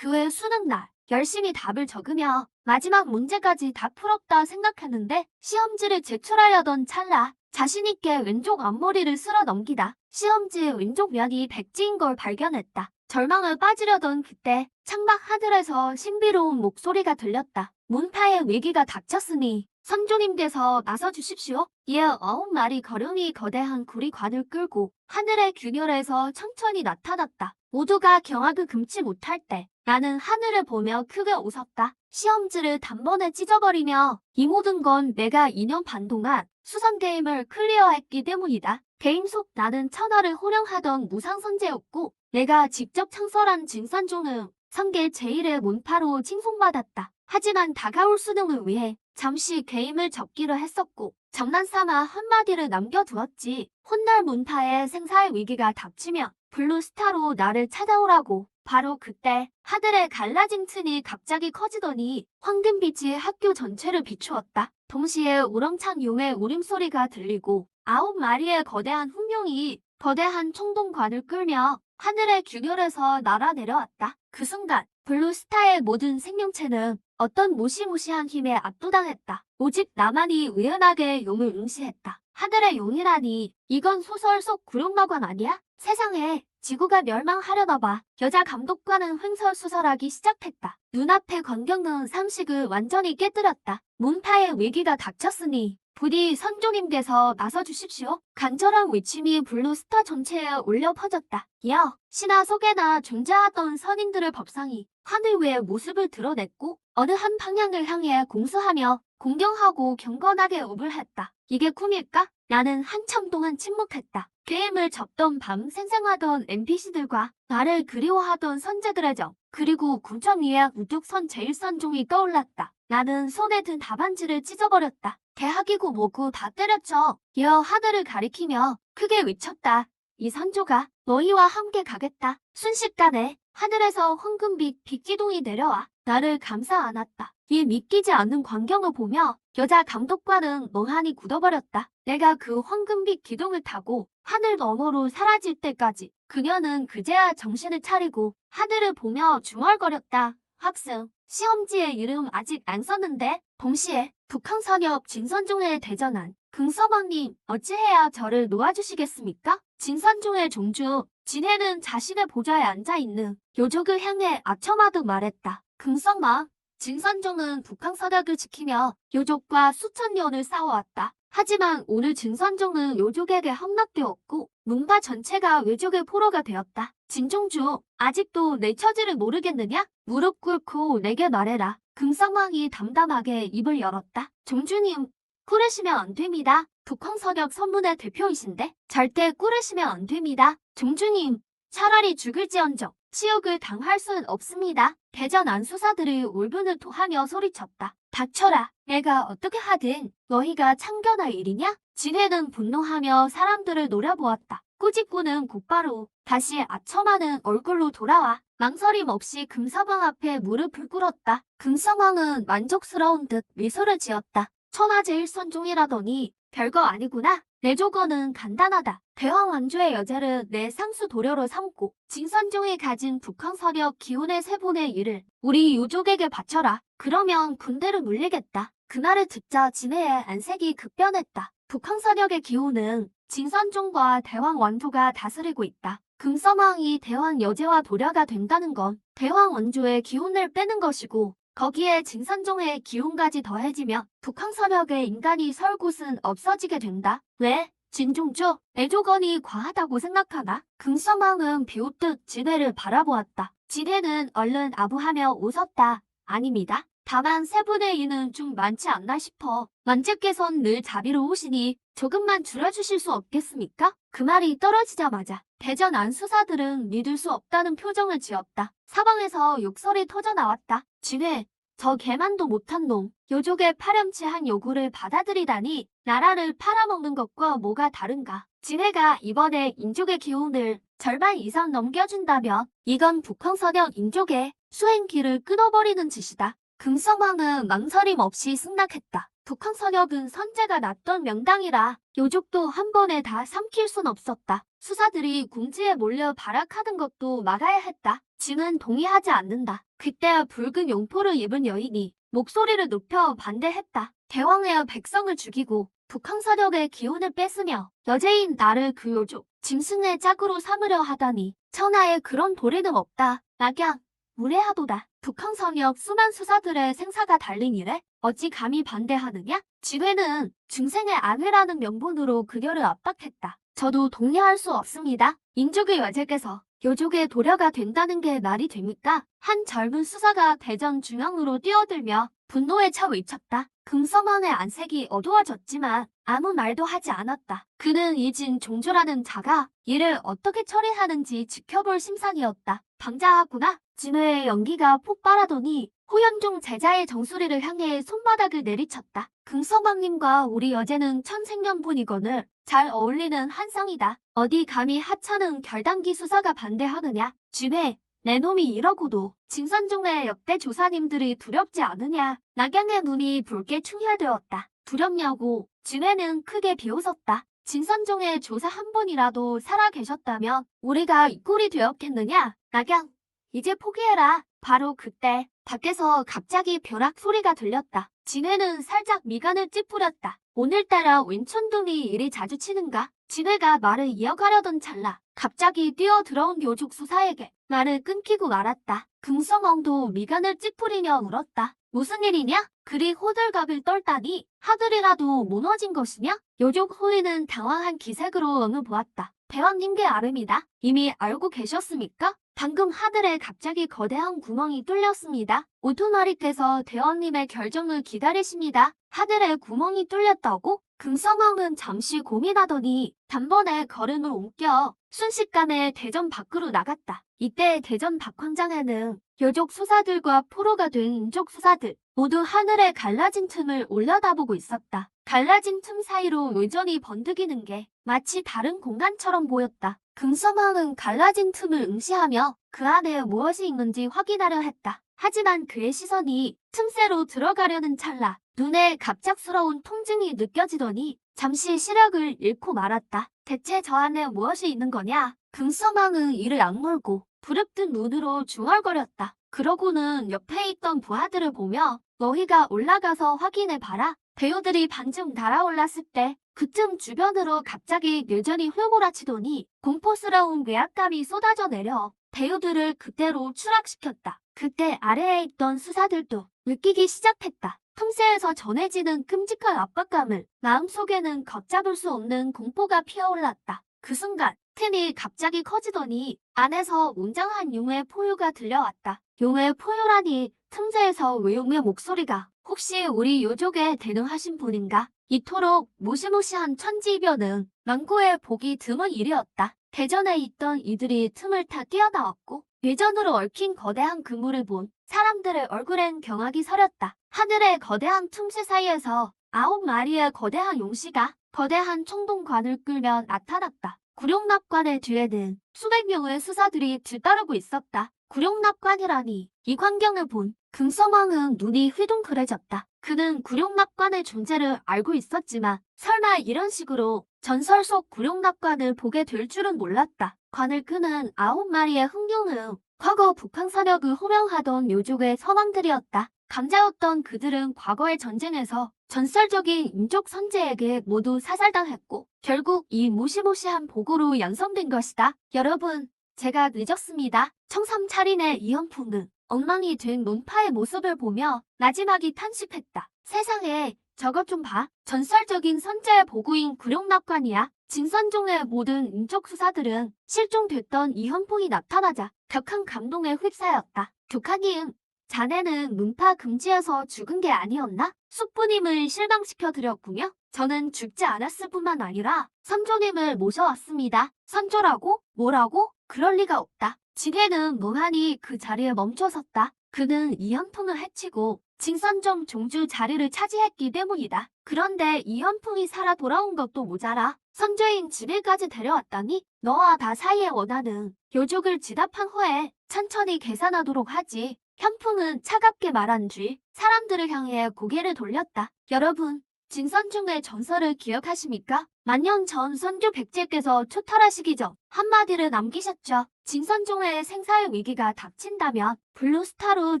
그 해 수능날 열심히 답을 적으며 마지막 문제까지 다 풀었다 생각했는데 시험지를 제출하려던 찰나 자신있게 왼쪽 앞머리를 쓸어 넘기다 시험지의 왼쪽 면이 백지인 걸 발견했다. 절망을 빠지려던 그때 창밖 하늘에서 신비로운 목소리가 들렸다. 문파의 위기가 닥쳤으니 선조님께서 나서주십시오. 이에 9마리 거룡이 거대한 구리관을 끌고 하늘의 균열에서 천천히 나타났다. 모두가 경악을 금치 못할 때 나는 하늘을 보며 크게 웃었다. 시험지를 단번에 찢어버리며 이 모든 건 내가 2년 반 동안 수상 게임을 클리어했기 때문이다. 게임 속 나는 천하를 호령하던 무상선제였고 내가 직접 창설한 진산조는 상계 제1의 문파로 칭송받았다. 하지만 다가올 수능을 위해 잠시 게임을 접기로 했었고 장난삼아 한마디를 남겨두었지. 훗날 문파의 생사의 위기가 닥치면 블루스타로 나를 찾아오라고. 바로 그때 하늘의 갈라진 틈이 갑자기 커지더니 황금빛이 학교 전체를 비추었다. 동시에 우렁찬 용의 울음소리가 들리고 9마리의 거대한 훈룡이 거대한 총동관을 끌며 하늘의 균열에서 날아내려왔다. 그 순간 블루스타의 모든 생명체는 어떤 무시무시한 힘에 압도당했다. 오직 나만이 우연하게 용을 응시했다. 하늘의 용이라니 이건 소설 속 구룡마관 아니야? 세상에 지구가 멸망하려나 봐. 여자 감독관은 횡설수설하기 시작했다. 눈앞의 광경은 상식을 완전히 깨뜨렸다. 문파의 위기가 닥쳤으니 부디 선조님께서 나서주십시오. 간절한 외침이 블루스타 전체에 울려 퍼졌다. 이어 신화 속에나 존재하던 선인들의 법상이 하늘 위에 모습을 드러냈고 어느 한 방향을 향해 공수하며 공경하고 경건하게 우불했다. 이게 꿈일까? 나는 한참 동안 침묵했다. 게임을 접던 밤 생생하던 NPC들과 나를 그리워하던 선제들의 정, 그리고 궁전 위에 우뚝 선 제1선종이 떠올랐다. 나는 손에 든 답안지를 찢어버렸다. 대학이고 뭐고 다 때려쳐. 이어 하늘을 가리키며 크게 외쳤다. 이 선조가 너희와 함께 가겠다. 순식간에 하늘에서 황금빛 빛기둥이 내려와 나를 감싸 안았다. 이 믿기지 않는 광경을 보며 여자 감독관은 멍하니 굳어버렸다. 내가 그 황금빛 기둥을 타고 하늘 너머로 사라질 때까지 그녀는 그제야 정신을 차리고 하늘을 보며 중얼거렸다. 학생, 시험지에 이름 아직 안 썼는데. 동시에 북한선엽 진선종에 대전한 긍서방님 어찌해야 저를 놓아주시겠습니까? 진선종의 종주 진해는 자신의 보좌에 앉아있는 요족을 향해 아첨하듯 말했다. 긍서방, 진선종은 북한서역을 지키며 요족과 수천 년을 싸워왔다. 하지만 오늘 진선종은 요족에게 함락되었고 문파 전체가 외족의 포로가 되었다. 진종주, 아직도 내 처지를 모르겠느냐? 무릎 꿇고 내게 말해라. 금상왕이 담담하게 입을 열었다. 종주님, 꾸르시면 안 됩니다. 북한서역 선문의 대표이신데 절대 꾸르시면 안 됩니다. 종주님, 차라리 죽을지언정 치욕을 당할 수는 없습니다. 대전 안수사들이 울분을 토하며 소리쳤다. 닥쳐라. 내가 어떻게 하든 너희가 참견할 일이냐? 진해는 분노하며 사람들을 노려보았다. 꾸짖고는 곧바로 다시 아첨하는 얼굴로 돌아와 망설임 없이 금서방 앞에 무릎을 꿇었다. 금서방은 만족스러운 듯 미소를 지었다. 천하제일선종이라더니 별거 아니구나. 내 조건은 간단하다. 대왕 왕조의 여자를 내 상수 도료로 삼고 진선종이 가진 북한서역 기운의 3분의 1을 우리 유족에게 바쳐라. 그러면 군대를 물리겠다. 그 말을 듣자 진해의 안색이 급변했다. 북한서역의 기운은 진선종과 대왕 왕조가 다스리고 있다. 금서망이 대왕 여제와 도려가 된다는 건 대왕 왕조의 기운을 빼는 것이고 거기에 진선종의 기운까지 더해지면 북한서역의 인간이 설 곳은 없어지게 된다. 왜? 진종주, 내 조건이 과하다고 생각하나? 금서망은 비웃듯 진해를 바라보았다. 진해는 얼른 아부하며 웃었다. 아닙니다. 다만 3분의 2는 좀 많지 않나 싶어. 왕제께선 늘 자비로우시니 조금만 줄여주실 수 없겠습니까? 그 말이 떨어지자마자 대전 안수사들은 믿을 수 없다는 표정을 지었다. 사방에서 욕설이 터져나왔다. 진해, 저 개만도 못한 놈. 요족의 파렴치한 요구를 받아들이다니 나라를 팔아먹는 것과 뭐가 다른가. 진해가 이번에 인족의 기운을 절반 이상 넘겨준다면 이건 북한서역 인족의 수행길을 끊어버리는 짓이다. 금성왕은 망설임 없이 승낙했다. 북한서역은 선제가 났던 명당이라 요족도 한 번에 다 삼킬 순 없었다. 수사들이 궁지에 몰려 발악하는 것도 막아야 했다. 진은 동의하지 않는다. 그때 붉은 용포를 입은 여인이 목소리를 높여 반대했다. 대왕의 백성을 죽이고 북한 사력의 기운을 뺏으며 여제인 나를 그 요족 짐승의 짝으로 삼으려 하다니 천하에 그런 도리는 없다. 낙양 무례하도다. 북한 성역 수만 수사들의 생사가 달린 일에 어찌 감히 반대하느냐? 지회는 중생의 안회라는 명분으로 그녀를 압박했다. 저도 동의할 수 없습니다. 인족의 여제께서 요족의 도려가 된다는 게 말이 됩니까? 한 젊은 수사가 대전 중앙으로 뛰어들며 분노에 차 외쳤다. 금서망의 안색이 어두워졌지만 아무 말도 하지 않았다. 그는 이진 종조라는 자가 이를 어떻게 처리하는지 지켜볼 심산이었다. 방자하구나. 진회의 연기가 폭발하더니 호연종 제자의 정수리를 향해 손바닥을 내리쳤다. 금서망님과 우리 여제는 천생연분이거늘 잘 어울리는 한상이다. 어디 감히 하찮은 결단기 수사가 반대하느냐. 쥐회 내 놈이 이러고도 진선종의 역대 조사님들이 두렵지 않으냐. 낙양의 눈이 붉게 충혈되었다. 두렵냐고. 쥐회는 크게 비웃었다. 진선종의 조사 한 분이라도 살아 계셨다면 우리가 이 꼴이 되었겠느냐. 낙양 이제 포기해라. 바로 그때 밖에서 갑자기 벼락 소리가 들렸다. 진회는 살짝 미간을 찌푸렸다. 오늘따라 왼촌둥이 일이 자주 치는가? 진회가 말을 이어가려던 찰나 갑자기 뛰어들어온 요족 수사에게 말을 끊기고 말았다. 금서멍도 미간을 찌푸리며 물었다. 무슨 일이냐? 그리 호들갑을 떨다니 하늘이라도 무너진 것이냐? 요족 호위는 당황한 기색으로 어느 보았다. 대왕님께 아름이다. 이미 알고 계셨습니까? 방금 하늘에 갑자기 거대한 구멍이 뚫렸습니다. 오토마리께서 대왕님의 결정을 기다리십니다. 하늘에 구멍이 뚫렸다고? 금서멍은 잠시 고민하더니 단번에 걸음을 옮겨 순식간에 대전 밖으로 나갔다. 이때 대전 박황장에는 여족 수사들과 포로가 된 인족 수사들 모두 하늘에 갈라진 틈을 올려다보고 있었다. 갈라진 틈 사이로 의전이 번득이는 게 마치 다른 공간처럼 보였다. 금서망은 갈라진 틈을 응시하며 그 안에 무엇이 있는지 확인하려 했다. 하지만 그의 시선이 틈새로 들어가려는 찰나 눈에 갑작스러운 통증이 느껴지더니 잠시 시력을 잃고 말았다. 대체 저 안에 무엇이 있는 거냐? 금서망은 이를 악물고 부릅뜬 눈으로 중얼거렸다. 그러고는 옆에 있던 부하들을 보며 너희가 올라가서 확인해봐라. 배우들이 반쯤 달아올랐을 때 그쯤 주변으로 갑자기 뇌전이 휘몰아치더니 공포스러운 외압감이 쏟아져 내려 배우들을 그대로 추락시켰다. 그때 아래에 있던 수사들도 느끼기 시작했다. 틈새에서 전해지는 끔찍한 압박감을 마음속에는 걷잡을 수 없는 공포가 피어올랐다. 그 순간 틈이 갑자기 커지더니 안에서 웅장한 용의 포효가 들려왔다. 용의 포효라니 틈새에서 외용의 목소리가 혹시 우리 요족에 대능하신 분인가? 이토록 무시무시한 천지이변은 망고에 보기 드문 일이었다. 대전에 있던 이들이 틈을 타 뛰어나왔고 뇌전으로 얽힌 거대한 그물을 본 사람들의 얼굴엔 경악이 서렸다. 하늘의 거대한 틈새 사이에서 9마리의 거대한 용시가 거대한 청동관을 끌며 나타났다. 구룡납관의 뒤에는 수백 명의 수사들이 뒤따르고 있었다. 구룡납관이라니 이 광경을 본 금서망은 눈이 휘둥그레졌다. 그는 구룡납관의 존재를 알고 있었지만 설마 이런 식으로 전설 속 구룡납관을 보게 될 줄은 몰랐다. 관을 끄는 9마리의 흑룡은 과거 북한 사력을 호명하던 요족의 서왕들이었다. 감자였던 그들은 과거의 전쟁에서 전설적인 인족 선제에게 모두 사살당했고 결국 이 무시무시한 보고로 연성된 것이다. 여러분, 제가 늦었습니다. 청삼차린의 이연풍은 엉망이 된 논파의 모습을 보며 마지막이 탄식했다. 세상에, 저것 좀 봐. 전설적인 선제의 보고인 구룡납관이야. 진선종의 모든 인적 수사들은 실종됐던 이현풍이 나타나자 격한 감동에 휩싸였다. 교카님, 자네는 문파 금지에서 죽은 게 아니었나? 숙부님을 실망시켜드렸군요. 저는 죽지 않았을 뿐만 아니라 선조님을 모셔왔습니다. 선조라고? 뭐라고? 그럴 리가 없다. 진해는 멍하니 그 자리에 멈춰섰다. 그는 이현풍을 해치고 진선종 종주 자리를 차지했기 때문이다. 그런데 이현풍이 살아 돌아온 것도 모자라 선조인 집에까지 데려왔다니 너와 나 사이의 원한은 요족을 지답한 후에 천천히 계산하도록 하지. 현풍은 차갑게 말한 뒤 사람들을 향해 고개를 돌렸다. 여러분, 진선종의 전설을 기억하십니까? 만년 전 선조 백제께서 초탈하시기 전 한마디를 남기셨죠. 진선종의 생사의 위기가 닥친다면 블루스타로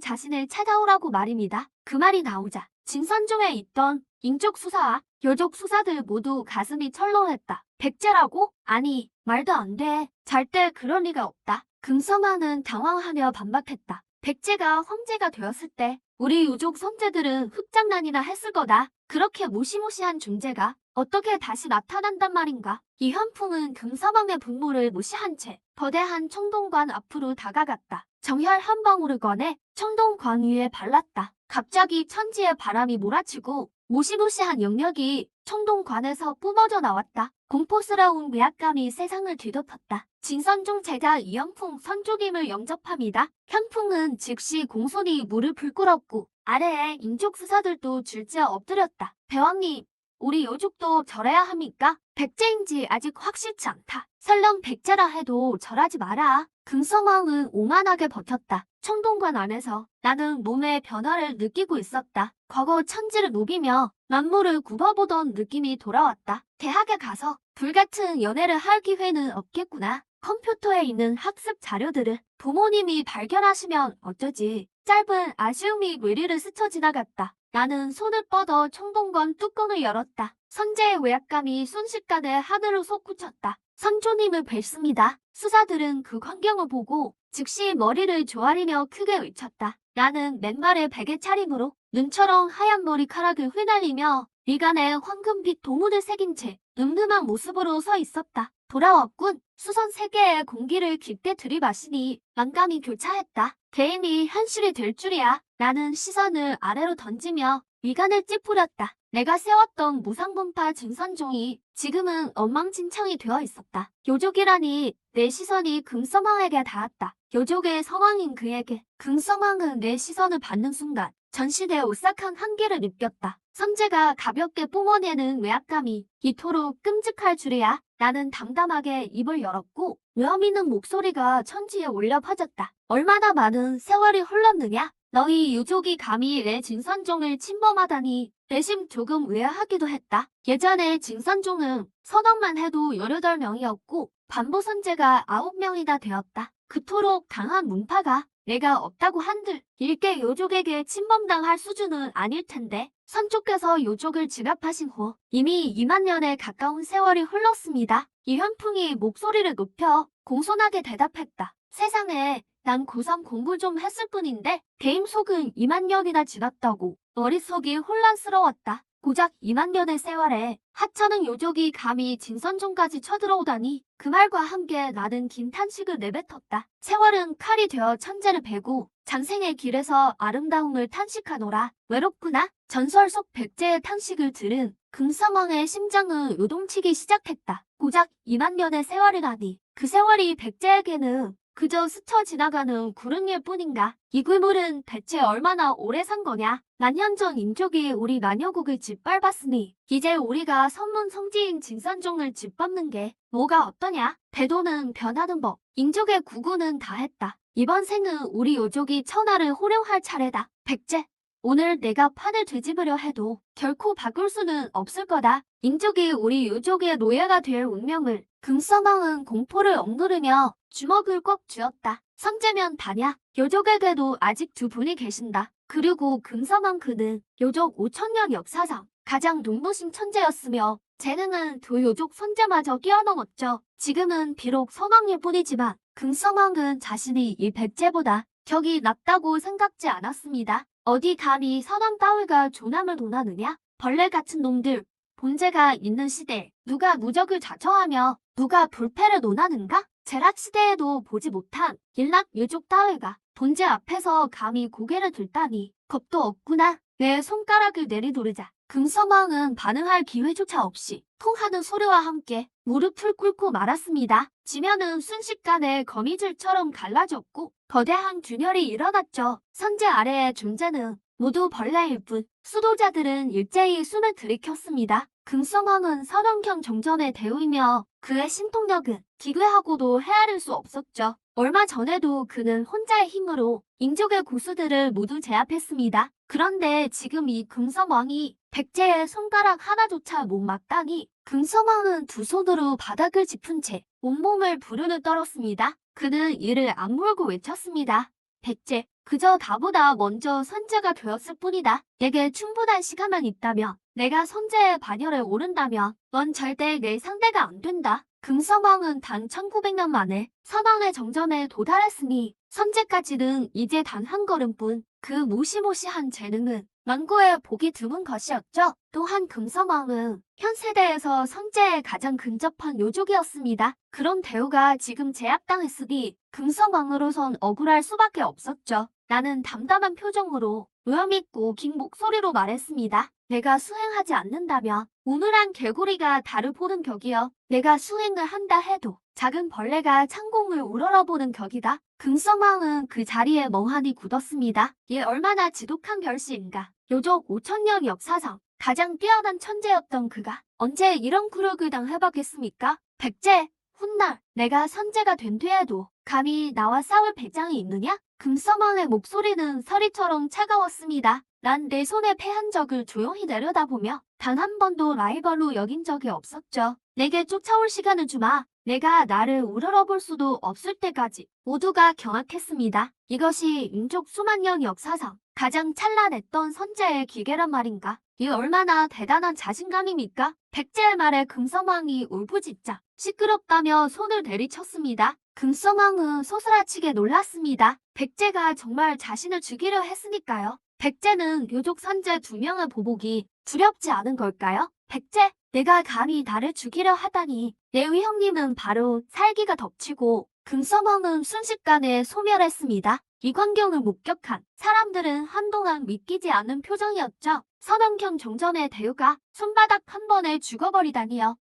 자신을 찾아오라고 말입니다. 그 말이 나오자 진선종에 있던 인적 수사와 여족 수사들 모두 가슴이 철렁했다. 백제라고? 아니, 말도 안 돼. 절대 그럴 리가 없다. 금성왕은 당황하며 반박했다. 백제가 황제가 되었을 때 우리 유족 선제들은 흑장난이나 했을 거다. 그렇게 무시무시한 존재가 어떻게 다시 나타난단 말인가? 이 현풍은 금서방의 분모를 무시한 채 거대한 청동관 앞으로 다가갔다. 정혈 한 방울을 꺼내 청동관 위에 발랐다. 갑자기 천지에 바람이 몰아치고 무시무시한 영역이 청동관에서 뿜어져 나왔다. 공포스러운 외압감이 세상을 뒤덮었다. 진선종 제자 이현풍 선조김을 영접합니다. 현풍은 즉시 공손히 무릎을 꿇었고 아래에 인족 수사들도 줄지어 엎드렸다. 대왕님, 우리 요족도 절해야 합니까? 백제인지 아직 확실치 않다. 설령 백제라 해도 절하지 마라. 금성왕은 오만하게 버텼다. 청동관 안에서 나는 몸의 변화를 느끼고 있었다. 과거 천지를 녹이며 만물을 굽어보던 느낌이 돌아왔다. 대학에 가서 불같은 연애를 할 기회는 없겠구나. 컴퓨터에 있는 학습 자료들을 부모님이 발견하시면 어쩌지. 짧은 아쉬움이 뇌리를 스쳐 지나갔다. 나는 손을 뻗어 청동관 뚜껑을 열었다. 선제의 외압감이 순식간에 하늘을 솟구쳤다. 선조님을 뵙습니다. 수사들은 그 광경을 보고 즉시 머리를 조아리며 크게 외쳤다. 나는 맨발의 베개 차림으로 눈처럼 하얀 머리카락을 휘날리며 미간에 황금빛 도문을 새긴 채 늠름한 모습으로 서 있었다. 돌아왔군. 수선 세계의 공기를 깊게 들이마시니 만감이 교차했다. 개인이 현실이 될 줄이야. 나는 시선을 아래로 던지며 미간을 찌푸렸다. 내가 세웠던 무상분파 진선종이 지금은 엉망진창이 되어 있었다. 요족이라니 내 시선이 금서망에게 닿았다. 요족의 성왕인 그에게 금서망은 내 시선을 받는 순간 전시대 오싹한 한계를 느꼈다. 선재가 가볍게 뿜어내는 외압감이 이토록 끔찍할 줄이야. 나는 담담하게 입을 열었고 외엄 있는 목소리가 천지에 울려 퍼졌다. 얼마나 많은 세월이 흘렀느냐? 너희 유족이 감히 내 진선종을 침범하다니 내심 조금 의아하기도 했다. 예전에 진선종은 선언만 해도 18명이었고 반부 선제가 9명이나 되었다. 그토록 강한 문파가 내가 없다고 한들 일개 요족에게 침범당할 수준은 아닐 텐데 선조께서 요족을 진압하신 후 이미 2만 년에 가까운 세월이 흘렀습니다. 이현풍이 목소리를 높여 공손하게 대답했다. 세상에 난 고3 공부 좀 했을 뿐인데 개임 속은 2만 년이나 지났다고. 머릿속이 혼란스러웠다. 고작 2만 년의 세월에 하찮은 요족이 감히 진선종까지 쳐들어오다니. 그 말과 함께 나는 긴 탄식을 내뱉었다. 세월은 칼이 되어 천재를 베고 장생의 길에서 아름다움을 탄식하노라. 외롭구나. 전설 속 백제의 탄식을 들은 금성왕의 심장은 요동치기 시작했다. 고작 2만 년의 세월이라니. 그 세월이 백제에게는 그저 스쳐 지나가는 구름일 뿐인가. 이 굴물은 대체 얼마나 오래 산 거냐. 만년 전 인족이 우리 나녀국을 짓밟았으니 이제 우리가 선문 성지인 진선종을 짓밟는 게 뭐가 어떠냐. 태도는 변하는 법. 인족의 구구는 다 했다. 이번 생은 우리 요족이 천하를 호령할 차례다. 백제, 오늘 내가 판을 뒤집으려 해도 결코 바꿀 수는 없을 거다. 인족이 우리 요족의 노예가 될 운명을. 금서망은 공포를 억누르며 주먹을 꽉 쥐었다. 선제면 다냐? 요족에게도 아직 두 분이 계신다. 그리고 금서망 그는 요족 5천년 역사상 가장 눈부신 천재였으며 재능은 두 요족 선제마저 뛰어넘었죠. 지금은 비록 선왕일 뿐이지만 금서망은 자신이 이 백제보다 격이 낮다고 생각지 않았습니다. 어디 감히 선왕 따위가 조남을 논하느냐? 벌레 같은 놈들. 본제가 있는 시대 누가 무적을 자처하며 누가 불패를 논하는가? 제락시대에도 보지 못한 일락 유족 따위가 본제 앞에서 감히 고개를 들다니 겁도 없구나. 내 손가락을 내리도르자 금서망은 반응할 기회조차 없이 통하는 소리와 함께 무릎을 꿇고 말았습니다. 지면은 순식간에 거미줄처럼 갈라졌고 거대한 균열이 일어났죠. 선제 아래의 존재는 모두 벌레일 뿐 수도자들은 일제히 숨을 들이켰습니다. 금성왕은 선원경 정전에 대우이며 그의 신통력은 기괴하고도 헤아릴 수 없었죠. 얼마 전에도 그는 혼자의 힘으로 인족의 고수들을 모두 제압했습니다. 그런데 지금 이 금성왕이 백제의 손가락 하나조차 못 막다니 금성왕은 두 손으로 바닥을 짚은 채 온몸을 부르르 떨었습니다. 그는 이를 악물고 외쳤습니다. 백제, 그저 나보다 먼저 선제가 되었을 뿐이다. 내게 충분한 시간만 있다면, 내가 선제의 반열에 오른다면 넌 절대 내 상대가 안 된다. 금성왕은 단 1900년 만에 선왕의 정점에 도달했으니 선제까지는 이제 단 한 걸음뿐. 그 무시무시한 재능은 만고에 보기 드문 것이었죠. 또한 금성왕은 현 세대에서 선제에 가장 근접한 요족이었습니다. 그런 대우가 지금 제압당했으니 금성왕으로선 억울할 수밖에 없었죠. 나는 담담한 표정으로 의아있고 긴 목소리로 말했습니다. 내가 수행하지 않는다면 우물한 개구리가 달을 보는 격이여. 내가 수행을 한다 해도 작은 벌레가 창공을 우러러보는 격이다. 금성왕은 그 자리에 멍하니 굳었습니다. 얘 얼마나 지독한 결시인가. 요족 5000년 역사상 가장 뛰어난 천재였던 그가 언제 이런 굴욕을 당해봤겠습니까? 백제, 훗날 내가 선제가 된 뒤에도 감히 나와 싸울 배짱이 있느냐? 금성왕의 목소리는 서리처럼 차가웠습니다. 난 내 손에 패한 적을 조용히 내려다보며 단 한 번도 라이벌로 여긴 적이 없었죠. 내게 쫓아올 시간을 주마. 내가 나를 우러러볼 수도 없을 때까지 모두가 경악했습니다. 이것이 인족 수만 년 역사상 가장 찬란했던 선제의 기계란 말인가? 이 얼마나 대단한 자신감입니까? 백제의 말에 금성왕이 울부짖자 시끄럽다며 손을 내리쳤습니다. 금성왕은 소스라치게 놀랐습니다. 백제가 정말 자신을 죽이려 했으니까요. 백제는 요족 선제 2명의 보복이 두렵지 않은 걸까요? 백제, 내가 감히 나를 죽이려 하다니. 내 위형님은 바로 살기가 덮치고 금성왕은 순식간에 소멸했습니다. 이 광경을 목격한 사람들은 한동안 믿기지 않는 표정이었죠. 선원경 정전의 대우가 손바닥 한 번에 죽어버리다니요.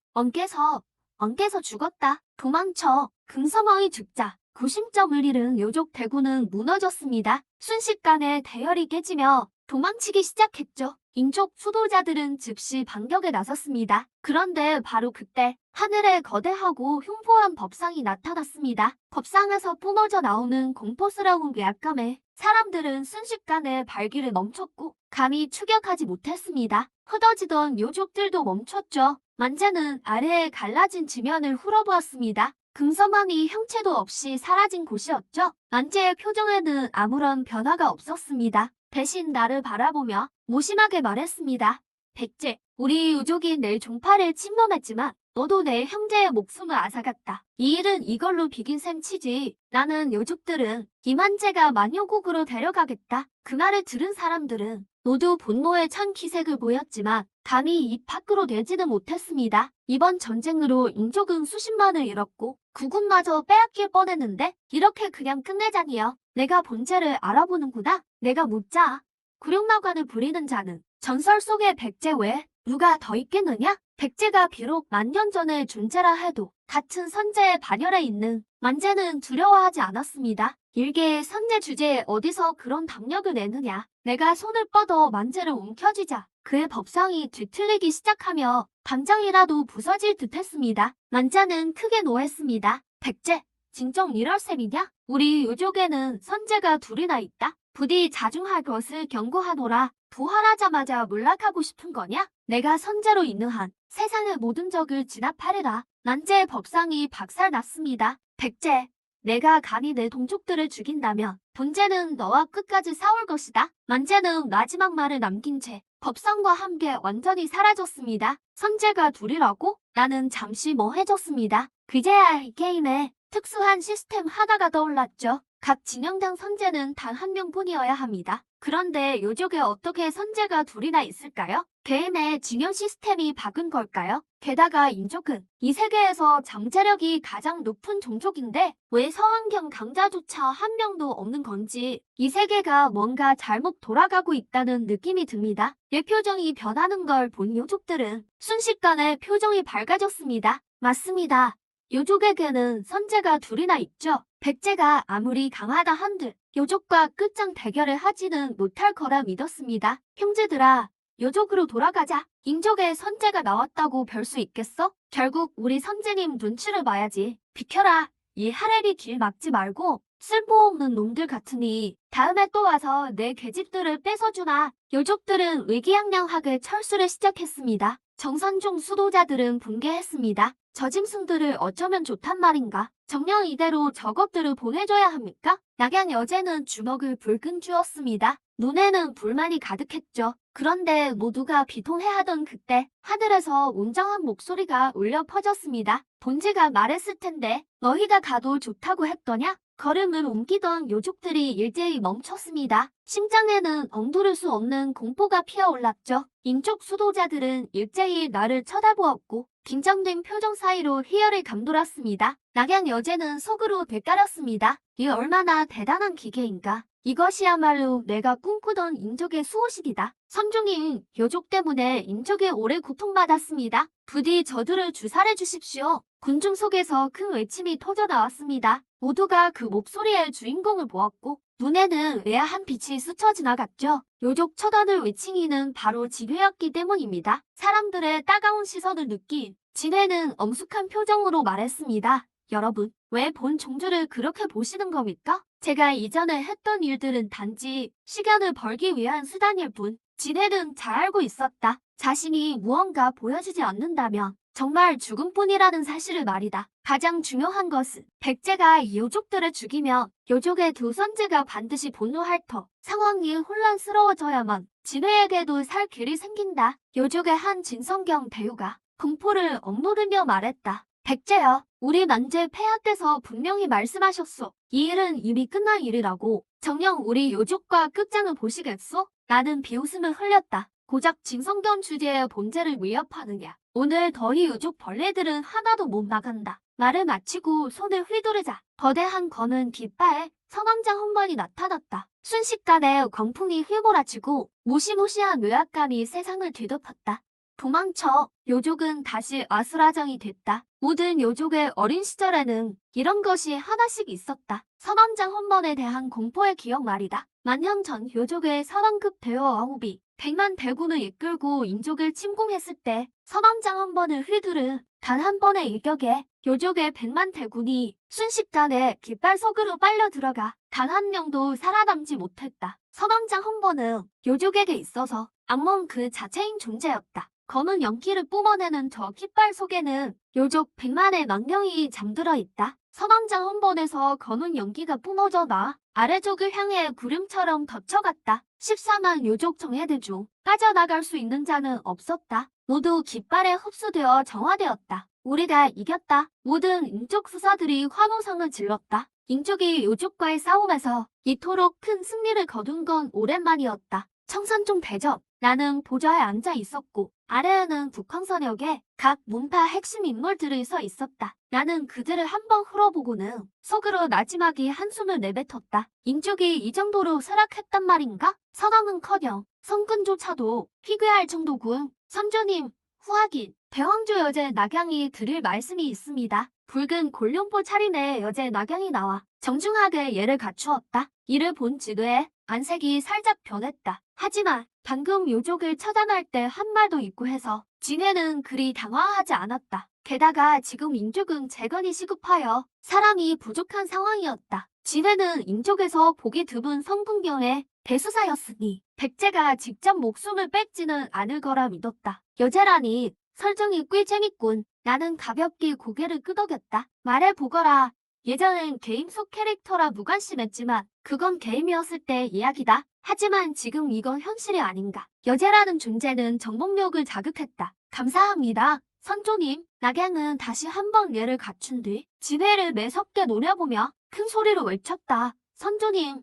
엉깨서 죽었다. 도망쳐. 금성왕이 죽자 구심점을 잃은 요족 대군은 무너졌습니다. 순식간에 대열이 깨지며 도망치기 시작했죠. 인족 수도자들은 즉시 반격에 나섰습니다. 그런데 바로 그때 하늘에 거대하고 흉포한 법상이 나타났습니다. 법상에서 뿜어져 나오는 공포스러운 외압감에 사람들은 순식간에 발길을 멈췄고 감히 추격하지 못했습니다. 흐더지던 요족들도 멈췄죠. 만재는 아래에 갈라진 지면을 훑어보았습니다. 금성왕이 형체도 없이 사라진 곳이었죠. 만재의 표정에는 아무런 변화가 없었습니다. 대신 나를 바라보며 무심하게 말했습니다. 백제, 우리 유족이 내 종파를 침범했지만 너도 내 형제의 목숨을 앗아갔다. 이 일은 이걸로 비긴 셈 치지. 나는 요족들은 이만재가 만효국으로 데려가겠다. 그 말을 들은 사람들은 모두 분노에 찬 기색을 보였지만 감히 입 밖으로 내지는 못했습니다. 이번 전쟁으로 인족은 수십만을 잃었고 구군마저 빼앗길 뻔했는데 이렇게 그냥 끝내자니요. 내가 본체를 알아보는구나. 내가 묻자. 굴욕나관을 부리는 자는 전설 속의 백제 외에 누가 더 있겠느냐? 백제가 비록 만년 전의 존재라 해도 같은 선제의 반열에 있는 만재는 두려워하지 않았습니다. 일개의 선제 주제에 어디서 그런 담력을 내느냐. 내가 손을 뻗어 만재를 움켜쥐자 그의 법상이 뒤틀리기 시작하며 당장이라도 부서질 듯했습니다. 만자는 크게 노했습니다. 백제, 진정 이럴 셈이냐? 우리 요족에는 선제가 둘이나 있다. 부디 자중할 것을 경고하노라. 부활하자마자 몰락하고 싶은 거냐? 내가 선제로 있는 한 세상의 모든 적을 진압하리라. 만재의 법상이 박살났습니다. 백제, 내가 감히 내 동족들을 죽인다면 본제는 너와 끝까지 싸울 것이다. 만재는 마지막 말을 남긴 채 법상과 함께 완전히 사라졌습니다. 선제가 둘이라고? 나는 잠시 멍해졌습니다. 그제야 이 게임에 특수한 시스템 하나가 떠올랐죠. 각 진영당 선제는 단 한 명뿐이어야 합니다. 그런데 요족에 어떻게 선제가 둘이나 있을까요? 게임의 진영 시스템이 박은 걸까요? 게다가 인족은 이 세계에서 잠재력이 가장 높은 종족인데 왜 서왕경 강자조차 한 명도 없는 건지 이 세계가 뭔가 잘못 돌아가고 있다는 느낌이 듭니다. 내 표정이 변하는 걸 본 요족들은 순식간에 표정이 밝아졌습니다. 맞습니다. 요족에게는 선제가 둘이나 있죠. 백제가 아무리 강하다 한들 요족과 끝장 대결을 하지는 못할 거라 믿었습니다. 형제들아, 요족으로 돌아가자. 인족의 선제가 나왔다고 별 수 있겠어? 결국 우리 선제님 눈치를 봐야지. 비켜라. 이 하레리 길 막지 말고 쓸모없는 놈들 같으니 다음에 또 와서 내 계집들을 뺏어주나. 요족들은 의기양양하게 철수를 시작했습니다. 정선중 수도자들은 분개했습니다. 저 짐승들을 어쩌면 좋단 말인가? 정녕 이대로 저것들을 보내줘야 합니까? 낙양 여제는 주먹을 불끈 쥐었습니다. 눈에는 불만이 가득했죠. 그런데 모두가 비통해하던 그때 하늘에서 웅장한 목소리가 울려 퍼졌습니다. 본지가 말했을 텐데 너희가 가도 좋다고 했더냐? 걸음을 옮기던 요족들이 일제히 멈췄습니다. 심장에는 엉두를 수 없는 공포가 피어올랐죠. 인쪽 수도자들은 일제히 나를 쳐다보았고 긴장된 표정 사이로 희열을 감돌았습니다. 낙양 여제는 속으로 되깔았습니다. 이 얼마나 대단한 기계인가. 이것이야말로 내가 꿈꾸던 인족의 수호식이다. 선종인 요족 때문에 인족이 오래 고통받았습니다. 부디 저들을 주살해 주십시오. 군중 속에서 큰 외침이 터져나왔습니다. 모두가 그 목소리의 주인공을 보았고 눈에는 의아한 빛이 스쳐 지나갔죠. 요족 처단을 외친 이는 바로 진회였기 때문입니다. 사람들의 따가운 시선을 느낀 진회는 엄숙한 표정으로 말했습니다. 여러분, 왜 본 종주를 그렇게 보시는 겁니까? 제가 이전에 했던 일들은 단지 시간을 벌기 위한 수단일 뿐. 진해는 잘 알고 있었다. 자신이 무언가 보여주지 않는다면 정말 죽음뿐이라는 사실을 말이다. 가장 중요한 것은 백제가 이 요족들을 죽이면 요족의 두 선제가 반드시 분노할 터. 상황이 혼란스러워져야만 진해에게도 살 길이 생긴다. 요족의 한 진성경 대우가 공포를 억누르며 말했다. 백제여, 우리 만재 폐하께서 분명히 말씀하셨소. 이 일은 이미 끝난 일이라고. 정녕 우리 요족과 끝장을 보시겠소? 나는 비웃음을 흘렸다. 고작 진성견 주제의 본제를 위협하느냐. 오늘 더이 요족 벌레들은 하나도 못 나간다. 말을 마치고 손을 휘두르자 거대한 검은 깃발에 서광장 헌번이 나타났다. 순식간에 광풍이 휘몰아치고 무시무시한 외압감이 세상을 뒤덮었다. 도망쳐. 요족은 다시 아수라장이 됐다. 모든 요족의 어린 시절에는 이런 것이 하나씩 있었다. 서광장 헌번에 대한 공포의 기억 말이다. 만년 전 요족의 서광급 대여 아홉이 100만 대군을 이끌고 인족을 침공했을 때 서광장 헌번을 휘두른 단 한 번의 일격에 요족의 100만 대군이 순식간에 깃발 속으로 빨려 들어가 단 한 명도 살아남지 못했다. 서광장 헌번은 요족에게 있어서 악몽 그 자체인 존재였다. 검은 연기를 뿜어내는 저 깃발 속에는 요족 100만의 망령이 잠들어 있다. 서광장 헌번에서 검은 연기가 뿜어져 나 아래족을 향해 구름처럼 덮쳐갔다. 14만 요족 정예들 중 빠져나갈 수 있는 자는 없었다. 모두 깃발에 흡수되어 정화되었다. 우리가 이겼다. 모든 인족 수사들이 환호성을 질렀다. 인족이 요족과의 싸움에서 이토록 큰 승리를 거둔 건 오랜만이었다. 청산종 대접. 나는 보좌에 앉아 있었고 아래에는 북한선역에 각 문파 핵심 인물들이 서 있었다. 나는 그들을 한번 흘러보고는 속으로 나지막이 한숨을 내뱉었다. 인족이 이 정도로 쇠락했단 말인가? 서강은커녕 성근조차도 희귀할 정도군. 선조님, 후하긴 대왕조 여제 낙양이 드릴 말씀이 있습니다. 붉은 골룡포 차림의 여제 낙양이 나와 정중하게 예를 갖추었다. 이를 본 지도에 안색이 살짝 변했다. 하지만 방금 요족을 처단할 때 한 말도 있고 해서 진해는 그리 당황하지 않았다. 게다가 지금 인족은 재건이 시급하여 사람이 부족한 상황이었다. 진해는 인족에서 보기 드문 성군경의 대수사였으니 백제가 직접 목숨을 뺏지는 않을 거라 믿었다. 여제라니 설정이 꽤 재밌군. 나는 가볍게 고개를 끄덕였다. 말해보거라. 예전엔 게임 속 캐릭터라 무관심했지만 그건 게임이었을 때 이야기다. 하지만 지금 이건 현실이 아닌가. 여제라는 존재는 정복력을 자극했다. 감사합니다. 선조님. 낙양은 다시 한번 예를 갖춘 뒤 지혜를 매섭게 노려보며 큰 소리로 외쳤다. 선조님.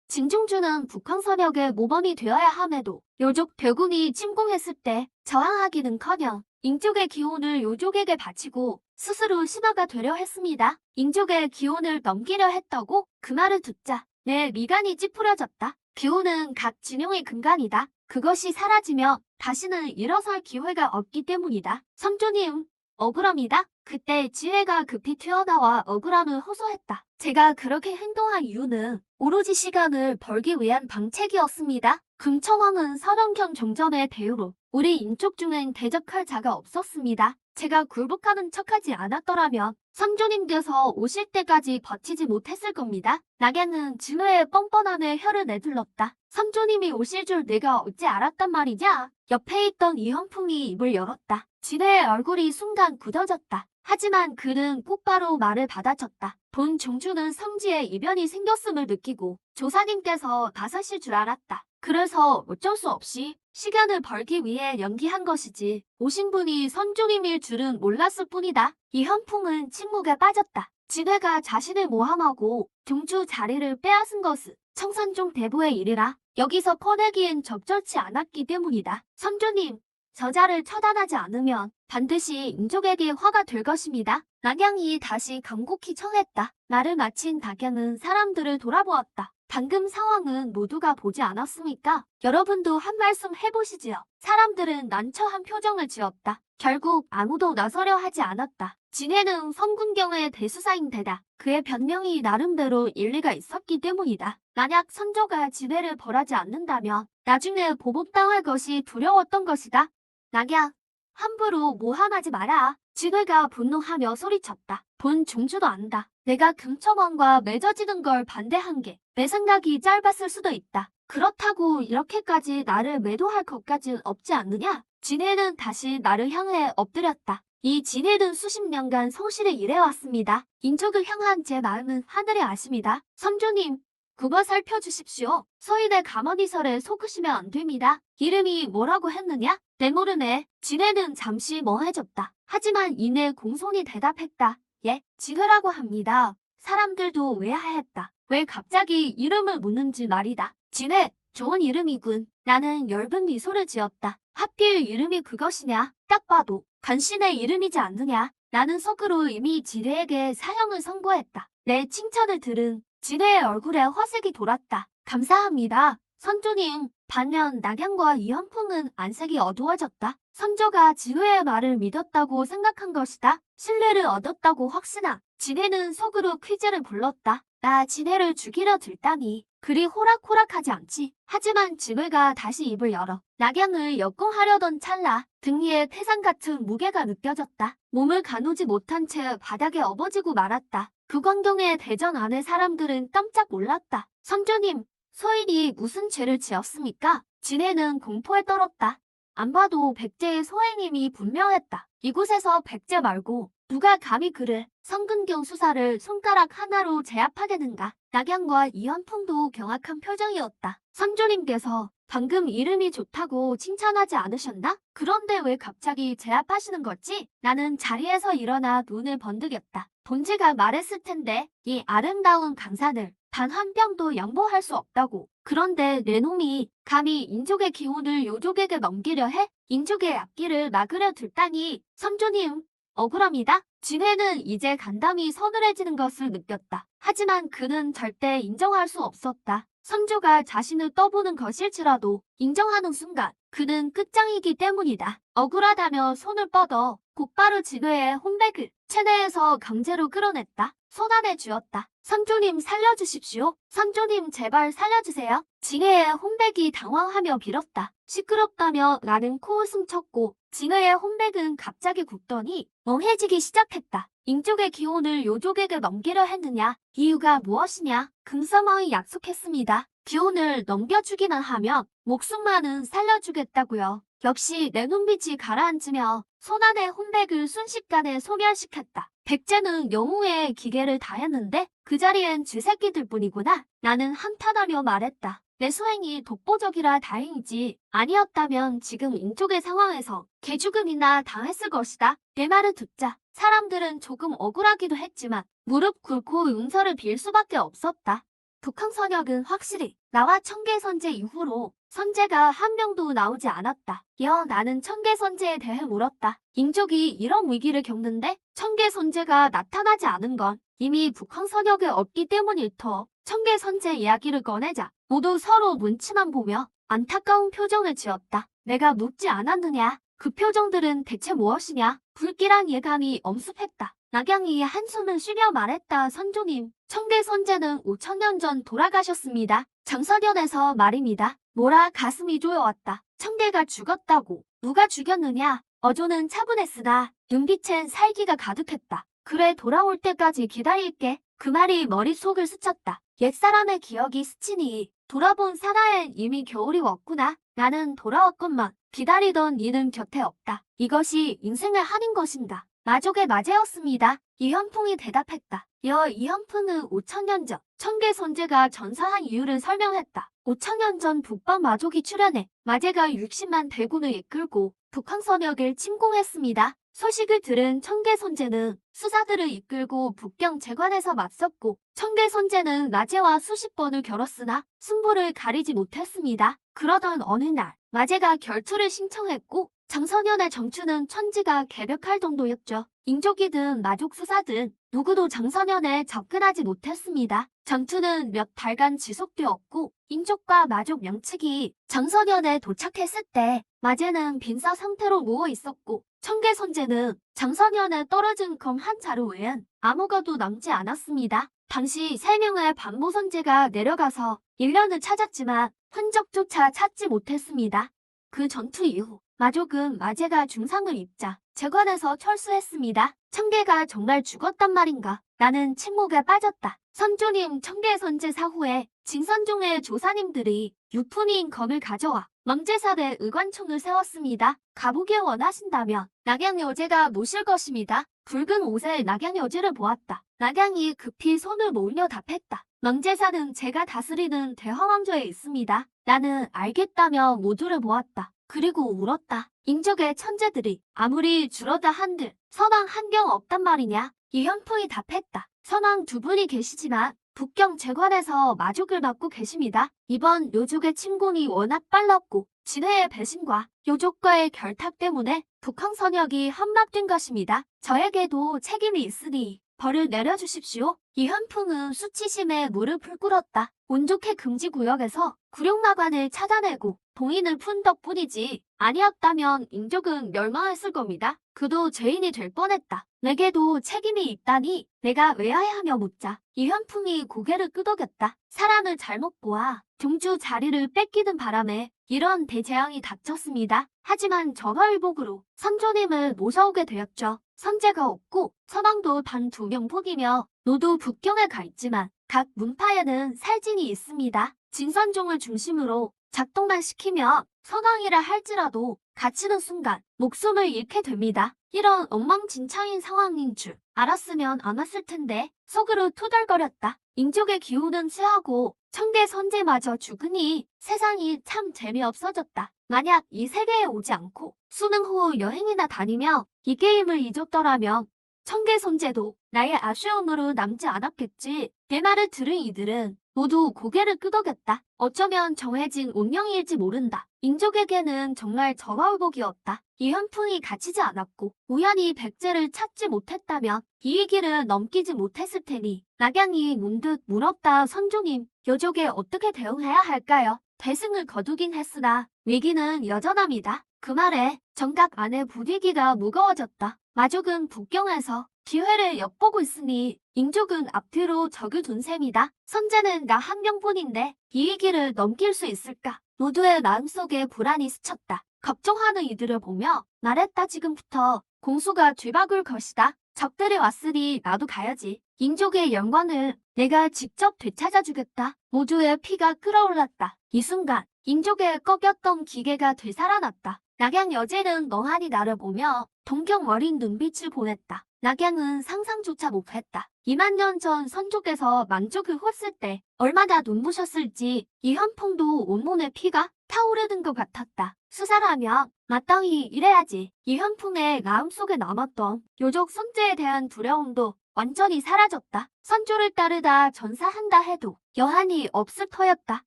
진중주는 북한선역의 모범이 되어야 함에도 요족 대군이 침공했을 때 저항하기는커녕 인족의 기운을 요족에게 바치고 스스로 신하가 되려 했습니다. 인족의 기운을 넘기려 했다고? 그 말을 듣자 내 미간이 찌푸려졌다. 기운은 각 진영의 근간이다. 그것이 사라지면 다시는 일어설 기회가 없기 때문이다. 선조님, 억울합니다. 그때 지혜가 급히 튀어나와 억울함을 호소했다. 제가 그렇게 행동한 이유는 오로지 시간을 벌기 위한 방책이었습니다. 금청왕은 선원경 종점의 대우로 우리 인족 중엔 대적할 자가 없었습니다. 제가 굴복하는 척하지 않았더라면 선조님께서 오실 때까지 버티지 못했을 겁니다. 낙양은 진호의 뻔뻔함에 혀를 내둘렀다. 선조님이 오실 줄 내가 어찌 알았단 말이냐? 옆에 있던 이현풍이 입을 열었다. 진호의 얼굴이 순간 굳어졌다. 하지만 그는 곧바로 말을 받아쳤다. 본 종주는 성지에 이변이 생겼음을 느끼고 조사님께서 나서실 줄 알았다. 그래서 어쩔 수 없이 시간을 벌기 위해 연기한 것이지 오신 분이 선조님일 줄은 몰랐을 뿐이다. 이현풍은 침묵에 빠졌다. 진해가 자신을 모함하고 종주 자리를 빼앗은 것은 청산종 대부의 일이라 여기서 퍼내기엔 적절치 않았기 때문이다. 선조님, 저자를 처단하지 않으면 반드시 인족에게 화가 될 것입니다. 낙양이 다시 간곡히 청했다. 말을 마친 낙양은 사람들을 돌아보았다. 방금 상황은 모두가 보지 않았습니까? 여러분도 한 말씀 해보시지요. 사람들은 난처한 표정을 지었다. 결국 아무도 나서려 하지 않았다. 진해는 성군경의 대수사인데다 그의 변명이 나름대로 일리가 있었기 때문이다. 만약 선조가 진해를 벌하지 않는다면 나중에 보복당할 것이 두려웠던 것이다. 낙양, 함부로 모함하지 마라. 진해가 분노하며 소리쳤다. 본 종주도 안다. 내가 금천왕과 맺어지는 걸 반대한 게 내 생각이 짧았을 수도 있다. 그렇다고 이렇게까지 나를 매도할 것까진 없지 않느냐? 진해는 다시 나를 향해 엎드렸다. 이 진해는 수십 년간 성실히 일해왔습니다. 인족을 향한 제 마음은 하늘의 아십니다. 선조님, 그거 살펴주십시오. 서인의 가만히설에 속으시면 안 됩니다. 이름이 뭐라고 했느냐? 내 모르네. 진해는 잠시 멍해졌다. 하지만 이내 공손히 대답했다. 예, 진해라고 합니다. 사람들도 의아해했다. 왜 갑자기 이름을 묻는지 말이다. 진해, 좋은 이름이군. 나는 엷은 미소를 지었다. 하필 이름이 그것이냐? 딱 봐도 간신의 이름이지 않느냐? 나는 속으로 이미 진해에게 사형을 선고했다. 내 칭찬을 들은 진해의 얼굴에 화색이 돌았다. 감사합니다. 선조님, 반면 낙양과 이현풍은 안색이 어두워졌다. 선조가 진해의 말을 믿었다고 생각한 것이다. 신뢰를 얻었다고 확신하. 진해는 속으로 퀴즈를 불렀다. 나 진해를 죽이려 들다니 그리 호락호락하지 않지. 하지만 진해가 다시 입을 열어 낙양을 역공하려던 찰나 등 위에 태산 같은 무게가 느껴졌다. 몸을 가누지 못한 채 바닥에 업어지고 말았다. 그 광경에 대전 안의 사람들은 깜짝 놀랐다. 선조님, 소인이 무슨 죄를 지었습니까? 진해는 공포에 떨었다. 안 봐도 백제의 소행임이 분명했다. 이곳에서 백제 말고 누가 감히 그를 성근경 수사를 손가락 하나로 제압하겠는가? 낙양과 이현풍도 경악한 표정이었다. 선조님께서 방금 이름이 좋다고 칭찬하지 않으셨나? 그런데 왜 갑자기 제압하시는 거지? 나는 자리에서 일어나 눈을 번득였다. 본지가 말했을 텐데 이 아름다운 강산을 단 한 뼘도 양보할 수 없다고. 그런데 내 놈이 감히 인족의 기운을 요족에게 넘기려 해? 인족의 앞길을 막으려 들다니. 선조님, 억울합니다. 진해는 이제 간담이 서늘해지는 것을 느꼈다. 하지만 그는 절대 인정할 수 없었다. 선조가 자신을 떠보는 것일지라도 인정하는 순간 그는 끝장이기 때문이다. 억울하다며 손을 뻗어 곧바로 진해의 혼백을 체내에서 강제로 끌어냈다. 손안에 쥐었다. 선조님 살려주십시오. 선조님 제발 살려주세요. 진해의 혼백이 당황하며 빌었다. 시끄럽다며 나는 코웃음 쳤고 진해의 혼백은 갑자기 굳더니 멍해지기 시작했다. 인족의 기운을 요족에게 넘기려 했느냐? 이유가 무엇이냐? 금사마의 약속했습니다. 기운을 넘겨주기만 하면 목숨만은 살려주겠다고요. 역시 내 눈빛이 가라앉으며 손안의 혼백을 순식간에 소멸시켰다. 백제는 영웅의 기계를 다했는데 그 자리엔 쥐새끼들 뿐이구나. 나는 한탄하며 말했다. 내 수행이 독보적이라 다행이지. 아니었다면 지금 인족의 상황에서 개죽음이나 당했을 것이다. 내 말을 듣자 사람들은 조금 억울하기도 했지만 무릎 꿇고 용서를 빌 수밖에 없었다. 북항선역은 확실히 나와 청계선제 이후로 선제가 한 명도 나오지 않았다. 나는 청계선제에 대해 물었다. 인족이 이런 위기를 겪는데 청계선제가 나타나지 않은 건 이미 북항선역에 없기 때문일 터. 청계선제 이야기를 꺼내자 모두 서로 눈치만 보며 안타까운 표정을 지었다. 내가 묻지 않았느냐? 그 표정들은 대체 무엇이냐? 불길한 예감이 엄습했다. 낙양이 한숨을 쉬며 말했다. 선조님, 청계선제는 5,000년 전 돌아가셨습니다. 장서년에서 말입니다. 뭐라 가슴이 조여왔다. 청계가 죽었다고. 누가 죽였느냐? 어조는 차분했으나 눈빛엔 살기가 가득했다. 그래, 돌아올 때까지 기다릴게. 그 말이 머릿속을 스쳤다. 옛사람의 기억이 스치니 돌아본 사나엔 이미 겨울이 왔구나. 나는 돌아왔건만 기다리던 이는 곁에 없다. 이것이 인생의 한인 것인가? 마족의 마제였습니다. 이현풍이 대답했다. 이현풍은 5천년 전 청계 선제가 전사한 이유를 설명했다. 5천년 전 북방 마족이 출현해 마제가 60만 대군을 이끌고 북한 선역을 침공했습니다. 소식을 들은 청계 선제는 수사들을 이끌고 북경 제관에서 맞섰고 청계 선제는 마제와 수십 번을 겨뤘으나 승부를 가리지 못했습니다. 그러던 어느 날 마제가 결투를 신청했고 장선연의 정추는 천지가 개벽할 정도였죠. 인족이든 마족 수사든 누구도 장선연에 접근하지 못했습니다. 전투는 몇 달간 지속되었고 인족과 마족 명측이 장선연에 도착했을 때 마제는 빈사 상태로 누워 있었고 청계 선제는 장선연에 떨어진 검 한 자루 외엔 아무것도 남지 않았습니다. 당시 3명의 반모 선제가 내려가서 일련을 찾았지만 흔적조차 찾지 못했습니다. 그 전투 이후 마족은 마제가 중상을 입자 제관에서 철수했습니다. 청계가 정말 죽었단 말인가? 나는 침묵에 빠졌다. 선조님, 청계 선제 사후에 진선종의 조사님들이 유품인 검을 가져와 망제사대 의관총을 세웠습니다. 가보길 원하신다면 낙양여제가 모실 것입니다. 붉은 옷에 낙양여제를 보았다. 낙양이 급히 손을 몰려 답했다. 망제사는 제가 다스리는 대황왕조에 있습니다. 나는 알겠다며 모두를 보았다. 그리고 울었다. 인족의 천재들이 아무리 줄어다 한들 선왕 한 경 없단 말이냐? 이현풍이 답했다. 선왕 2분이 계시지만 북경 제관에서 마족을 맡고 계십니다. 이번 요족의 침공이 워낙 빨랐고 진해의 배신과 요족과의 결탁 때문에 북한 선역이 함락된 것입니다. 저에게도 책임이 있으니 벌을 내려주십시오. 이현풍은 수치심에 무릎을 꿇었다. 운 좋게 금지구역에서 구룡마관을 찾아내고 동인을 푼 덕분이지 아니었다면 인족은 멸망했을 겁니다. 그도 죄인이 될 뻔했다. 내게도 책임이 있다니 내가 왜야하며 묻자 이현풍이 고개를 끄덕였다. 사람을 잘못 보아 종주 자리를 뺏기는 바람에 이런 대재앙이 닥쳤습니다. 하지만 전화위복으로 선조님을 모셔오게 되었죠. 선제가 없고 선왕도 단 2명 뿐이며 노도 북경에 가 있지만 각 문파에는 살진이 있습니다. 진선종을 중심으로 작동만 시키면 선왕이라 할지라도 갇히는 순간 목숨을 잃게 됩니다. 이런 엉망진창인 상황인 줄 알았으면 안 왔을 텐데 속으로 투덜거렸다. 인족의 기운은 쇠하고 청계 선제마저 죽으니 세상이 참 재미없어졌다. 만약 이 세계에 오지 않고 수능 후 여행이나 다니며 이 게임을 잊었더라면 청계 선제도 나의 아쉬움으로 남지 않았겠지. 내 말을 들은 이들은 모두 고개를 끄덕였다. 어쩌면 정해진 운명일지 모른다. 인족에게는 정말 전화위복이었다. 이현풍이 갇히지 않았고 우연히 백제를 찾지 못했다면 이 위기를 넘기지 못했을 테니 낙양이 문득 물었다. 선조님, 요족에 어떻게 대응해야 할까요? 대승을 거두긴 했으나 위기는 여전합니다. 그 말에 정각 안의 분위기가 무거워졌다. 마족은 북경에서 기회를 엿보고 있으니 인족은 앞뒤로 적을 둔 셈이다. 선제는 나 한 명뿐인데 이 위기를 넘길 수 있을까? 모두의 마음속에 불안이 스쳤다. 걱정하는 이들을 보며 말했다. 지금부터 공수가 뒤바꿀 것이다. 적들이 왔으니 나도 가야지. 인족의 영광을 내가 직접 되찾아주겠다. 모두의 피가 끓어올랐다. 이 순간 인족의 꺾였던 기계가 되살아났다. 낙양 여제는 멍하니 나를 보며 동경 어린 눈빛을 보냈다. 낙양은 상상조차 못했다. 2만 년 전 선조께서 만족을 홑을 때 얼마나 눈부셨을지 이현풍도 온몸에 피가 타오르는 것 같았다. 수사라면 마땅히 이래야지. 이현풍의 마음속에 남았던 요족 선제에 대한 두려움도 완전히 사라졌다. 선조를 따르다 전사한다 해도 여한이 없을 터였다.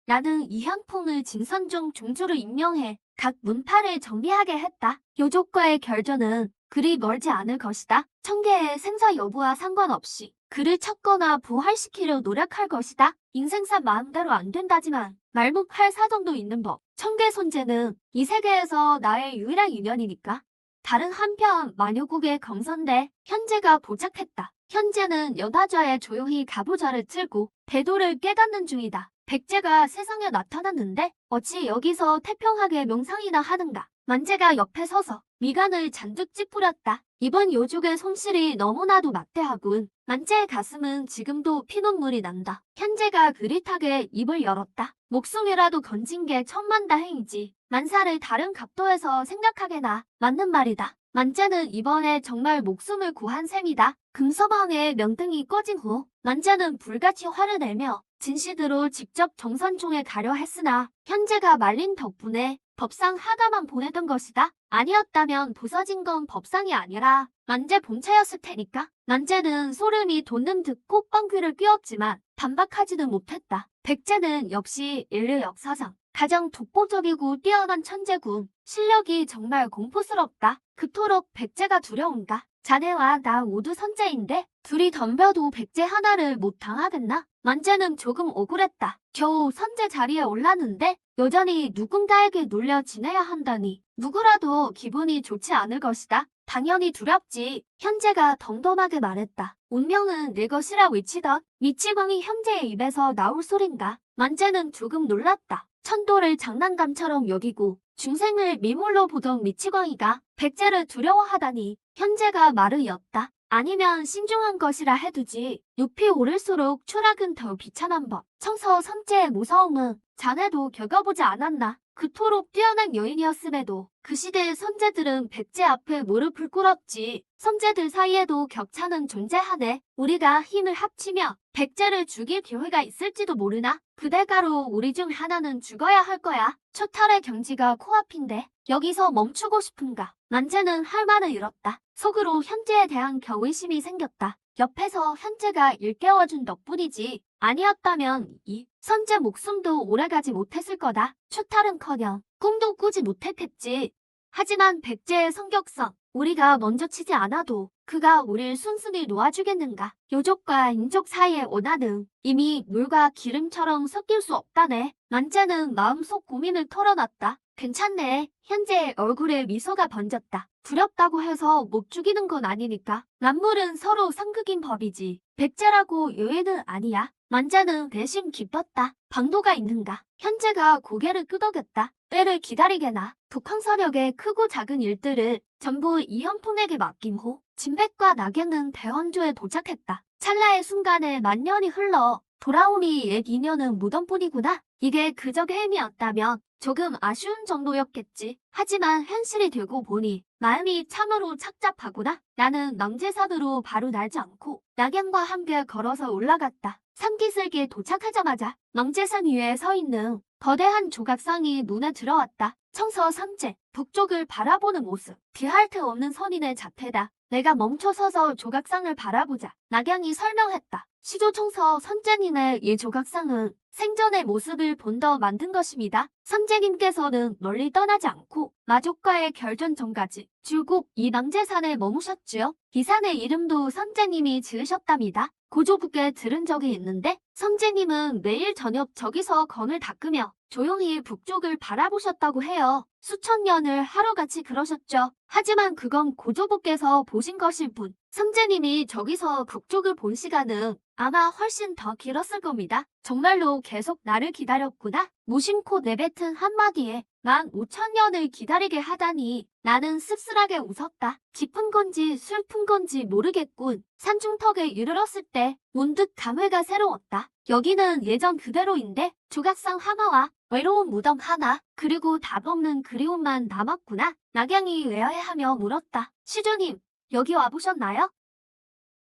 나는 이현풍을 진선종 중주를 임명해 각 문파를 정리하게 했다. 요족과의 결전은 그리 멀지 않을 것이다. 청계의 생사 여부와 상관없이 그를 찾거나 부활시키려 노력할 것이다. 인생사 마음대로 안 된다지만 말묵할 사정도 있는 법. 청계 선제는 이 세계에서 나의 유일한 인연이니까. 다른 한편 마녀국의 검선대 현재가 도착했다. 현재는 연화좌에 조용히 가부좌를 틀고 배도를 깨닫는 중이다. 백제가 세상에 나타났는데 어찌 여기서 태평하게 명상이나 하는가. 만재가 옆에 서서 미간을 잔뜩 찌푸렸다. 이번 요족의 손실이 너무나도 막대하군. 만재의 가슴은 지금도 피눈물이 난다. 현재가 그릿하게 입을 열었다. 목숨이라도 건진 게 천만다행이지. 만사를 다른 각도에서 생각하게나. 맞는 말이다. 만재는 이번에 정말 목숨을 구한 셈이다. 금서방의 명등이 꺼진 후 만재는 불같이 화를 내며 진시드로 직접 정선종에 가려 했으나 현재가 말린 덕분에 법상 하다만 보내던 것이다. 아니었다면 부서진 건 법상이 아니라 만재 본체였을 테니까. 만재는 소름이 돋는 듯 콧방귀를 뀌었지만 반박하지는 못했다. 백제는 역시 인류 역사상 가장 독보적이고 뛰어난 천재군. 실력이 정말 공포스럽다. 그토록 백제가 두려운가? 자네와 나 모두 선제인데 둘이 덤벼도 백제 하나를 못 당하겠나? 만재는 조금 억울했다. 겨우 선제 자리에 올랐는데 여전히 누군가에게 눌려 지내야 한다니 누구라도 기분이 좋지 않을 것이다. 당연히 두렵지. 현재가 덤덤하게 말했다. 운명은 내 것이라 외치던 미치광이 현재의 입에서 나올 소린가. 만재는 조금 놀랐다. 천도를 장난감처럼 여기고 중생을 미물로 보던 미치광이가 백제를 두려워하다니. 현재가 말을 이었다. 아니면 신중한 것이라 해두지. 높이 오를수록 추락은 더 비참한 법. 청서 선제의 무서움은 자네도 겪어보지 않았나. 그토록 뛰어난 여인이었음에도 그 시대의 선제들은 백제 앞에 무릎을 꿇었지. 선제들 사이에도 격차는 존재하네. 우리가 힘을 합치며 백제를 죽일 기회가 있을지도 모르나. 그 대가로 우리 중 하나는 죽어야 할 거야. 초탈의 경지가 코앞인데 여기서 멈추고 싶은가. 만재는 할 말을 잃었다. 속으로 현재에 대한 경외심이 생겼다. 옆에서 현재가 일깨워준 덕분이지. 아니었다면 이 선재 목숨도 오래가지 못했을 거다. 추탈은커녕 꿈도 꾸지 못했겠지. 하지만 백제의 성격상 우리가 먼저 치지 않아도 그가 우릴 순순히 놓아주겠는가. 요족과 인족 사이의 원한은 이미 물과 기름처럼 섞일 수 없다네. 만재는 마음속 고민을 털어놨다. 괜찮네. 현재의 얼굴에 미소가 번졌다. 두렵다고 해서 못 죽이는 건 아니니까. 남물은 서로 상극인 법이지. 백제라고 여인은 아니야. 만재는 대신 기뻤다. 방도가 있는가. 현재가 고개를 끄덕였다. 때를 기다리게나. 북한 서력의 크고 작은 일들을 전부 이현풍에게 맡긴 후 진백과 낙연은 대원조에 도착했다. 찰나의 순간에 만년이 흘러 돌아오니 옛 인연은 무덤뿐이구나. 이게 그저의 힘이었다면 조금 아쉬운 정도였겠지. 하지만 현실이 되고 보니 마음이 참으로 착잡하구나. 나는 낭제산으로 바로 날지 않고 낙연과 함께 걸어서 올라갔다. 산기슭에 도착하자마자 낭제산 위에 서 있는 거대한 조각상이 눈에 들어왔다. 청서 선제, 북쪽을 바라보는 모습. 비할 데 없는 선인의 자태다. 내가 멈춰서서 조각상을 바라보자. 낙양이 설명했다. 시조청서 선제님의 이 조각상은 생전의 모습을 본더 만든 것입니다. 선제님께서는 멀리 떠나지 않고 마족과의 결전 전까지 줄곧 이 낭제산에 머무셨지요. 이 산의 이름도 선제님이 지으셨답니다. 고조북에 들은 적이 있는데 선제님은 매일 저녁 저기서 건을 닦으며 조용히 북쪽을 바라보셨다고 해요. 수천 년을 하루같이 그러셨죠. 하지만 그건 고조북께서 보신 것일 뿐. 선제님이 저기서 북쪽을 본 시간은 아마 훨씬 더 길었을 겁니다. 정말로 계속 나를 기다렸구나. 무심코 내뱉은 한마디에 15,000년을 기다리게 하다니. 나는 씁쓸하게 웃었다. 기쁜 건지 슬픈 건지 모르겠군. 산중턱에 이르렀을 때 문득 감회가 새로웠다. 여기는 예전 그대로인데 조각상 하나와 외로운 무덤 하나, 그리고 답없는 그리움만 남았구나. 낙양이 의아해하며 물었다. 시조님, 여기 와보셨나요?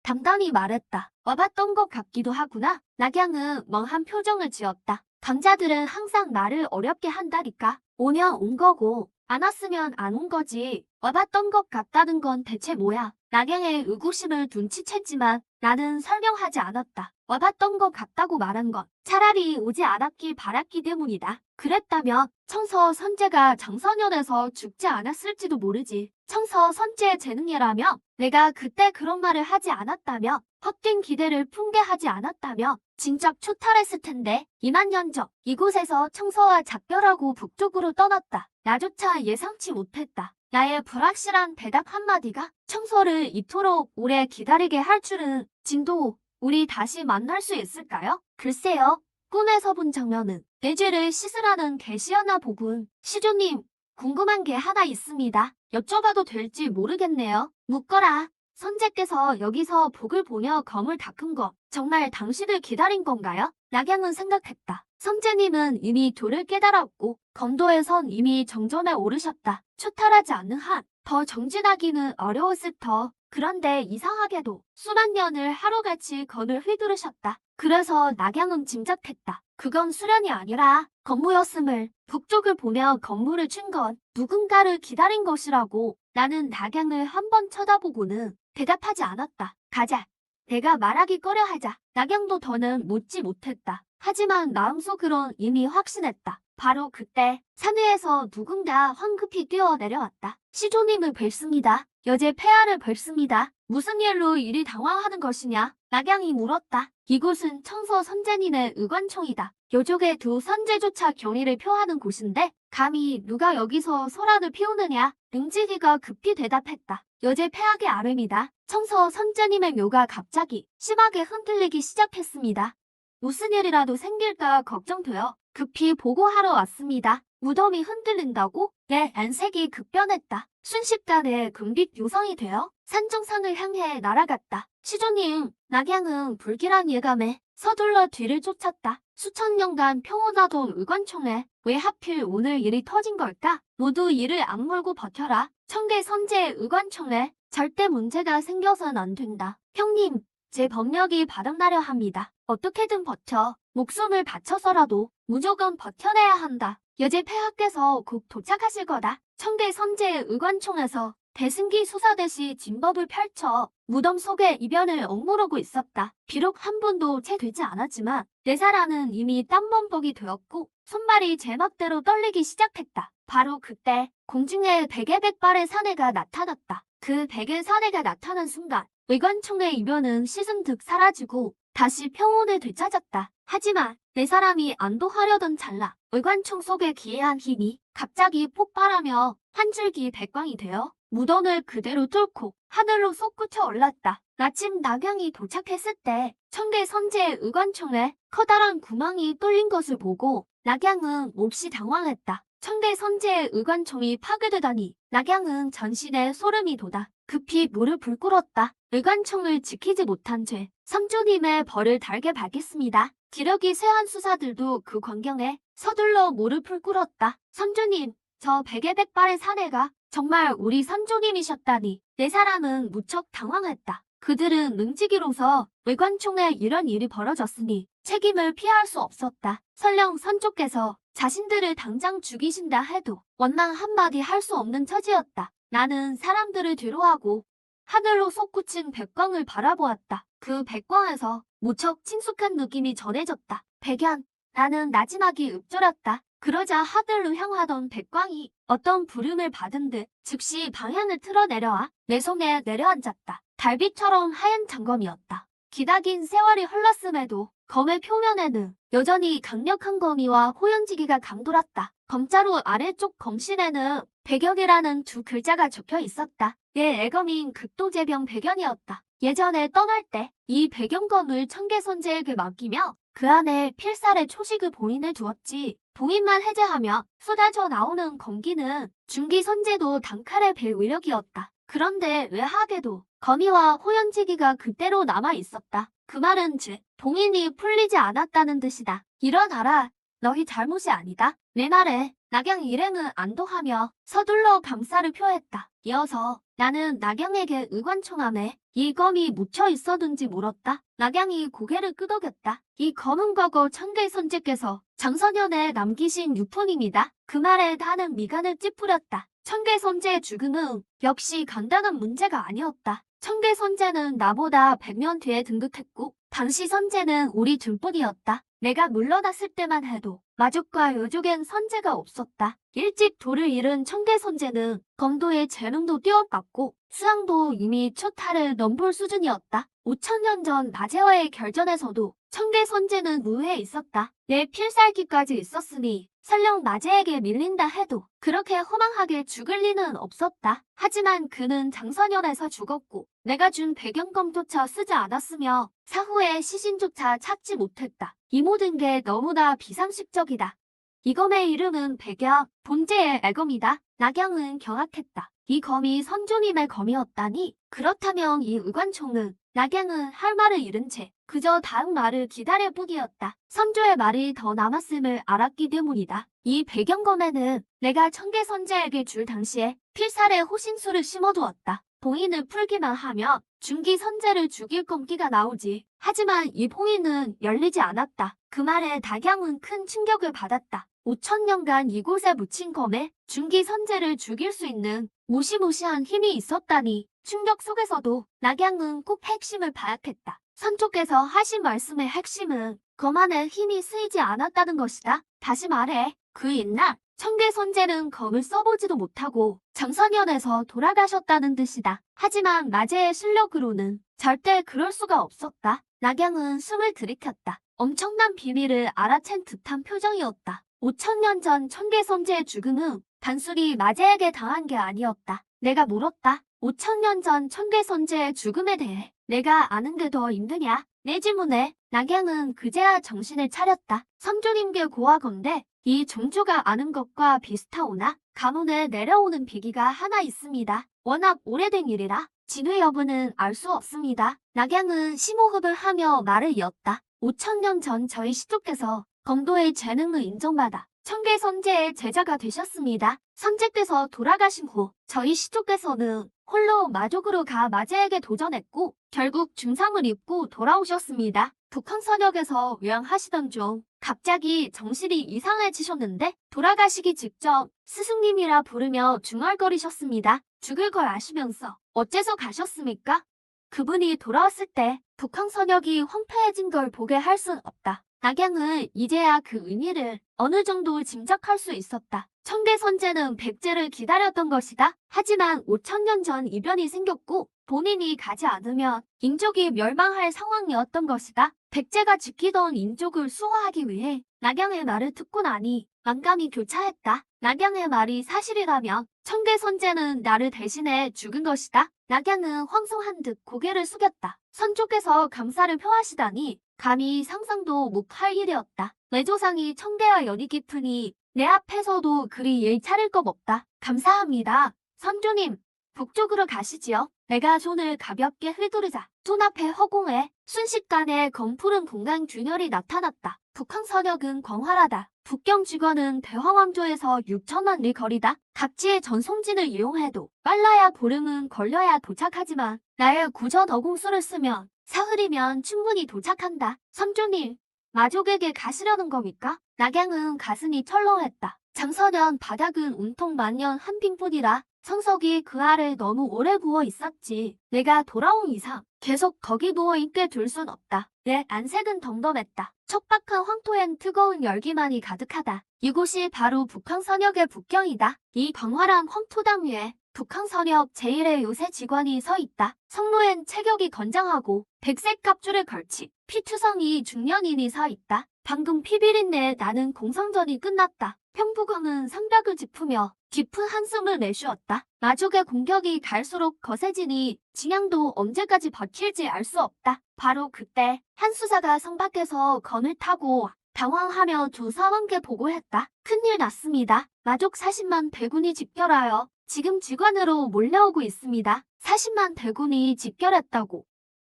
담담히 말했다. 와봤던 것 같기도 하구나. 낙양은 멍한 표정을 지었다. 강자들은 항상 말을 어렵게 한다니까. 오면 온 거고 안 왔으면 안 온 거지. 와봤던 것 같다는 건 대체 뭐야. 낙양의 의구심을 눈치챘지만 나는 설명하지 않았다. 와봤던 것 같다고 말한 건 차라리 오지 않았길 바랐기 때문이다. 그랬다면 청서 선제가 장선연에서 죽지 않았을지도 모르지. 청서 선제의 재능이라며 내가 그때 그런 말을 하지 않았다며 헛된 기대를 풍기하지 않았다며 진작 초탈했을 텐데 2만 년 전 이곳에서 청서와 작별하고 북쪽으로 떠났다. 나조차 예상치 못했다. 나의 불확실한 대답 한마디가 청서를 이토록 오래 기다리게 할 줄은. 진도, 우리 다시 만날 수 있을까요? 글쎄요. 꿈에서 본 장면은 돼지를 씻으라는 계시였나 보군. 시조님, 궁금한 게 하나 있습니다. 여쭤봐도 될지 모르겠네요. 묻거라. 선제께서 여기서 복을 보며 검을 닦은 거 정말 당신을 기다린 건가요? 낙양은 생각했다. 선제님은 이미 도를 깨달았고 검도의 선 이미 정점에 오르셨다. 초탈하지 않는 한 더 정진하기는 어려웠을 터. 그런데 이상하게도 수만 년을 하루같이 검을 휘두르셨다. 그래서 낙양은 짐작했다. 그건 수련이 아니라 건무였음을. 북쪽을 보며 건무를 춘 건 누군가를 기다린 것이라고. 나는 낙양을 한 번 쳐다보고는 대답하지 않았다. 가자. 내가 말하기 꺼려하자. 낙양도 더는 묻지 못했다. 하지만 마음속으론 이미 확신했다. 바로 그때 산 위에서 누군가 황급히 뛰어 내려왔다. 시조님을 뵐습니다. 여제 폐하를 뵐습니다. 무슨 일로 이리 당황하는 것이냐? 낙양이 물었다. 이곳은 청서 선제님의 의관총이다. 요족의 두 선제조차 경의를 표하는 곳인데 감히 누가 여기서 소란을 피우느냐? 능지기가 급히 대답했다. 여제 폐하의 아름이다. 청서 선제님의 묘가 갑자기 심하게 흔들리기 시작했습니다. 무슨 일이라도 생길까 걱정되어 급히 보고하러 왔습니다. 무덤이 흔들린다고? 내 안색이 급변했다. 순식간에 금빛 요성이 되어 산정상을 향해 날아갔다. 시조님, 낙양은 불길한 예감에 서둘러 뒤를 쫓았다. 수천 년간 평온하던 의관총에 왜 하필 오늘 일이 터진 걸까? 모두 이를 악물고 버텨라. 청계 선제의 의관총에 절대 문제가 생겨선 안 된다. 형님, 제 법력이 바닥나려 합니다. 어떻게든 버텨. 목숨을 바쳐서라도 무조건 버텨내야 한다. 여제 폐하께서 곧 도착하실 거다. 청계 선제의 의관총에서 대승기 수사대시 진법을 펼쳐 무덤 속의 이변을 억누르고 있었다. 비록 한 분도 채 되지 않았지만 내 사랑은 이미 땀범벅이 되었고 손발이 제멋대로 떨리기 시작했다. 바로 그때 공중에 백의 백발의 사내가 나타났다. 그 백의 사내가 나타난 순간 의관총의 이변은 씻은 듯 사라지고 다시 평온을 되찾았다. 하지만 내 사람이 안도하려던 찰나 의관총 속의 기이한 힘이 갑자기 폭발하며 한 줄기 백광이 되어 무덤을 그대로 뚫고 하늘로 솟구쳐 올랐다. 마침 낙양이 도착했을 때 청계 선제의 의관총에 커다란 구멍이 뚫린 것을 보고 낙양은 몹시 당황했다. 청계 선제의 의관총이 파괴되다니 낙양은 전신에 소름이 돋아 급히 무릎을 꿇었다. 의관총을 지키지 못한 죄 삼조님의 벌을 달게 받겠습니다. 기력이 쇠한 수사들도 그 광경에 서둘러 무릎을 꿇었다. 삼조님, 저 백의 백발의 사내가 정말 우리 삼조님이셨다니. 내 사람은 무척 당황했다. 그들은 능지기로서 의관총에 이런 일이 벌어졌으니 책임을 피할 수 없었다. 설령 선조께서 자신들을 당장 죽이신다 해도 원망 한마디 할 수 없는 처지였다. 나는 사람들을 뒤로하고 하늘로 솟구친 백광을 바라보았다. 그 백광에서 무척 친숙한 느낌이 전해졌다. 백연, 나는 나지막이 읊조렸다. 그러자 하늘로 향하던 백광이 어떤 부름을 받은 듯 즉시 방향을 틀어 내려와 내 손에 내려앉았다. 달빛처럼 하얀 장검이었다. 기나긴 세월이 흘렀음에도 검의 표면에는 여전히 강력한 검이와 호연지기가 감돌았다. 검자루 아래쪽 검신에는 백연이라는 두 글자가 적혀 있었다. 내 애검인 극도제병 백연이었다. 예전에 떠날 때 이 백연검을 청계선제에게 맡기며 그 안에 필살의 초식을 봉인해 두었지. 봉인만 해제하며 쏟아져 나오는 검기는 중기선제도 단칼에 벨 위력이었다. 그런데 의아하게도 검이와 호연지기가 그대로 남아있었다. 그 말은 즉 봉인이 풀리지 않았다는 뜻이다. 일어나라. 너희 잘못이 아니다. 내 말에 낙양 일행은 안도하며 서둘러 감사를 표했다. 이어서 나는 낙양에게 의관총 안에 이 검이 묻혀 있었는지 물었다. 낙양이 고개를 끄덕였다. 이 검은 과거 청계선제께서 장선연에 남기신 유품입니다. 그 말에 나는 미간을 찌푸렸다. 청계선제의 죽음은 역시 간단한 문제가 아니었다. 청계선제는 나보다 100년 뒤에 등극했고 당시 선제는 우리 둘뿐이었다. 내가 물러났을 때만 해도 마족과 요족엔 선제가 없었다. 일찍 도를 잃은 청계선제는 검도의 재능도 뛰어갔고 수양도 이미 초타를 넘볼 수준이었다. 5000년 전 나제와의 결전에서도 청계 선제는 무회에 있었다. 내 필살기까지 있었으니 설령 마제에게 밀린다 해도 그렇게 허망하게 죽을 리는 없었다. 하지만 그는 장선연에서 죽었고 내가 준 배경검조차 쓰지 않았으며 사후에 시신조차 찾지 못했다. 이 모든 게 너무나 비상식적이다. 이 검의 이름은 백약, 본제의 애검이다. 낙양은 경악했다. 이 검이 선조님의 검이었다니? 그렇다면 이 의관총은? 낙양은 할 말을 잃은 채 그저 다음 말을 기다릴 뿐이었다. 선조의 말이 더 남았음을 알았기 때문이다. 이 배경검에는 내가 청계선제에게 줄 당시에 필살의 호신수를 심어두었다. 봉인을 풀기만 하면 중기 선제를 죽일 검기가 나오지. 하지만 이 봉인은 열리지 않았다. 그 말에 낙양은 큰 충격을 받았다. 5천년간 이곳에 묻힌 검에 중기 선제를 죽일 수 있는 무시무시한 힘이 있었다니. 충격 속에서도 낙양은 꼭 핵심을 파악했다. 선조께서 하신 말씀의 핵심은 검 안에 힘이 쓰이지 않았다는 것이다. 다시 말해 그 옛날 청계 선제는 검을 써보지도 못하고 장선연에서 돌아가셨다는 뜻이다. 하지만 마제의 실력으로는 절대 그럴 수가 없었다. 낙양은 숨을 들이켰다. 엄청난 비밀을 알아챈 듯한 표정이었다. 5천년 전 청계 선제의 죽음은 단순히 마제에게 당한 게 아니었다. 내가 물었다. 5천년 전 청계 선제의 죽음에 대해 내가 아는 게 더 힘드냐? 내 질문에 낙양은 그제야 정신을 차렸다. 선조님께 고하건대 이 종조가 아는 것과 비슷하오나 가문에 내려오는 비기가 하나 있습니다. 워낙 오래된 일이라 진위 여부는 알 수 없습니다. 낙양은 심호흡을 하며 말을 이었다. 5천년 전 저희 시조께서 검도의 재능을 인정받아 청계 선제의 제자가 되셨습니다. 선제께서 돌아가신 후 저희 시조께서는 홀로 마족으로 가 마제에게 도전했고 결국 중상을 입고 돌아오셨습니다. 북한선역에서 요양하시던 중 갑자기 정신이 이상해지셨는데 돌아가시기 직전 스승님이라 부르며 중얼거리셨습니다. 죽을 걸 아시면서 어째서 가셨습니까? 그분이 돌아왔을 때 북한선역이 황폐해진 걸 보게 할 순 없다. 낙양은 이제야 그 의미를 어느 정도 짐작할 수 있었다. 청계 선제는 백제를 기다렸던 것이다. 하지만 5천년 전 이변이 생겼고 본인이 가지 않으면 인족이 멸망할 상황이었던 것이다. 백제가 지키던 인족을 수호하기 위해 낙양의 말을 듣고 나니 만감이 교차했다. 낙양의 말이 사실이라면 청계 선제는 나를 대신해 죽은 것이다. 낙양은 황송한 듯 고개를 숙였다. 선조께서 감사를 표하시다니 감히 상상도 못할 일이었다. 내 조상이 청계와 연이 깊으니 내 앞에서도 그리 예의 차릴 것 없다. 감사합니다. 선조님, 북쪽으로 가시지요. 내가 손을 가볍게 휘두르자 손 앞에 허공에 순식간에 검푸른 공간 균열이 나타났다. 북한선역은 광활하다. 북경 직원은 대황왕조에서 6천만 리 거리다. 각지의 전송진을 이용해도 빨라야 보름은 걸려야 도착하지만 나의 구전 어공수를 쓰면 사흘이면 충분히 도착한다. 선조님, 마족에게 가시려는 겁니까? 낙양은 가슴이 철렁했다. 장선연 바닥은 온통 만년 한빙뿐이라 성석이 그 아래 너무 오래 부어 있었지. 내가 돌아온 이상 계속 거기 누워 있게 둘 순 없다. 내 안색은 덤덤했다. 척박한 황토엔 뜨거운 열기만이 가득하다. 이곳이 바로 북한선역의 북경이다. 이 광활한 황토담 위에 북한선역 제1의 요새 직원이 서 있다. 성로엔 체격이 건장하고 백색 갑주를 걸친 피투성이 중년인이 서 있다. 방금 피비린내에 나는 공성전이 끝났다. 평부검은 상벽을 짚으며 깊은 한숨을 내쉬었다. 마족의 공격이 갈수록 거세지니 진양도 언제까지 버틸지 알 수 없다. 바로 그때 한 수사가 성 밖에서 검을 타고 당황하며 두 사원께 보고했다. 큰일 났습니다. 마족 40만 대군이 집결하여 지금 직관으로 몰려오고 있습니다. 40만 대군이 집결했다고.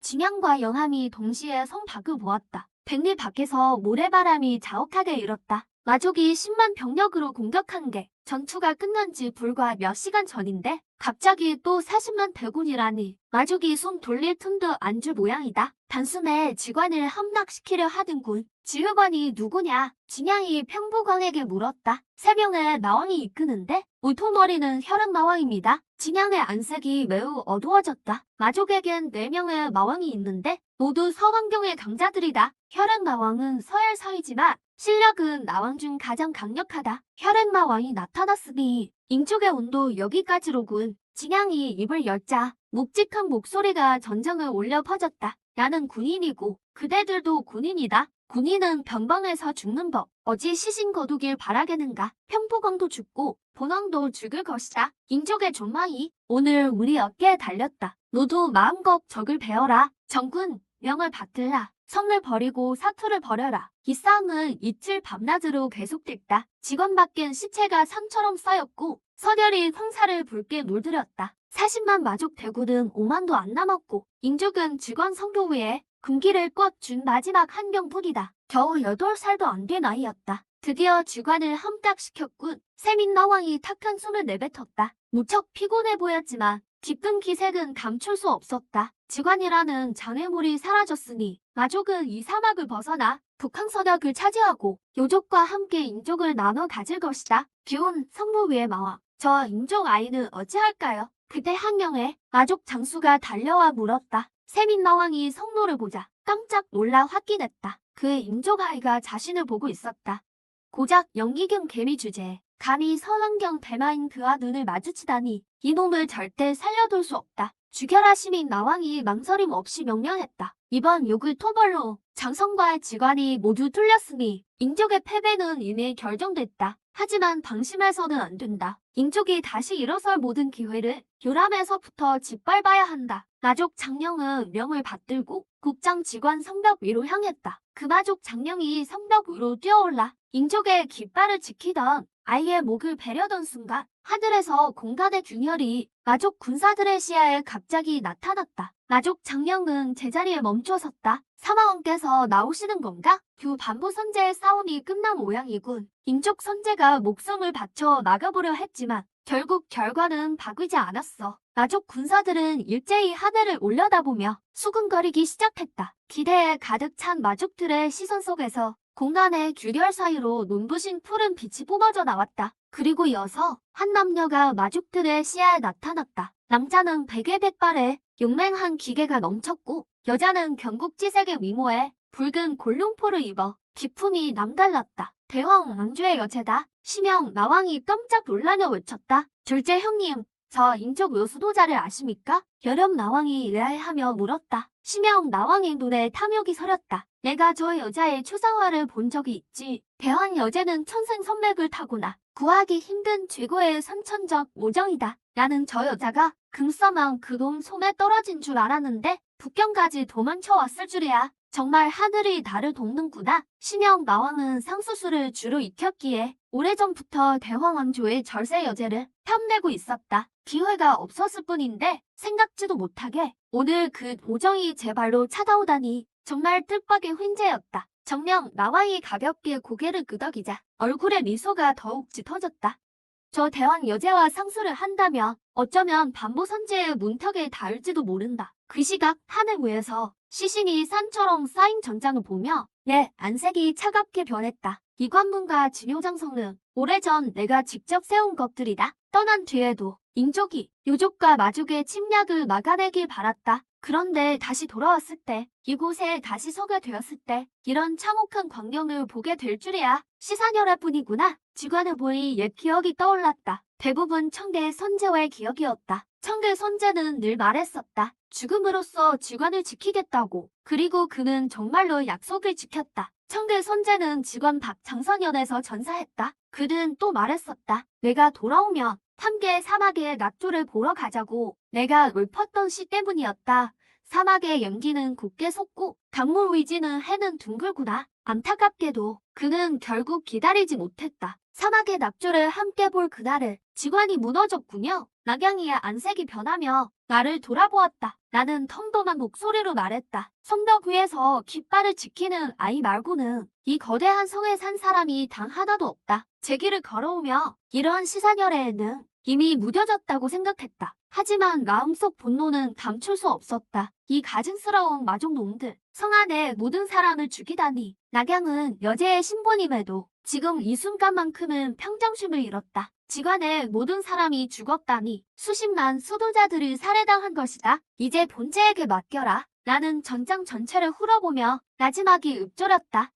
진양과 영함이 동시에 성 밖을 보았다. 백리 밖에서 모래바람이 자욱하게 일었다. 마족이 10만 병력으로 공격한 게 전투가 끝난 지 불과 몇 시간 전인데 갑자기 또 40만 대군이라니 마족이 숨 돌릴 틈도 안 줄 모양이다. 단숨에 직관을 함락시키려 하는군. 지휘관이 누구냐? 진양이 평부광에게 물었다. 3명의 마왕이 이끄는데 울토머리는 혈흔마왕입니다. 진양의 안색이 매우 어두워졌다. 마족에겐 4명의 마왕이 있는데 모두 서강경의 강자들이다. 혈흔마왕은 서열서이지만 실력은 마왕 중 가장 강력하다. 혈흔마왕이 나타났으니 인족의 온도 여기까지로군. 진양이 입을 열자 묵직한 목소리가 전정을 울려 퍼졌다. 나는 군인이고 그대들도 군인이다. 군인은 변방에서 죽는 법. 어찌 시신 거두길 바라겠는가. 평포광도 죽고 본왕도 죽을 것이다. 인족의 존망이 오늘 우리 어깨에 달렸다. 너도 마음껏 적을 베어라. 정군, 명을 받들라. 성을 버리고 사투를 벌여라. 이 싸움은 이틀 밤낮으로 계속됐다. 직원 밖엔 시체가 산처럼 쌓였고 서결이 황사를 붉게 물들였다. 40만 마족 대군은 5만도 안 남았고 인족은 직원 성도 위에 군기를 꽉 준 마지막 한 명뿐이다. 겨우 8살도 안 된 아이였다. 드디어 직관을 함딱시켰군. 세민나왕이 탁한 숨을 내뱉었다. 무척 피곤해 보였지만 깊은 기색은 감출 수 없었다. 직관이라는 장애물이 사라졌으니 마족은 이 사막을 벗어나 북항서역을 차지하고 요족과 함께 인족을 나눠 가질 것이다. 비온 성무 위에 마왕, 저 인족 아이는 어찌할까요? 그때 한 명의 마족 장수가 달려와 물었다. 세민나왕이 성노를 보자 깜짝 놀라 화끼냈다. 그의 인족 아이가 자신을 보고 있었다. 고작 연기경 개미 주제에 감히 선왕경 대마인 그와 눈을 마주치다니 이놈을 절대 살려둘 수 없다. 죽여라. 시민나왕이 망설임 없이 명령했다. 이번 욕을 토벌로 장성과의 직관이 모두 뚫렸으니 인족의 패배는 이미 결정됐다. 하지만 방심해서는 안 된다. 인족이 다시 일어설 모든 기회를 요람에서부터 짓밟아야 한다. 마족 장령은 명을 받들고 국장 직관 성벽 위로 향했다. 그 마족 장령이 성벽 위로 뛰어올라 인족의 깃발을 지키던 아이의 목을 베려던 순간 하늘에서 공간의 균열이 마족 군사들의 시야에 갑자기 나타났다. 마족 장령은 제자리에 멈춰섰다. 사마왕께서 나오시는 건가? 두 반부 선제의 싸움이 끝난 모양이군. 인족 선제가 목숨을 바쳐 나가보려 했지만 결국 결과는 바뀌지 않았어. 마족 군사들은 일제히 하늘을 올려다보며 수군거리기 시작했다. 기대에 가득 찬 마족들의 시선 속에서 공간의 균열 사이로 눈부신 푸른 빛이 뿜어져 나왔다. 그리고 이어서 한 남녀가 마족들의 시야에 나타났다. 남자는 베개 백발에 용맹한 기계가 넘쳤고 여자는 경국지색의 미모에 붉은 골룡포를 입어 기품이 남달랐다. 대왕 왕조의 여체다. 시명 나왕이 깜짝 놀라며 외쳤다. 둘째 형님, 저 인족 요수도자를 아십니까? 여렴 나왕이 의아해하며 물었다. 시명 나왕의 눈에 탐욕이 서렸다. 내가 저 여자의 추상화를 본 적이 있지. 대왕 여제는 천생선맥을 타고나 구하기 힘든 최고의 선천적 모정이다. 나는 저 여자가 금싸망 그놈 손에 떨어진 줄 알았는데 북경까지 도망쳐왔을 줄이야. 정말 하늘이 나를 돕는구나. 시명 나왕은 상수수를 주로 익혔기에 오래전부터 대왕왕조의 절세 여제를 탐내고 있었다. 기회가 없었을 뿐인데 생각지도 못하게 오늘 그 도정이 제 발로 찾아오다니 정말 뜻밖의 횡재였다. 정녕 나왕이 가볍게 고개를 끄덕이자 얼굴에 미소가 더욱 짙어졌다. 저 대왕 여제와 상수를 한다면 어쩌면 반보 선제의 문턱에 닿을지도 모른다. 그 시각 하늘 위에서 시신이 산처럼 쌓인 전장을 보며 내 안색이 차갑게 변했다. 이 관문과 진효장성은 오래전 내가 직접 세운 것들이다. 떠난 뒤에도 인족이 요족과 마족의 침략을 막아내길 바랐다. 그런데 다시 돌아왔을 때, 이곳에 다시 서게 되었을 때 이런 참혹한 광경을 보게 될 줄이야. 시사녀랄 뿐이구나. 직관을 보니 옛 기억이 떠올랐다. 대부분 청계 선제와의 기억이었다. 청계 선제는 늘 말했었다. 죽음으로써 직관을 지키겠다고. 그리고 그는 정말로 약속을 지켰다. 청계 선제는 직관 박장선연에서 전사했다. 그는 또 말했었다. 내가 돌아오면 함께 사막의 낙조를 보러 가자고. 내가 읊었던 시 때문이었다. 사막의 연기는 곱게 솟고 강물 위지는 해는 둥글구나. 안타깝게도 그는 결국 기다리지 못했다. 사막의 낙조를 함께 볼 그날을 직관이 무너졌군요. 낙양이의 안색이 변하며 나를 돌아보았다. 나는 텀덤한 목소리로 말했다. 성벽 위에서 깃발을 지키는 아이 말고는 이 거대한 성에 산 사람이 단 하나도 없다. 제 길을 걸어오며 이러한 시사녀례에는 이미 무뎌졌다고 생각했다. 하지만 마음속 분노는 감출 수 없었다. 이 가증스러운 마족놈들, 성 안에 모든 사람을 죽이다니. 낙양은 여제의 신부님에도 지금 이 순간만큼은 평정심을 잃었다. 지관의 모든 사람이 죽었다니. 수십만 수도자들이 살해당한 것이다. 이제 본체에게 맡겨라. 나는 전장 전체를 훑어보며 나지막이 읊조렸다.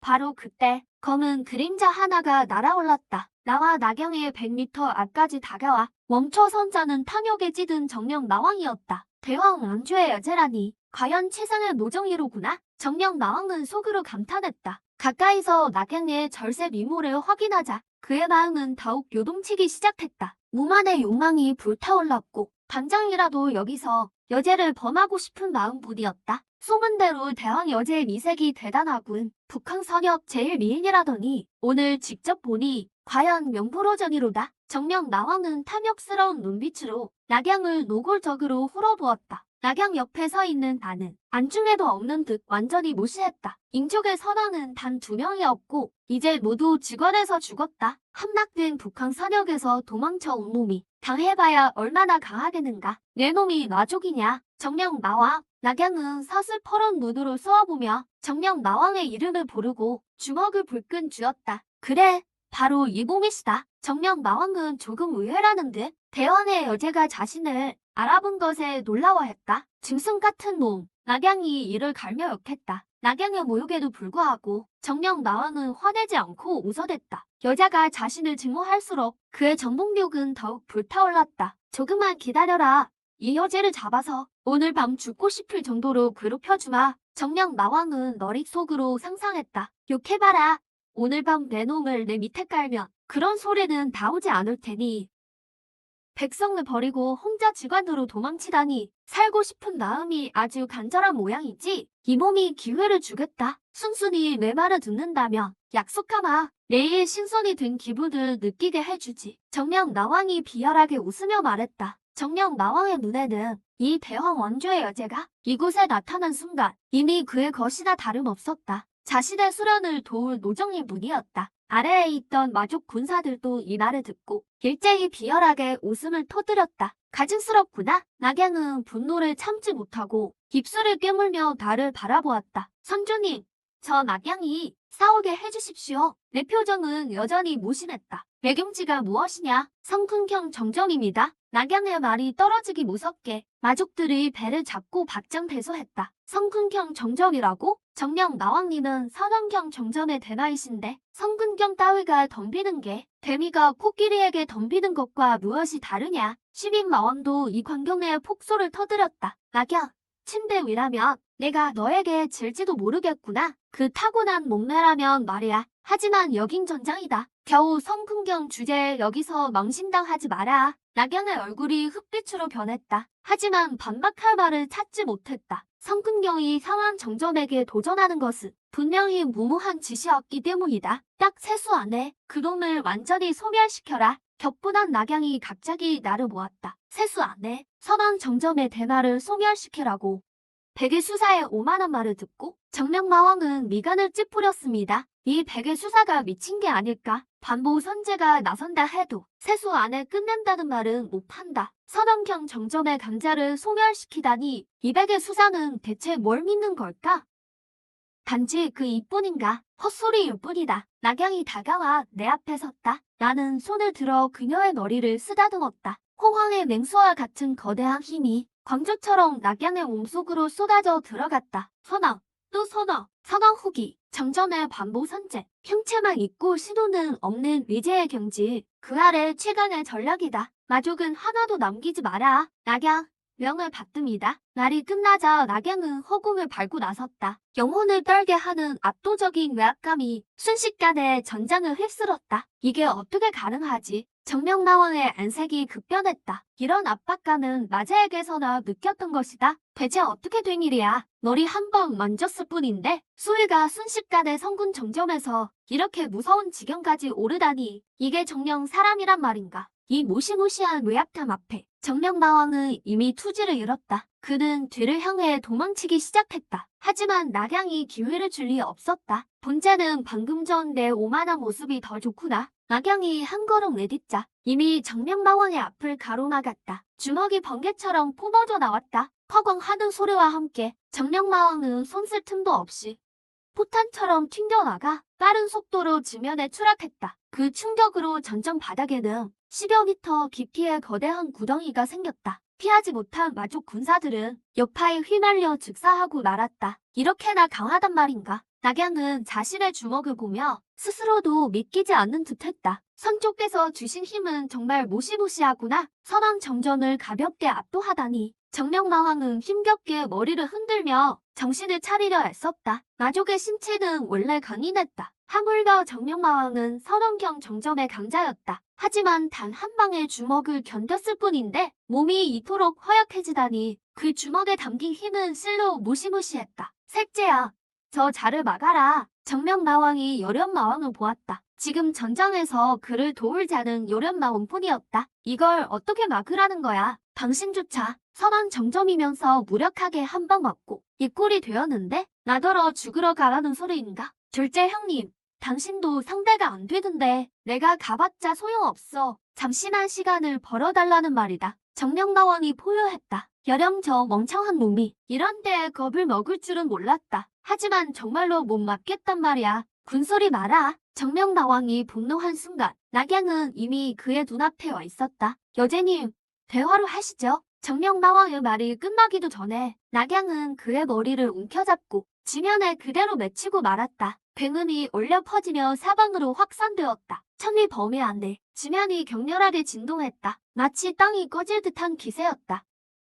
바로 그때 검은 그림자 하나가 날아올랐다. 나와 낙양의 100m 앞까지 다가와 멈춰선 자는 탐욕에 찌든 정령 나왕이었다. 대왕 왕조의 여제라니. 과연 최상의 노정이로구나. 정녕 마왕은 속으로 감탄했다. 가까이서 낙양의 절세 미모를 확인하자 그의 마음은 더욱 요동치기 시작했다. 무만의 욕망이 불타올랐고 당장이라도 여기서 여제를 범하고 싶은 마음뿐이었다. 소문대로 대왕 여제의 미색이 대단하군. 북한 선역 제일 미인이라더니 오늘 직접 보니 과연 명불허전이로다. 정녕 마왕은 탐욕스러운 눈빛으로 낙양을 노골적으로 훑어보았다. 낙양 옆에 서 있는 나는 안중에도 없는 듯 완전히 무시했다. 인족의 선왕은 단 2명이었고 이제 모두 직원에서 죽었다. 함락된 북한 선역에서 도망쳐 온 놈이 당해봐야 얼마나 강하겠는가. 내 놈이 나족이냐. 정녕 마왕. 낙양은 서슬퍼런 눈으로 쏘아보며 정녕 마왕의 이름을 부르고 주먹을 불끈 쥐었다. 그래, 바로 이 놈이시다. 정녕 마왕은 조금 의외라는 듯 대왕의 여제가 자신을 알아본 것에 놀라워했다. 짐승 같은 놈. 낙양이 이를 갈며 욕했다. 낙양의 모욕에도 불구하고 정녕 마왕은 화내지 않고 웃어댔다. 여자가 자신을 증오할수록 그의 정복욕은 더욱 불타올랐다. 조금만 기다려라. 이 여제를 잡아서 오늘 밤 죽고 싶을 정도로 괴롭혀주마. 정녕 마왕은 머릿속으로 상상했다. 욕해봐라. 오늘 밤 내 놈을 내 밑에 깔면 그런 소리는 나오지 않을 테니. 백성을 버리고 혼자 직관으로 도망치다니 살고 싶은 마음이 아주 간절한 모양이지. 이 몸이 기회를 주겠다. 순순히 내 말을 듣는다면 약속하마. 내일 신선이 된 기분을 느끼게 해주지. 정녕 마왕이 비열하게 웃으며 말했다. 정녕 마왕의 눈에는 이 대왕 원조의 여제가 이곳에 나타난 순간 이미 그의 것이나 다름없었다. 자신의 수련을 도울 노정일 뿐이었다. 아래에 있던 마족 군사들도 이 말을 듣고 일제히 비열하게 웃음을 터뜨렸다. 가증스럽구나. 낙양은 분노를 참지 못하고 입술을 깨물며 나를 바라보았다. 선주님, 저 낙양이 싸우게 해주십시오. 내 표정은 여전히 무심했다. 매경지가 무엇이냐? 성군경 정정입니다. 낙양의 말이 떨어지기 무섭게 마족들이 배를 잡고 박장대소했다. 성군경 정정이라고? 정녕 마왕님은 선원경 정점의 대마이신데 성군경 따위가 덤비는 게 대미가 코끼리에게 덤비는 것과 무엇이 다르냐? 시민 마왕도 이 광경에 폭소를 터뜨렸다. 낙양, 침대 위라면 내가 너에게 질지도 모르겠구나. 그 타고난 몸매라면 말이야. 하지만 여긴 전장이다. 겨우 성군경 주제에 여기서 망신당하지 마라. 낙양의 얼굴이 흑빛으로 변했다. 하지만 반박할 말을 찾지 못했다. 성군경이 상황 정점에게 도전하는 것은 분명히 무모한 짓이었기 때문이다. 딱 3수 안에 그놈을 완전히 소멸시켜라. 격분한 낙양이 갑자기 나를 모았다. 3수 안에 선왕 정점의 대마를 소멸시키라고. 백의 수사의 오만한 말을 듣고 정령마왕은 미간을 찌푸렸습니다. 이 백의 수사가 미친 게 아닐까? 반보 선제가 나선다 해도 3수 안에 끝낸다는 말은 못한다. 선왕경 정점의 강자를 소멸시키다니 이 백의 수사는 대체 뭘 믿는 걸까? 단지 그 이뿐인가? 헛소리일 뿐이다. 낙양이 다가와 내 앞에 섰다. 나는 손을 들어 그녀의 머리를 쓰다듬었다. 홍황의 맹수와 같은 거대한 힘이 광주처럼 낙양의 몸속으로 쏟아져 들어갔다. 선왕, 또 선왕, 선왕 후기, 정점의 반보 선제, 형체만 있고 시도는 없는 위제의 경지, 그 아래 최강의 전략이다. 마족은 하나도 남기지 마라. 낙양, 명을 받듭니다. 날이 끝나자 낙양은 허공을 밟고 나섰다. 영혼을 떨게 하는 압도적인 외압감이 순식간에 전장을 휩쓸었다. 이게 어떻게 가능하지? 정명마왕의 안색이 급변했다. 이런 압박감은 마제에게서나 느꼈던 것이다. 대체 어떻게 된 일이야? 머리 한 번 만졌을 뿐인데 수위가 순식간에 성군 정점에서 이렇게 무서운 지경까지 오르다니 이게 정녕 사람이란 말인가? 이 무시무시한 외압감 앞에 정령마왕은 이미 투지를 잃었다. 그는 뒤를 향해 도망치기 시작했다. 하지만 낙양이 기회를 줄 리 없었다. 본자는 방금 전 내 오만한 모습이 더 좋구나. 낙양이 한 걸음 내딛자 이미 정령마왕의 앞을 가로막았다. 주먹이 번개처럼 뿜어져 나왔다. 허광 하는 소리와 함께 정령마왕은 손쓸 틈도 없이 포탄처럼 튕겨나가 빠른 속도로 지면에 추락했다. 그 충격으로 전정 바닥에는 10여 미터 깊이의 거대한 구덩이가 생겼다. 피하지 못한 마족 군사들은 여파에 휘말려 즉사하고 말았다. 이렇게나 강하단 말인가? 낙양은 자신의 주먹을 보며 스스로도 믿기지 않는 듯했다. 선조께서 주신 힘은 정말 무시무시하구나. 선왕 정전을 가볍게 압도하다니. 정령마왕은 힘겹게 머리를 흔들며 정신을 차리려 애썼다. 마족의 신체는 원래 강인했다. 하물며 정령마왕은 선원경 정점의 강자였다. 하지만 단 한 방의 주먹을 견뎠을 뿐인데 몸이 이토록 허약해지다니 그 주먹에 담긴 힘은 실로 무시무시했다. 색제야, 저 자를 막아라. 정령마왕이 여련마왕을 보았다. 지금 전장에서 그를 도울 자는 여련마왕뿐이었다. 이걸 어떻게 막으라는 거야. 당신조차 선왕 정점이면서 무력하게 한 방 맞고 이 꼴이 되었는데 나더러 죽으러 가라는 소리인가? 둘째 형님, 당신도 상대가 안 되던데 내가 가봤자 소용없어. 잠시만 시간을 벌어달라는 말이다. 정령마왕이 포효했다. 여령 저 멍청한 놈이 이런 데에 겁을 먹을 줄은 몰랐다. 하지만 정말로 못 맞겠단 말이야. 군소리 마라. 정령마왕이 분노한 순간 낙양은 이미 그의 눈앞에 와 있었다. 여제님, 대화로 하시죠. 정령마왕의 말이 끝나기도 전에 낙양은 그의 머리를 움켜잡고 지면에 그대로 맺히고 말았다. 굉음이 울려 퍼지며 사방으로 확산되었다. 천리 범위 안에 지면이 격렬하게 진동했다. 마치 땅이 꺼질 듯한 기세였다.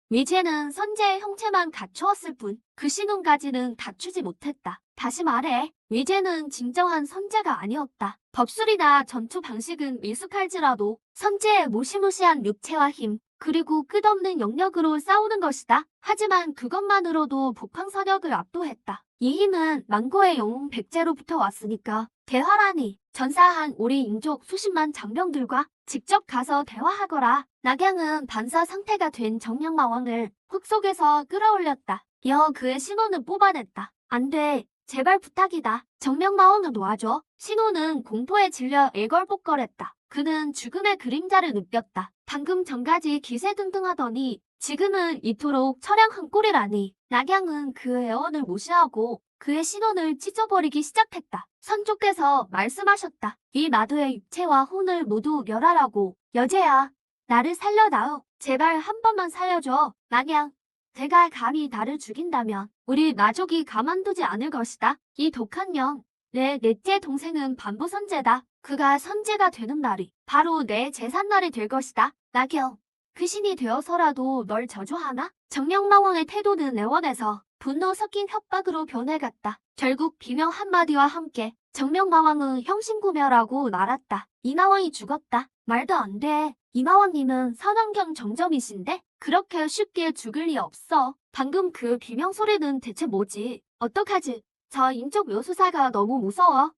위제는 선제의 형체만 갖추었을 뿐 그 신혼까지는 갖추지 못했다. 다시 말해, 위제는 진정한 선제가 아니었다. 법술이나 전투 방식은 미숙할지라도 선제의 무시무시한 육체와 힘, 그리고 끝없는 영역으로 싸우는 것이다. 하지만 그것만으로도 북방선역을 압도했다. 이 힘은 망고의 영웅 백제로부터 왔으니까 대화라니. 전사한 우리 인족 수십만 장병들과 직접 가서 대화하거라. 낙양은 반사 상태가 된 정령마왕을 흙 속에서 끌어올렸다. 이어 그의 신혼을 뽑아냈다. 안 돼. 제발 부탁이다. 정령마왕을 놓아줘. 신혼은 공포에 질려 애걸복걸했다. 그는 죽음의 그림자를 느꼈다. 방금 전까지 기세등등하더니 지금은 이토록 처량한 꼴이라니. 낙양은 그의 애원을 무시하고 그의 신혼을 찢어버리기 시작했다. 선조께서 말씀하셨다. 이 마도의 육체와 혼을 모두 멸하라고. 여제야, 나를 살려다오. 제발 한 번만 살려줘. 낙양, 내가 감히 나를 죽인다면 우리 마족이 가만두지 않을 것이다. 이 독한 영, 내 넷째 동생은 반부선제다. 그가 선제가 되는 날이 바로 내 제삿날이 될 것이다. 낙영, 그 신이 되어서라도 널 저주하나? 정령마왕의 태도는 애원해서 분노 섞인 협박으로 변해갔다. 결국 비명 한마디와 함께 정령마왕은 형신구멸하고 말았다. 이마왕이 죽었다. 말도 안 돼. 이마왕님은 선원경 정점이신데 그렇게 쉽게 죽을 리 없어. 방금 그 비명 소리는 대체 뭐지? 어떡하지? 저 인적 묘수사가 너무 무서워.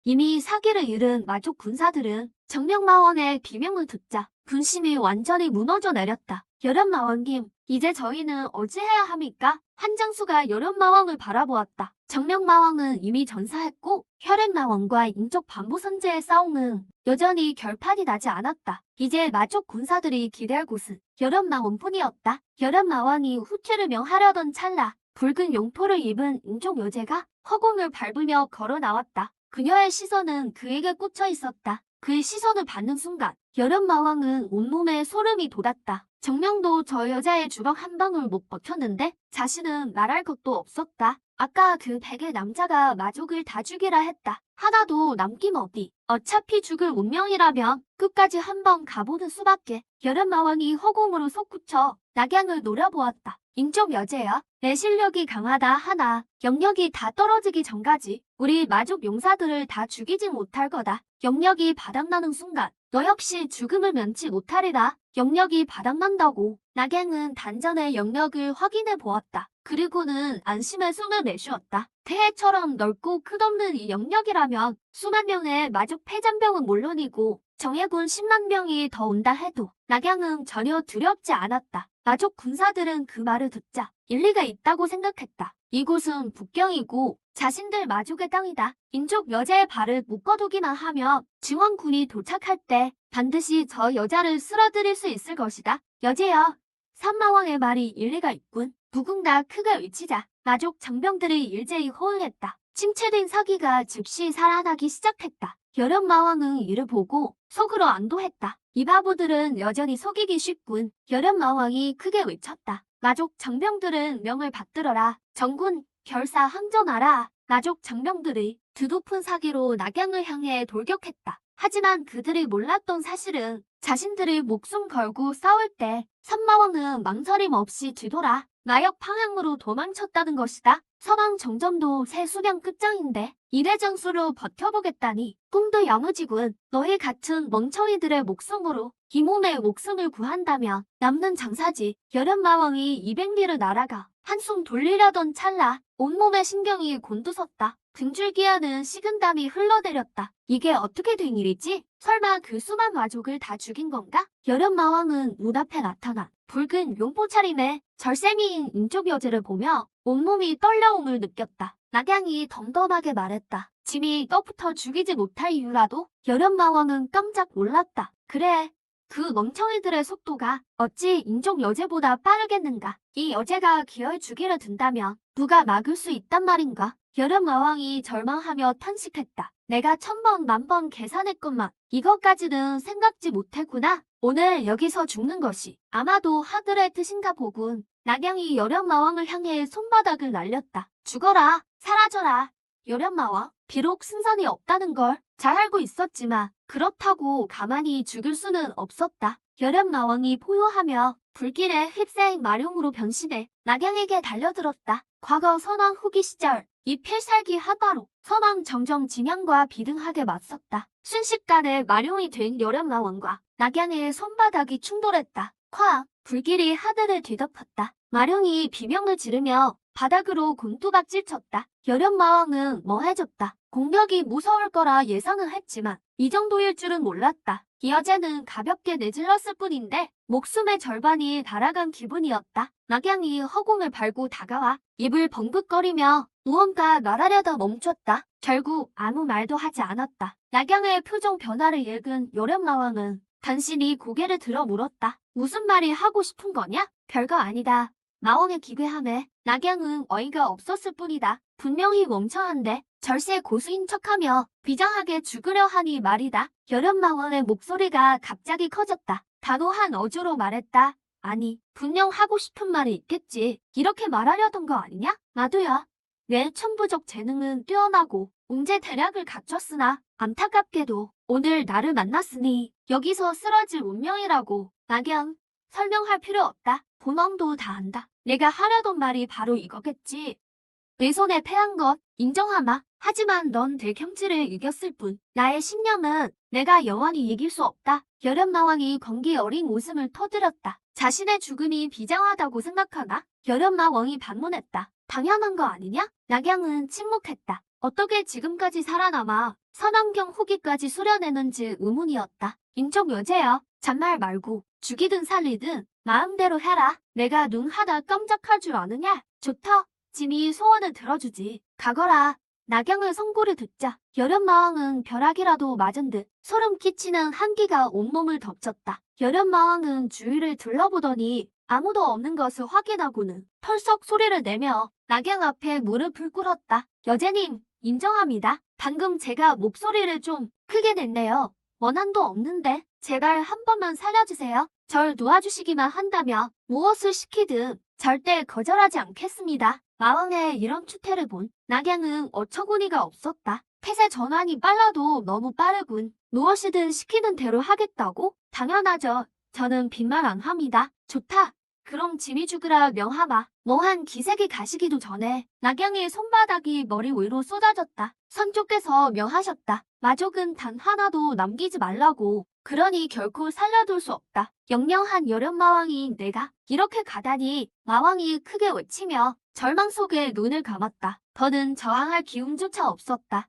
이미 사기를 잃은 마족 군사들은 정령마왕의 비명을 듣자 군심이 완전히 무너져 내렸다. 여련마왕님, 이제 저희는 어찌해야 합니까? 한장수가 여련마왕을 바라보았다. 정령마왕은 이미 전사했고 혈액마왕과 인적 반부선제의 싸움은 여전히 결판이 나지 않았다. 이제 마족 군사들이 기대할 곳은 여련마왕뿐이었다. 여련마왕이 후퇴를 명하려던 찰나 붉은 용포를 입은 인종 여제가 허공을 밟으며 걸어 나왔다. 그녀의 시선은 그에게 꽂혀 있었다. 그의 시선을 받는 순간 여련마왕은 온몸에 소름이 돋았다. 정령도 저 여자의 주먹 한 방울 못 버텼는데 자신은 말할 것도 없었다. 아까 그 백의 남자가 마족을 다 죽이라 했다. 하나도 남김없이. 어차피 죽을 운명이라면 끝까지 한번 가보는 수밖에. 여련마왕이 허공으로 솟구쳐 낙양을 노려보았다. 인적 여제야. 내 실력이 강하다 하나 영역이 다 떨어지기 전까지 우리 마족 용사들을 다 죽이지 못할 거다. 영역이 바닥나는 순간 너 역시 죽음을 면치 못하리라. 영역이 바닥난다고. 낙양은 단전의 영역을 확인해 보았다. 그리고는 안심의 숨을 내쉬었다. 태해처럼 넓고 끝없는 이 영역이라면 수만 명의 마족 패잔병은 물론이고 정예군 10만 명이 더 온다 해도 낙양은 전혀 두렵지 않았다. 마족 군사들은 그 말을 듣자 일리가 있다고 생각했다. 이곳은 북경이고 자신들 마족의 땅이다. 인족 여자의 발을 묶어두기만 하면 증원군이 도착할 때 반드시 저 여자를 쓸어들일 수 있을 것이다. 여제여, 산마왕의 말이 일리가 있군. 누군가 크게 외치자 마족 장병들이 일제히 호응했다. 침체된 사기가 즉시 살아나기 시작했다. 여련마왕은 이를 보고 속으로 안도했다. 이 바보들은 여전히 속이기 쉽군. 여련마왕이 크게 외쳤다. 마족 장병들은 명을 받들어라. 정군, 결사 항전하라. 나족 장병들이 드높은 사기로 낙양을 향해 돌격했다. 하지만 그들이 몰랐던 사실은 자신들이 목숨 걸고 싸울 때 선마왕은 망설임 없이 뒤돌아 나역 방향으로 도망쳤다는 것이다. 서방 정점도 새 수령 끝장인데 이대장수로 버텨보겠다니 꿈도 야무지군. 너희 같은 멍청이들의 목숨으로 이 몸의 목숨을 구한다면 남는 장사지. 여련마왕이 200리를 날아가 한숨 돌리려던 찰나 온몸의 신경이 곤두섰다. 등줄기에는 식은땀이 흘러내렸다. 이게 어떻게 된 일이지? 설마 그 수만 와족을 다 죽인 건가? 여련마왕은 문 앞에 나타나 붉은 용포 차림의 절세미인 인쪽 여제를 보며 온몸이 떨려옴을 느꼈다. 낙양이 덤덤하게 말했다. 짐이 떡부터 죽이지 못할 이유라도? 여련마왕은 깜짝 놀랐다. 그래. 그 멍청이들의 속도가 어찌 인종 여제보다 빠르겠는가? 이 여제가 기어이 죽이려 든다면 누가 막을 수 있단 말인가? 여련마왕이 절망하며 탄식했다. 내가 1000번 만번 계산했건만 이것까지는 생각지 못했구나. 오늘 여기서 죽는 것이 아마도 하늘의 뜻인가 보군. 낙양이 여련마왕을 향해 손바닥을 날렸다. 죽어라. 사라져라. 여련마왕. 비록 승산이 없다는 걸 잘 알고 있었지만 그렇다고 가만히 죽일 수는 없었다. 여련마왕이 포효하며 불길의 휩싸인 마룡으로 변신해 낙양에게 달려들었다. 과거 선왕 후기 시절 이 필살기 하나로 선왕 정정 진양과 비등하게 맞섰다. 순식간에 마룡이 된 여련마왕과 낙양의 손바닥이 충돌했다. 콱! 불길이 하늘을 뒤덮었다. 마룡이 비명을 지르며 바닥으로 곤두박질 쳤다. 여련마왕은 멍해졌다. 공격이 무서울 거라 예상은 했지만 이 정도일 줄은 몰랐다. 이 여제는 가볍게 내질렀을 뿐인데 목숨의 절반이 날아간 기분이었다. 낙양이 허공을 밟고 다가와 입을 벙긋거리며 무언가 말하려다 멈췄다. 결국 아무 말도 하지 않았다. 낙양의 표정 변화를 읽은 여련마왕은 단신이 고개를 들어 물었다. 무슨 말이 하고 싶은 거냐? 별거 아니다. 마왕의 기괴함에 낙양은 어이가 없었을 뿐이다. 분명히 멍청한데 절세 고수인 척하며 비장하게 죽으려 하니 말이다. 여련마왕의 목소리가 갑자기 커졌다. 단호한 어조로 말했다. 아니, 분명 하고 싶은 말이 있겠지. 이렇게 말하려던 거 아니냐? 나도야. 내 천부적 재능은 뛰어나고 웅재 대략을 갖췄으나 안타깝게도 오늘 나를 만났으니 여기서 쓰러질 운명이라고. 낙양, 설명할 필요 없다. 본왕도 다 안다. 내가 하려던 말이 바로 이거겠지. 내 손에 패한 것 인정하마. 하지만 넌 대경지를 이겼을 뿐. 나의 신념은 내가 영원히 이길 수 없다. 여련마왕이 건기 어린 웃음을 터뜨렸다. 자신의 죽음이 비장하다고 생각하나? 여련마왕이 반문했다. 당연한 거 아니냐? 낙양은 침묵했다. 어떻게 지금까지 살아남아 선왕경 후기까지 수려내는지 의문이었다. 인적 여제여. 잔말 말고 죽이든 살리든 마음대로 해라. 내가 눈 하나 깜짝할 줄 아느냐? 좋다. 짐이 소원을 들어주지. 가거라. 낙양의 선고를 듣자 여련마왕은 벼락이라도 맞은 듯 소름 끼치는 한기가 온몸을 덮쳤다. 여련마왕은 주위를 둘러보더니 아무도 없는 것을 확인하고는 털썩 소리를 내며 낙양 앞에 무릎을 꿇었다. 여제님, 인정합니다. 방금 제가 목소리를 좀 크게 냈네요. 원한도 없는데 제발 한 번만 살려주세요. 절 놓아주시기만 한다면 무엇을 시키든 절대 거절하지 않겠습니다. 마왕의 이런 추태를 본 낙양은 어처구니가 없었다. 폐쇄 전환이 빨라도 너무 빠르군. 무엇이든 시키는 대로 하겠다고? 당연하죠. 저는 빈말 안 합니다. 좋다. 그럼 짐이 죽으라 명하마. 멍한 기색이 가시기도 전에 낙양의 손바닥이 머리 위로 쏟아졌다. 선조께서 명하셨다. 마족은 단 하나도 남기지 말라고. 그러니 결코 살려둘 수 없다. 영영한 여련마왕이 내가 이렇게 가다니. 마왕이 크게 외치며 절망 속에 눈을 감았다. 더는 저항할 기운조차 없었다.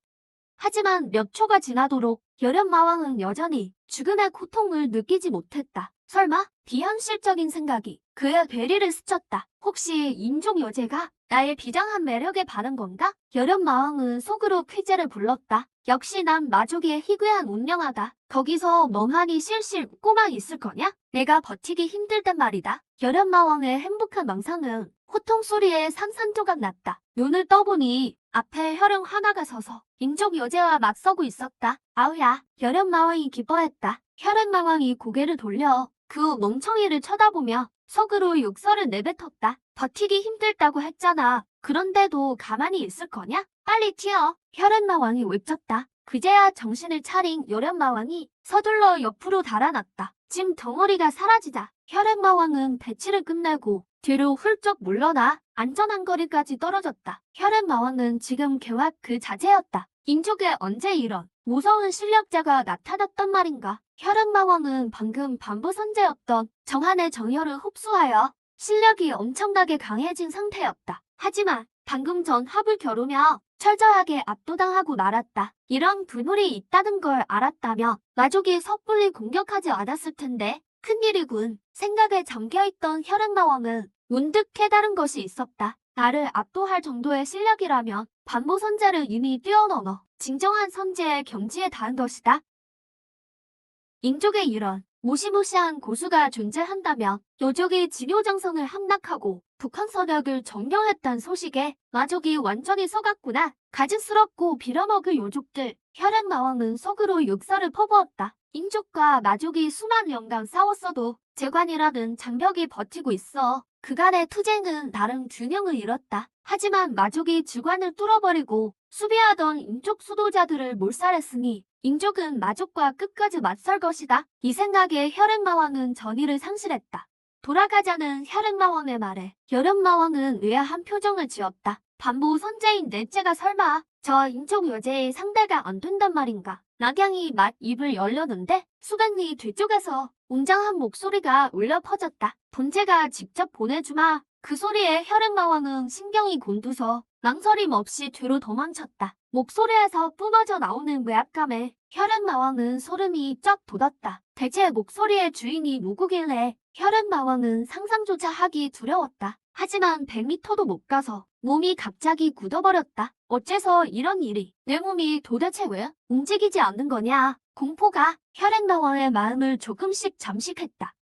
하지만 몇 초가 지나도록 여련마왕은 여전히 죽음의 고통을 느끼지 못했다. 설마 비현실적인 생각이 그의 괴리를 스쳤다. 혹시 인종 여제가 나의 비장한 매력에 반한 건가? 여련마왕은 속으로 퀴즈를 불렀다. 역시 난 마족의 희귀한 운명하다. 거기서 멍하니 실실 웃고만 있을 거냐? 내가 버티기 힘들단 말이다. 여련마왕의 행복한 망상은 호통 소리에 산산조각 났다. 눈을 떠보니 앞에 혈령 하나가 서서 인종 여제와 맞서고 있었다. 아우야, 여련마왕이 기뻐했다. 혈령마왕이 고개를 돌려 그 멍청이를 쳐다보며 속으로 욕설을 내뱉었다. 버티기 힘들다고 했잖아. 그런데도 가만히 있을 거냐? 빨리 튀어. 혈연마왕이 외쳤다. 그제야 정신을 차린 요련마왕이 서둘러 옆으로 달아났다. 짐 덩어리가 사라지자 혈연마왕은 배치를 끝내고 뒤로 훌쩍 물러나 안전한 거리까지 떨어졌다. 혈연마왕은 지금 개와 그 자제였다. 인족에 언제 이런 무서운 실력자가 나타났단 말인가. 혈연마왕은 방금 반부 선제였던 정한의 정열을 흡수하여 실력이 엄청나게 강해진 상태였다. 하지만 방금 전 합을 겨루며 철저하게 압도당하고 말았다. 이런 그물이 있다는 걸 알았다면 마족이 섣불리 공격하지 않았을 텐데 큰일이군. 생각에 잠겨있던 혈연마왕은 문득 깨달은 것이 있었다. 나를 압도할 정도의 실력이라면 반보 선제를 이미 뛰어넘어 진정한 선제의 경지에 닿은 것이다. 인족에 이런 무시무시한 고수가 존재한다면 요족이 진효정성을 함락하고 북한 서력을 점령했단 소식에 마족이 완전히 속았구나. 가증스럽고 빌어먹을 요족들. 혈연마왕은 속으로 욕설을 퍼부었다. 인족과 마족이 수만 년간 싸웠어도 재관이라는 장벽이 버티고 있어. 그간의 투쟁은 나름 균형을 잃었다. 하지만 마족이 주관을 뚫어버리고 수비하던 인족 수도자들을 몰살했으니 인족은 마족과 끝까지 맞설 것이다. 이 생각에 혈연마왕은 전의를 상실했다. 돌아가자는 혈연마왕의 말에 혈연마왕은 의아한 표정을 지었다. 반보 선제인 넷째가 설마 저 인족 여제의 상대가 안 된단 말인가. 낙양이 막 입을 열려는데 수간리 뒤쪽에서 웅장한 목소리가 울려 퍼졌다. 본제가 직접 보내주마. 그 소리에 혈연마왕은 신경이 곤두서 망설임 없이 뒤로 도망쳤다. 목소리에서 뿜어져 나오는 외압감에 혈연마왕은 소름이 쫙 돋았다. 대체 목소리의 주인이 누구길래 혈연마왕은 상상조차 하기 두려웠다. 하지만 100m도 못 가서 몸이 갑자기 굳어버렸다. 어째서 이런 일이? 내 몸이 도대체 왜 움직이지 않는 거냐? 공포가 혈연마왕의 마음을 조금씩 잠식했다.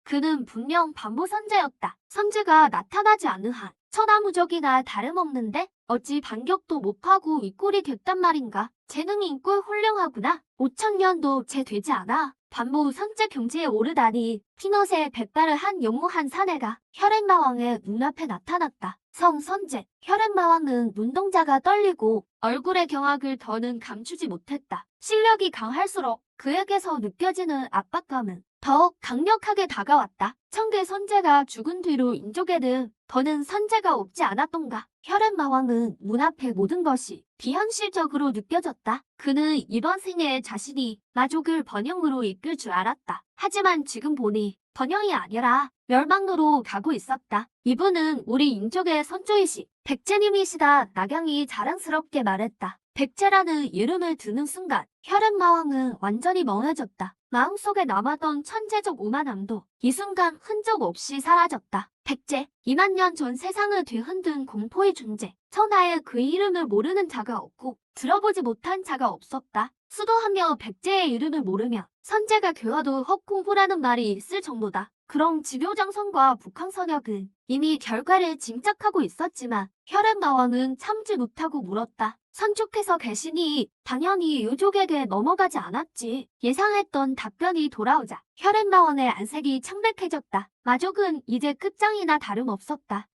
그는 분명 반보 선제였다. 선제가 나타나지 않는 한 천하무적이나 다름없는데 어찌 반격도 못하고 이 꼴이 됐단 말인가. 재능이 꿀 훌륭하구나. 5000년도 채 되지 않아 반보 선제 경지에 오르다니. 피넛의 백발을 한 영무한 사내가 혈연마왕의 눈앞에 나타났다. 성선제. 혈연마왕은 눈동자가 떨리고 얼굴의 경악을 더는 감추지 못했다. 실력이 강할수록 그에게서 느껴지는 압박감은 더욱 강력하게 다가왔다. 청계 선제가 죽은 뒤로 인족에는 더는 선제가 없지 않았던가. 혈연마왕은 눈앞의 모든 것이 비현실적으로 느껴졌다. 그는 이번 생에 자신이 마족을 번영으로 이끌 줄 알았다. 하지만 지금 보니 번영이 아니라 멸망으로 가고 있었다. 이분은 우리 인족의 선조이시 백제님이시다. 낙양이 자랑스럽게 말했다. 백제라는 이름을 듣는 순간 혈연마왕은 완전히 멍해졌다. 마음속에 남았던 천재적 오만함도 이 순간 흔적 없이 사라졌다. 백제, 2만 년 전 세상을 뒤흔든 공포의 존재. 천하에 그 이름을 모르는 자가 없고 들어보지 못한 자가 없었다. 수도하며 백제의 이름을 모르며 선제가 괴화도 헛공부라는 말이 있을 정도다. 그럼 진효정성과 북한선역은 이미 결과를 짐작하고 있었지만 혈연마왕은 참지 못하고 물었다. 선족해서 계시니 당연히 요족에게 넘어가지 않았지. 예상했던 답변이 돌아오자 혈연마왕의 안색이 창백해졌다. 마족은 이제 끝장이나 다름없었다.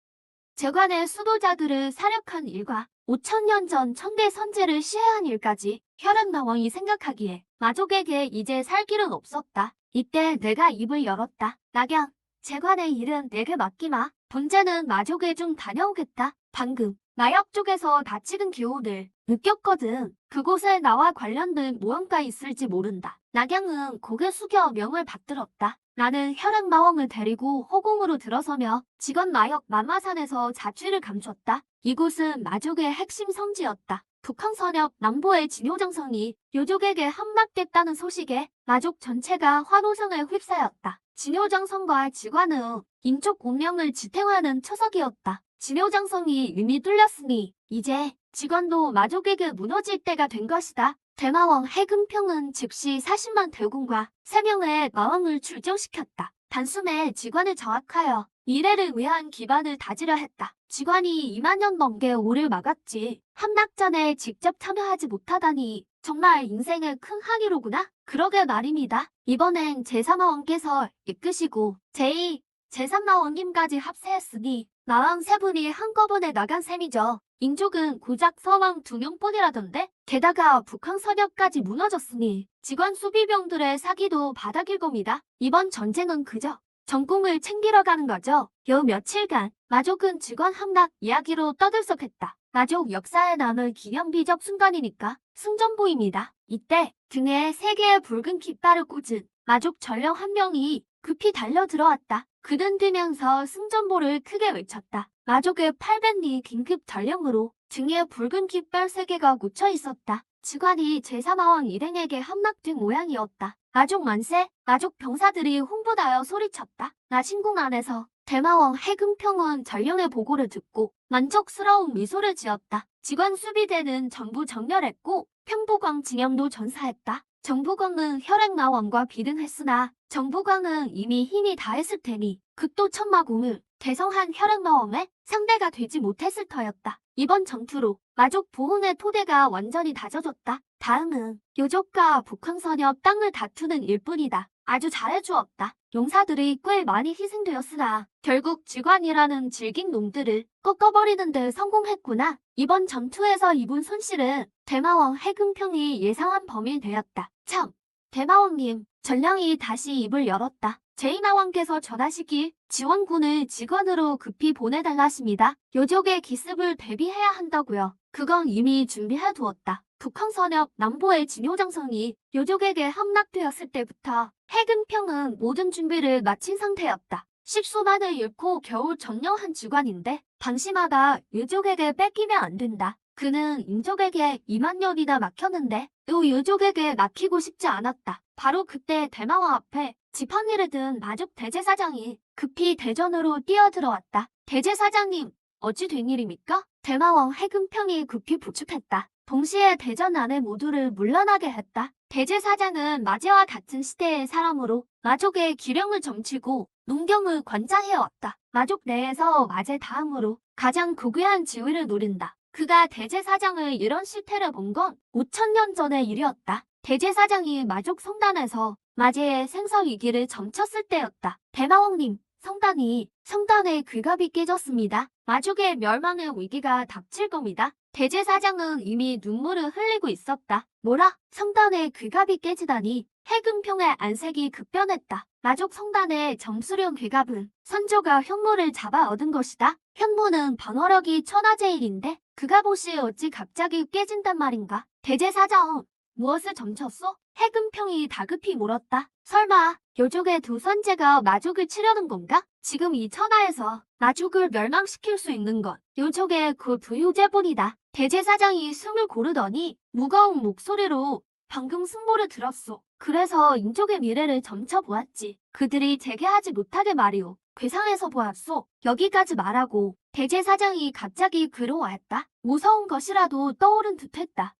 재관의 수도자들을 사력한 일과 5000년 전 청대 선제를 시해한 일까지 혈연마왕이 생각하기에 마족에게 이제 살 길은 없었다. 이때 내가 입을 열었다. 낙양, 재관의 일은 내게 맡기마. 본제는 마족에 좀 다녀오겠다. 방금 마역 쪽에서 다치는 기운을 느꼈거든. 그곳에 나와 관련된 무언가 있을지 모른다. 낙양은 고개 숙여 명을 받들었다. 나는 혈연마왕을 데리고 허공으로 들어서며 직원 마역 만마산에서 자취를 감췄다. 이곳은 마족의 핵심 성지였다. 북한선역 남부의 진효정성이 요족에게 함락됐다는 소식에 마족 전체가 환호성을 휩싸였다. 진효정성과 직관은 인족 공명을 지탱하는 초석이었다. 진효정성이 이미 뚫렸으니 이제 직원도 마족에게 무너질 때가 된 것이다. 대마왕 해금평은 즉시 40만 대군과 3명의 마왕을 출정시켰다. 단숨에 직관을 장악하여 미래를 위한 기반을 다지려 했다. 직관이 2만 년 넘게 오를 막았지. 함락전에 직접 참여하지 못하다니 정말 인생의 큰 항의로구나. 그러게 말입니다. 이번엔 제3마왕께서 이끄시고 제2, 제3마왕님까지 합세했으니 마왕 3분이 한꺼번에 나간 셈이죠. 인족은 고작 서왕 2명뿐이라던데? 게다가 북한 선역까지 무너졌으니 직원 수비병들의 사기도 바닥일 겁니다. 이번 전쟁은 그저 전공을 챙기러 가는 거죠. 요 며칠간 마족은 직원 함락 이야기로 떠들썩했다. 마족 역사에 남을 기념비적 순간이니까 승전보입니다. 이때 등에 3개의 붉은 깃발을 꽂은 마족 전령 한 명이 급히 달려 들어왔다. 그는 뛰면서 승전보를 크게 외쳤다. 마족의 800리 긴급 전령으로 등에 붉은 깃발 3개가 꽂혀 있었다. 직관이 제3하왕 일행에게 함락된 모양이었다. 마족 만세! 마족 병사들이 흥분하여 소리쳤다. 나신궁 안에서 대마왕 해금평은 전령의 보고를 듣고 만족스러운 미소를 지었다. 직관 수비대는 전부 정렬했고 평부광 진영도 전사했다. 정부광은 혈액나왕과 비등했으나 정부광은 이미 힘이 다했을 테니 극도 천마궁을 대성한 혈액마왕에 상대가 되지 못했을 터였다. 이번 전투로 마족 보흥의 토대가 완전히 다져졌다. 다음은 요족과 북한선협 땅을 다투는 일뿐이다. 아주 잘해주었다. 용사들이 꽤 많이 희생되었으나 결국 직관이라는 질긴 놈들을 꺾어버리는 데 성공했구나. 이번 전투에서 입은 손실은 대마왕 해금평이 예상한 범위 되었다. 참, 대마왕님, 전령이 다시 입을 열었다. 제2마왕께서 전하시길 지원군을 직원으로 급히 보내달라십니다. 요족의 기습을 대비해야 한다고요. 그건 이미 준비해두었다. 북한선협 남부의 진효장성이 요족에게 함락되었을 때부터 해금평은 모든 준비를 마친 상태였다. 십수만을 잃고 겨우 점령한 직관인데 방심하다 요족에게 뺏기면 안 된다. 그는 인족에게 2만 년이나 막혔는데 또 요족에게 막히고 싶지 않았다. 바로 그때 대마왕 앞에 지팡이를 든 마족 대제사장이 급히 대전으로 뛰어들어왔다. 대제사장님, 어찌 된 일입니까? 대마왕 해금평이 급히 부축했다. 동시에 대전 안에 모두를 물러나게 했다. 대제사장은 마제와 같은 시대의 사람으로 마족의 기령을 점치고 농경을 관장해왔다. 마족 내에서 마제 다음으로 가장 고귀한 지위를 노린다. 그가 대제사장을 이런 실태를 본 건 5,000년 전의 일이었다. 대제사장이 마족 성단에서 마제의 생사 위기를 점쳤을 때였다. 대마왕님, 성단의 귀갑이 깨졌습니다. 마족의 멸망의 위기가 닥칠 겁니다. 대제사장은 이미 눈물을 흘리고 있었다. 뭐라? 성단의 귀갑이 깨지다니. 해금평의 안색이 급변했다. 마족 성단의 정수령 귀갑은 선조가 현무를 잡아 얻은 것이다. 현무는 방어력이 천하제일인데 그 갑옷이 어찌 갑자기 깨진단 말인가? 대제사장, 무엇을 점쳤소? 해금평이 다급히 물었다. 설마 요족의 두 선제가 마족을 치려는 건가? 지금 이 천하에서 마족을 멸망시킬 수 있는 건 요족의 그 부유제뿐이다. 대제사장이 숨을 고르더니 무거운 목소리로 방금 승보를 들었소. 그래서 인족의 미래를 점쳐보았지. 그들이 재개하지 못하게 말이오. 괴상해서 보았소. 여기까지 말하고 대제사장이 갑자기 괴로워했다. 무서운 것이라도 떠오른 듯했다.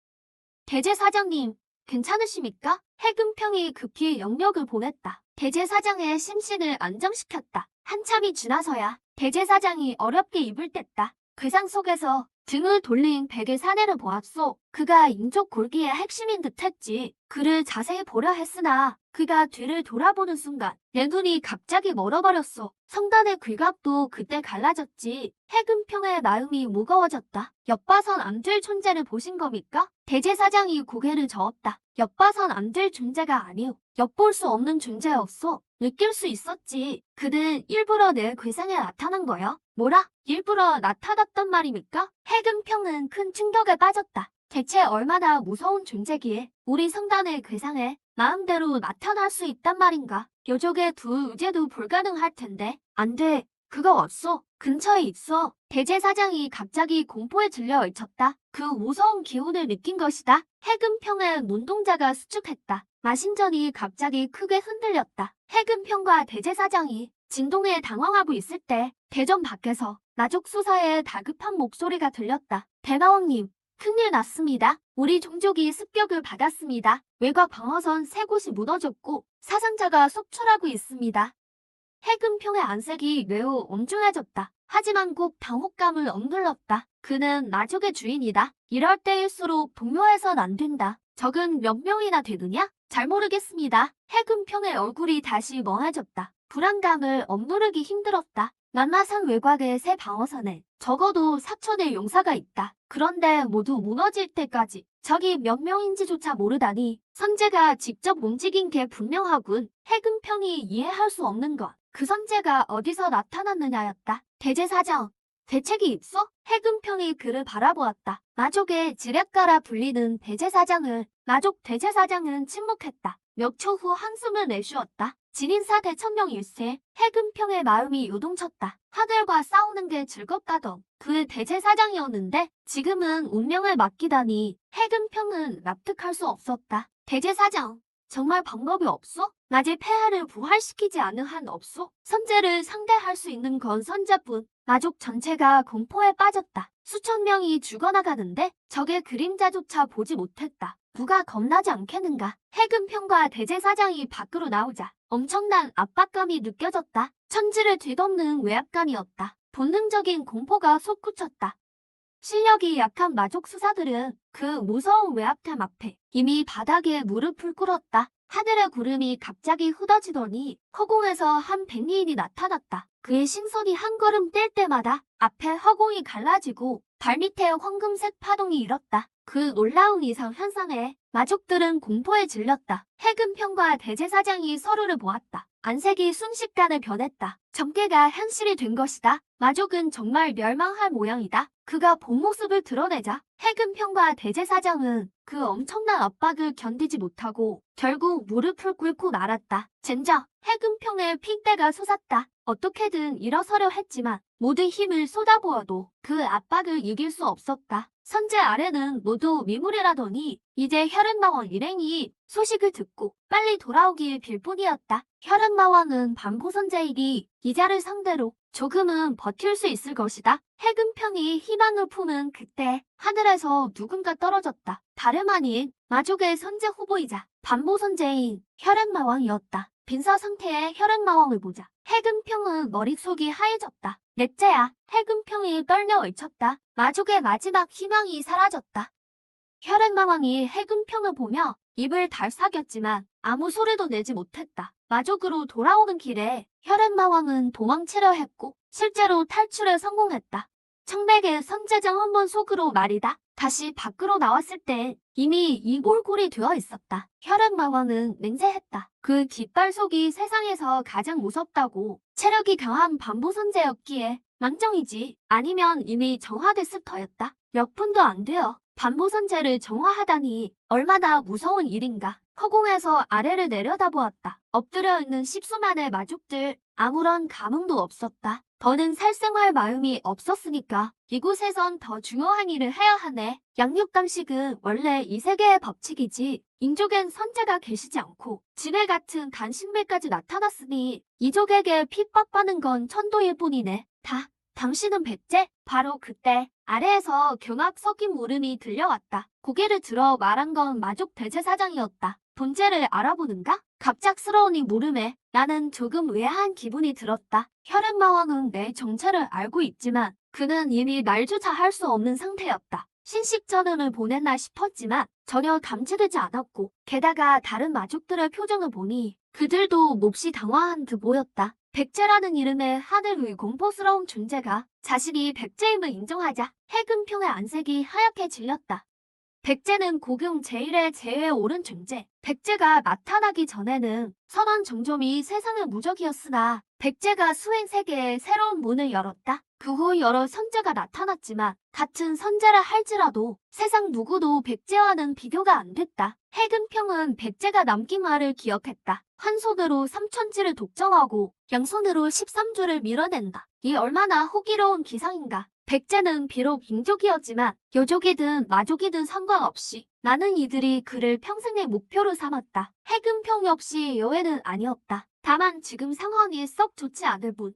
대제사장님, 괜찮으십니까? 해금평이 급히 영력을 보냈다. 대제사장의 심신을 안정시켰다. 한참이 지나서야 대제사장이 어렵게 입을 뗐다. 괴상 속에서 등을 돌린 백의 사내를 보았소. 그가 인족 골기의 핵심인 듯했지. 그를 자세히 보려 했으나 그가 뒤를 돌아보는 순간 내 눈이 갑자기 멀어버렸소. 성단의 귀갑도 그때 갈라졌지. 해금평의 마음이 무거워졌다. 엿봐선 안 될 존재를 보신 겁니까? 대제사장이 고개를 저었다. 엿봐선 안 될 존재가 아니오. 엿볼 수 없는 존재였소. 느낄 수 있었지. 그는 일부러 내 괴상에 나타난 거요. 뭐라? 일부러 나타났단 말입니까? 해금평은 큰 충격에 빠졌다. 대체 얼마나 무서운 존재기에 우리 성단의 괴상에 마음대로 나타날 수 있단 말인가? 요족의 두 의제도 불가능할 텐데. 안 돼. 그거 없어. 근처에 있어. 대제사장이 갑자기 공포에 질려 외쳤다. 그 무서운 기운을 느낀 것이다. 해금평의 눈동자가 수축했다. 마신전이 갑자기 크게 흔들렸다. 해금평과 대제사장이 진동에 당황하고 있을 때 대전 밖에서 마족 수사의 다급한 목소리가 들렸다. 대마왕님, 큰일 났습니다. 우리 종족이 습격을 받았습니다. 외곽 방어선 3곳이 무너졌고 사상자가 속출하고 있습니다. 해금평의 안색이 매우 엄중해졌다. 하지만 꼭 당혹감을 억눌렀다. 그는 마족의 주인이다. 이럴 때일수록 동요해선 안 된다. 적은 몇 명이나 되느냐? 잘 모르겠습니다. 해금평의 얼굴이 다시 멍해졌다. 불안감을 억누르기 힘들었다. 남마산 외곽의 새 방어선에 적어도 4천의 용사가 있다. 그런데 모두 무너질 때까지 적이 몇 명인지조차 모르다니 선제가 직접 움직인 게 분명하군. 해금평이 이해할 수 없는 것. 그 선제가 어디서 나타났느냐였다. 대제사장, 대책이 있어? 해금평이 그를 바라보았다. 마족의 지략가라 불리는 대제사장을. 마족 대제사장은 침묵했다. 몇 초 후 한숨을 내쉬었다. 진인사 대천명일세. 해금평의 마음이 요동쳤다. 하늘과 싸우는 게 즐겁다던 그 대제사장이었는데 지금은 운명을 맡기다니 해금평은 납득할 수 없었다. 대제사장, 정말 방법이 없어? 낮의 폐하를 부활시키지 않은 한 없어? 선제를 상대할 수 있는 건 선제뿐. 마족 전체가 공포에 빠졌다. 수천 명이 죽어나가는데 적의 그림자조차 보지 못했다. 누가 겁나지 않겠는가? 해금평과 대제사장이 밖으로 나오자 엄청난 압박감이 느껴졌다. 천지를 뒤덮는 외압감이었다. 본능적인 공포가 솟구쳤다. 실력이 약한 마족 수사들은 그 무서운 외압감 앞에 이미 바닥에 무릎을 꿇었다. 하늘의 구름이 갑자기 흐려지더니 허공에서 한 백리인이 나타났다. 그의 신선이 한 걸음 뗄 때마다 앞에 허공이 갈라지고 발밑에 황금색 파동이 일었다. 그 놀라운 이상 현상에 마족들은 공포에 질렸다. 해금평과 대제사장이 서로를 보았다. 안색이 순식간에 변했다. 점괘가 현실이 된 것이다. 마족은 정말 멸망할 모양이다. 그가 본 모습을 드러내자 해금평과 대제사장은 그 엄청난 압박을 견디지 못하고 결국 무릎을 꿇고 말았다. 젠장, 해금평의 핏대가 솟았다. 어떻게든 일어서려 했지만 모든 힘을 쏟아부어도 그 압박을 이길 수 없었다. 선제 아래는 모두 미물이라더니 이제 혈흔마왕 일행이 소식을 듣고 빨리 돌아오길 빌 뿐이었다. 혈흔마왕은 반포선제이니 이자를 상대로 조금은 버틸 수 있을 것이다. 해금평이 희망을 품은 그때 하늘에서 누군가 떨어졌다. 다름 아닌 마족의 선제 후보이자 반포선제인 혈흔마왕이었다. 빈사 상태의 혈흔마왕을 보자 해금평은 머릿속이 하얘졌다. 넷째야. 해금평이 떨며 외쳤다. 마족의 마지막 희망이 사라졌다. 혈액마왕이 해금평을 보며 입을 달싹였지만 아무 소리도 내지 못했다. 마족으로 돌아오는 길에 혈액마왕은 도망치려 했고 실제로 탈출에 성공했다. 청백의 선제장 한 번 속으로 말이다. 다시 밖으로 나왔을 때 이미 이골골이 되어 있었다. 혈액마왕은 맹세했다. 그 깃발 속이 세상에서 가장 무섭다고. 체력이 강한 반보선제였기에 망정이지 아니면 이미 정화됐을 터였다. 몇 분도 안 되어 반보선제를 정화하다니 얼마나 무서운 일인가. 허공에서 아래를 내려다보았다. 엎드려 있는 십수만의 마족들 아무런 감흥도 없었다. 더는 살생할 마음이 없었으니까 이곳에선 더 중요한 일을 해야 하네. 양육감식은 원래 이 세계의 법칙이지 인족엔 선제가 계시지 않고 지뢰 같은 간신배까지 나타났으니 이족에게 핍박받는 건 천도일 뿐이네. 당신은 백제? 바로 그때 아래에서 경악 섞인 물음이 들려왔다. 고개를 들어 말한 건 마족 대제사장이었다. 본제를 알아보는가? 갑작스러운 이 물음에 나는 조금 의아한 기분이 들었다. 혈액마왕은 내 정체를 알고 있지만 그는 이미 말조차 할 수 없는 상태였다. 신식전운을 보냈나 싶었지만 전혀 감지되지 않았고 게다가 다른 마족들의 표정을 보니 그들도 몹시 당황한 듯 보였다. 백제라는 이름의 하늘 위 공포스러운 존재가 자신이 백제임을 인정하자 해금평의 안색이 하얗게 질렸다. 백제는 고금 제1의 제에 오른 존재. 백제가 나타나기 전에는 선원 정점이 세상의 무적이었으나 백제가 수행 세계에 새로운 문을 열었다. 그 후 여러 선제가 나타났지만 같은 선제라 할지라도 세상 누구도 백제와는 비교가 안 됐다. 해금평은 백제가 남긴 말을 기억했다. 한 손으로 삼천지를 독점하고 양손으로 13주를 밀어낸다. 이 얼마나 호기로운 기상인가. 백제는 비록 인족이었지만 여족이든 마족이든 상관없이 나는 이들이 그를 평생의 목표로 삼았다. 해금평 역시 여외는 아니었다. 다만 지금 상황이 썩 좋지 않을 뿐.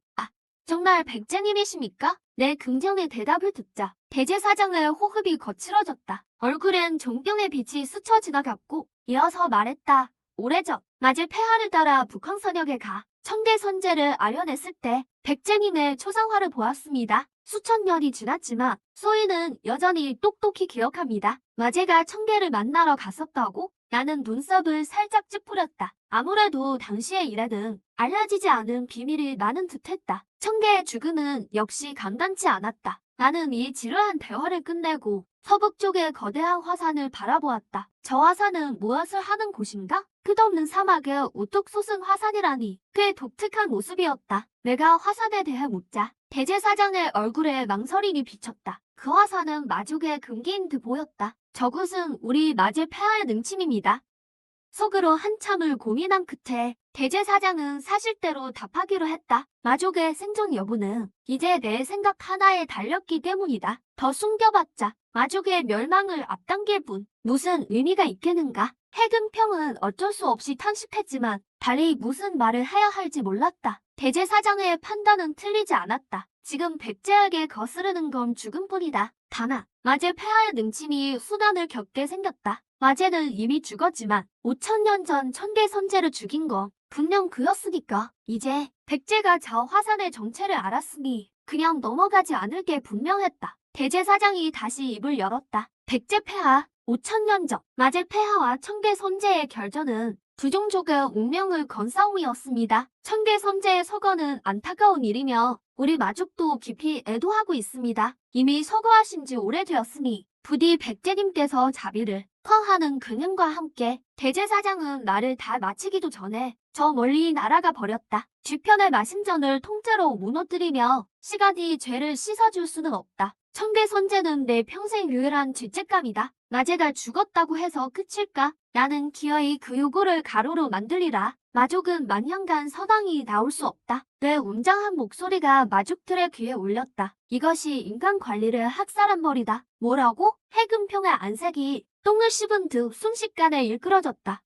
정말 백제님이십니까? 내 긍정의 대답을 듣자 대제사장의 호흡이 거칠어졌다. 얼굴엔 존경의 빛이 스쳐 지나갔고 이어서 말했다. 오래전 낮의 폐하를 따라 북한선역에 가 청계 선제를 아련했을 때 백제님의 초상화를 보았습니다. 수천 년이 지났지만 소인은 여전히 똑똑히 기억합니다. 마제가 청계를 만나러 갔었다고? 나는 눈썹을 살짝 찌푸렸다. 아무래도 당시의 일에는 알려지지 않은 비밀이 많은 듯했다. 청계의 죽음은 역시 간단치 않았다. 나는 이 지루한 대화를 끝내고 서북 쪽의 거대한 화산을 바라보았다. 저 화산은 무엇을 하는 곳인가? 끝없는 사막에 우뚝 솟은 화산이라니 꽤 독특한 모습이었다. 내가 화산에 대해 묻자 대제사장의 얼굴에 망설임이 비쳤다. 그 화산은 마족의 금기인 듯 보였다. 저곳은 우리 마제 폐하의 능침입니다. 속으로 한참을 고민한 끝에 대제사장은 사실대로 답하기로 했다. 마족의 생존 여부는 이제 내 생각 하나에 달렸기 때문이다. 더 숨겨봤자 마족의 멸망을 앞당길 뿐 무슨 의미가 있겠는가? 해금평은 어쩔 수 없이 탄식했지만 달리 무슨 말을 해야 할지 몰랐다. 대제사장의 판단은 틀리지 않았다. 지금 백제에게 거스르는 건 죽음뿐이다. 다나 마제 폐하의 능침이 수난을 겪게 생겼다. 마제는 이미 죽었지만 5,000년 전 천계 선제를 죽인 건 분명 그였으니까 이제 백제가 저 화산의 정체를 알았으니 그냥 넘어가지 않을 게 분명했다. 대제사장이 다시 입을 열었다. 백제 폐하 5,000년 전 마제 폐하와 천계 선제의 결전은 두 종족의 운명을 건 싸움이었습니다. 천계 선제의 서거는 안타까운 일이며 우리 마족도 깊이 애도하고 있습니다. 이미 서거하신 지 오래되었으니 부디 백제님께서 자비를 허하는 근음과 함께 대제사장은 말을 다 마치기도 전에 저 멀리 날아가 버렸다. 뒤편의 마신전을 통째로 무너뜨리며 시간이 죄를 씻어줄 수는 없다. 천계 선제는 내 평생 유일한 죄책감이다. 마제가 죽었다고 해서 끝일까? 나는 기어이 그 요구를 가로로 만들리라. 마족은 만년간 서당이 나올 수 없다. 내 웅장한 목소리가 마족들의 귀에 울렸다. 이것이 인간 관리를 학살한 벌이다. 뭐라고? 해금평의 안색이 똥을 씹은 듯 순식간에 일그러졌다.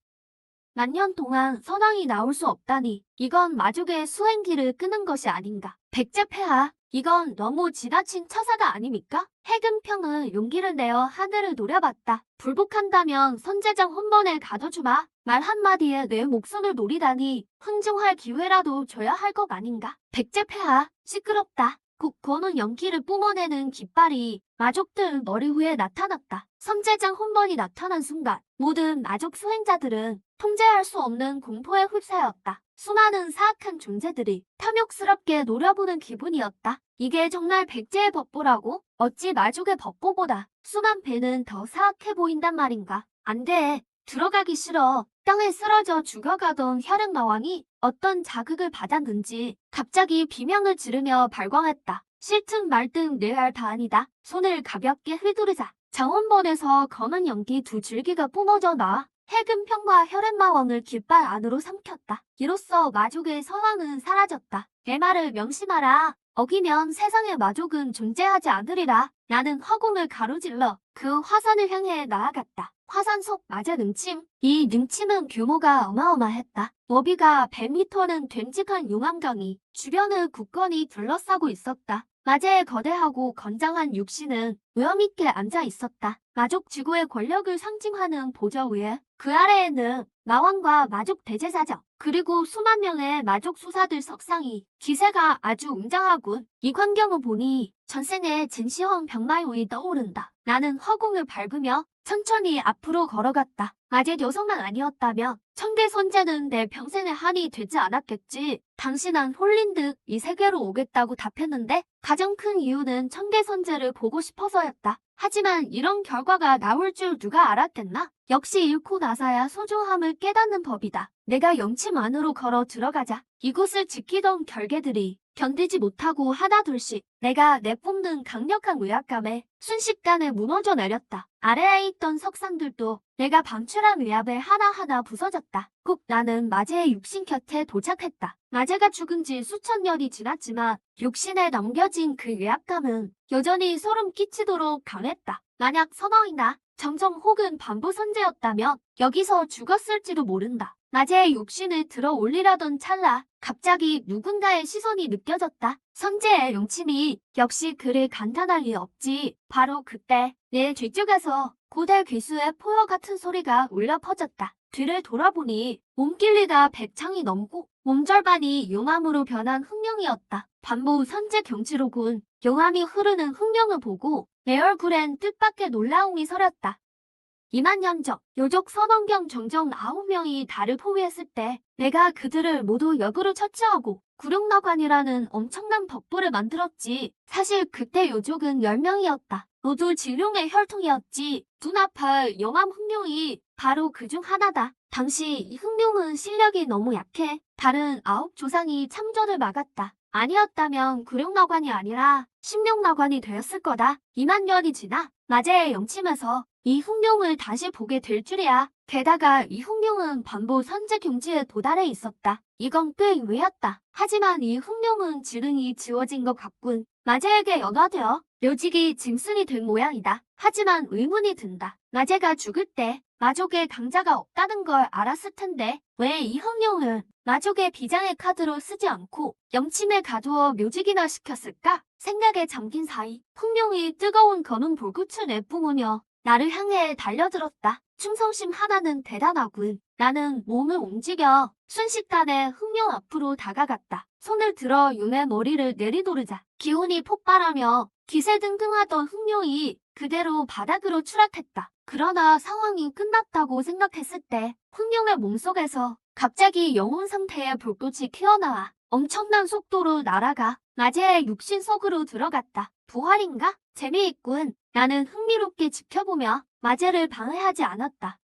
만년 동안 선왕이 나올 수 없다니 이건 마족의 수행기를 끄는 것이 아닌가. 백제 폐하, 이건 너무 지나친 처사가 아닙니까? 해금평은 용기를 내어 하늘을 노려봤다. 불복한다면 선제장 혼번에 가둬주마. 말 한마디에 내 목숨을 노리다니 흥정할 기회라도 줘야 할 것 아닌가. 백제 폐하, 시끄럽다. 국 거는 연기를 뿜어내는 깃발이 마족들 머리 위에 나타났다. 선제장 혼번이 나타난 순간 모든 마족 수행자들은 통제할 수 없는 공포에 휩싸였다. 수많은 사악한 존재들이 탐욕스럽게 노려보는 기분이었다. 이게 정말 백제의 법보라고? 어찌 마족의 법보보다 수만 배는 더 사악해 보인단 말인가? 안 돼. 들어가기 싫어. 땅에 쓰러져 죽어가던 혈액마왕이 어떤 자극을 받았는지 갑자기 비명을 지르며 발광했다. 싫든 말든 내 알 다 아니다. 손을 가볍게 휘두르자 장원번에서 검은 연기 두 줄기가 뿜어져 나와 해금평과 혈액마왕을 깃발 안으로 삼켰다. 이로써 마족의 서왕은 사라졌다. 내 말을 명심하라. 어기면 세상에 마족은 존재하지 않으리라. 나는 허공을 가로질러 그 화산을 향해 나아갔다. 화산 속 마제 능침. 이 능침은 규모가 어마어마했다. 너비가 100m는 됨직한 용암강이 주변을 굳건히 둘러싸고 있었다. 마제의 거대하고 건장한 육신은 위엄있게 앉아 있었다. 마족 지구의 권력을 상징하는 보좌 위에 그 아래에는 마왕과 마족 대제사장 그리고 수만 명의 마족 수사들 석상이 기세가 아주 웅장하군. 이 광경을 보니 전생의 진시황 병마용이 떠오른다. 나는 허공을 밟으며 천천히 앞으로 걸어갔다. 마제 여성만 아니었다면 천계 선제는 내 평생의 한이 되지 않았겠지. 당신은 홀린 듯 이 세계로 오겠다고 답했는데 가장 큰 이유는 천계 선제를 보고 싶어서였다. 하지만 이런 결과가 나올 줄 누가 알았겠나? 역시 잃고 나서야 소중함을 깨닫는 법이다. 내가 영침 안으로 걸어 들어가자 이곳을 지키던 결계들이 견디지 못하고 하나둘씩 내가 내뿜는 강력한 위압감에 순식간에 무너져 내렸다. 아래에 있던 석상들도 내가 방출한 위압에 하나하나 부서졌다. 꼭 나는 마제의 육신 곁에 도착했다. 마제가 죽은 지 수천 년이 지났지만 육신에 남겨진 그 위압감은 여전히 소름 끼치도록 강했다. 만약 선왕이나 정정 혹은 반부 선제였다면 여기서 죽었을지도 모른다. 마제의 육신을 들어 올리려던 찰나 갑자기 누군가의 시선이 느껴졌다. 선제의 용침이 역시 그리 간단할 리 없지. 바로 그때 내 뒤쪽에서 고대 귀수의 포효 같은 소리가 울려 퍼졌다. 뒤를 돌아보니 몸길리가 100창이 넘고 몸절반이 용암으로 변한 흑룡이었다. 반부 선제 경치로군. 용암이 흐르는 흑룡을 보고 내 얼굴엔 뜻밖의 놀라움이 서렸다. 2만 년 전, 요족 선원경 정정 9명이 달을 포위했을 때 내가 그들을 모두 역으로 처치하고 구룡나관이라는 엄청난 벽보를 만들었지. 사실 그때 요족은 10명이었다. 모두 진룡의 혈통이었지. 눈앞을 영암 흑룡이 바로 그중 하나다. 당시 이 흑룡은 실력이 너무 약해 다른 9조상이 참전을 막았다. 아니었다면 구룡나관이 아니라 심룡나관이 되었을 거다. 2만 년이 지나 마제의 영침에서 이 흑룡을 다시 보게 될 줄이야. 게다가 이 흑룡은 반보 선제 경지에 도달해 있었다. 이건 꽤 의외였다. 하지만 이 흑룡은 지능이 지워진 것 같군. 마제에게 연화되어 묘직이 짐승이 된 모양이다. 하지만 의문이 든다. 마제가 죽을 때 마족의 강자가 없다는 걸 알았을 텐데 왜 이 흑룡을 마족의 비장의 카드로 쓰지 않고 영침에 가두어 묘직이나 시켰을까? 생각에 잠긴 사이 흑룡이 뜨거운 검은 불꽃을 내뿜으며 나를 향해 달려들었다. 충성심 하나는 대단하군. 나는 몸을 움직여 순식간에 흑룡 앞으로 다가갔다. 손을 들어 융의 머리를 내리도르자 기운이 폭발하며 기세등등하던 흑룡이 그대로 바닥으로 추락했다. 그러나 상황이 끝났다고 생각했을 때 흑룡의 몸속에서 갑자기 영혼 상태의 불꽃이 튀어나와 엄청난 속도로 날아가 마제의 육신 속으로 들어갔다. 부활인가? 재미있군. 나는 흥미롭게 지켜보며 마제를 방해하지 않았다.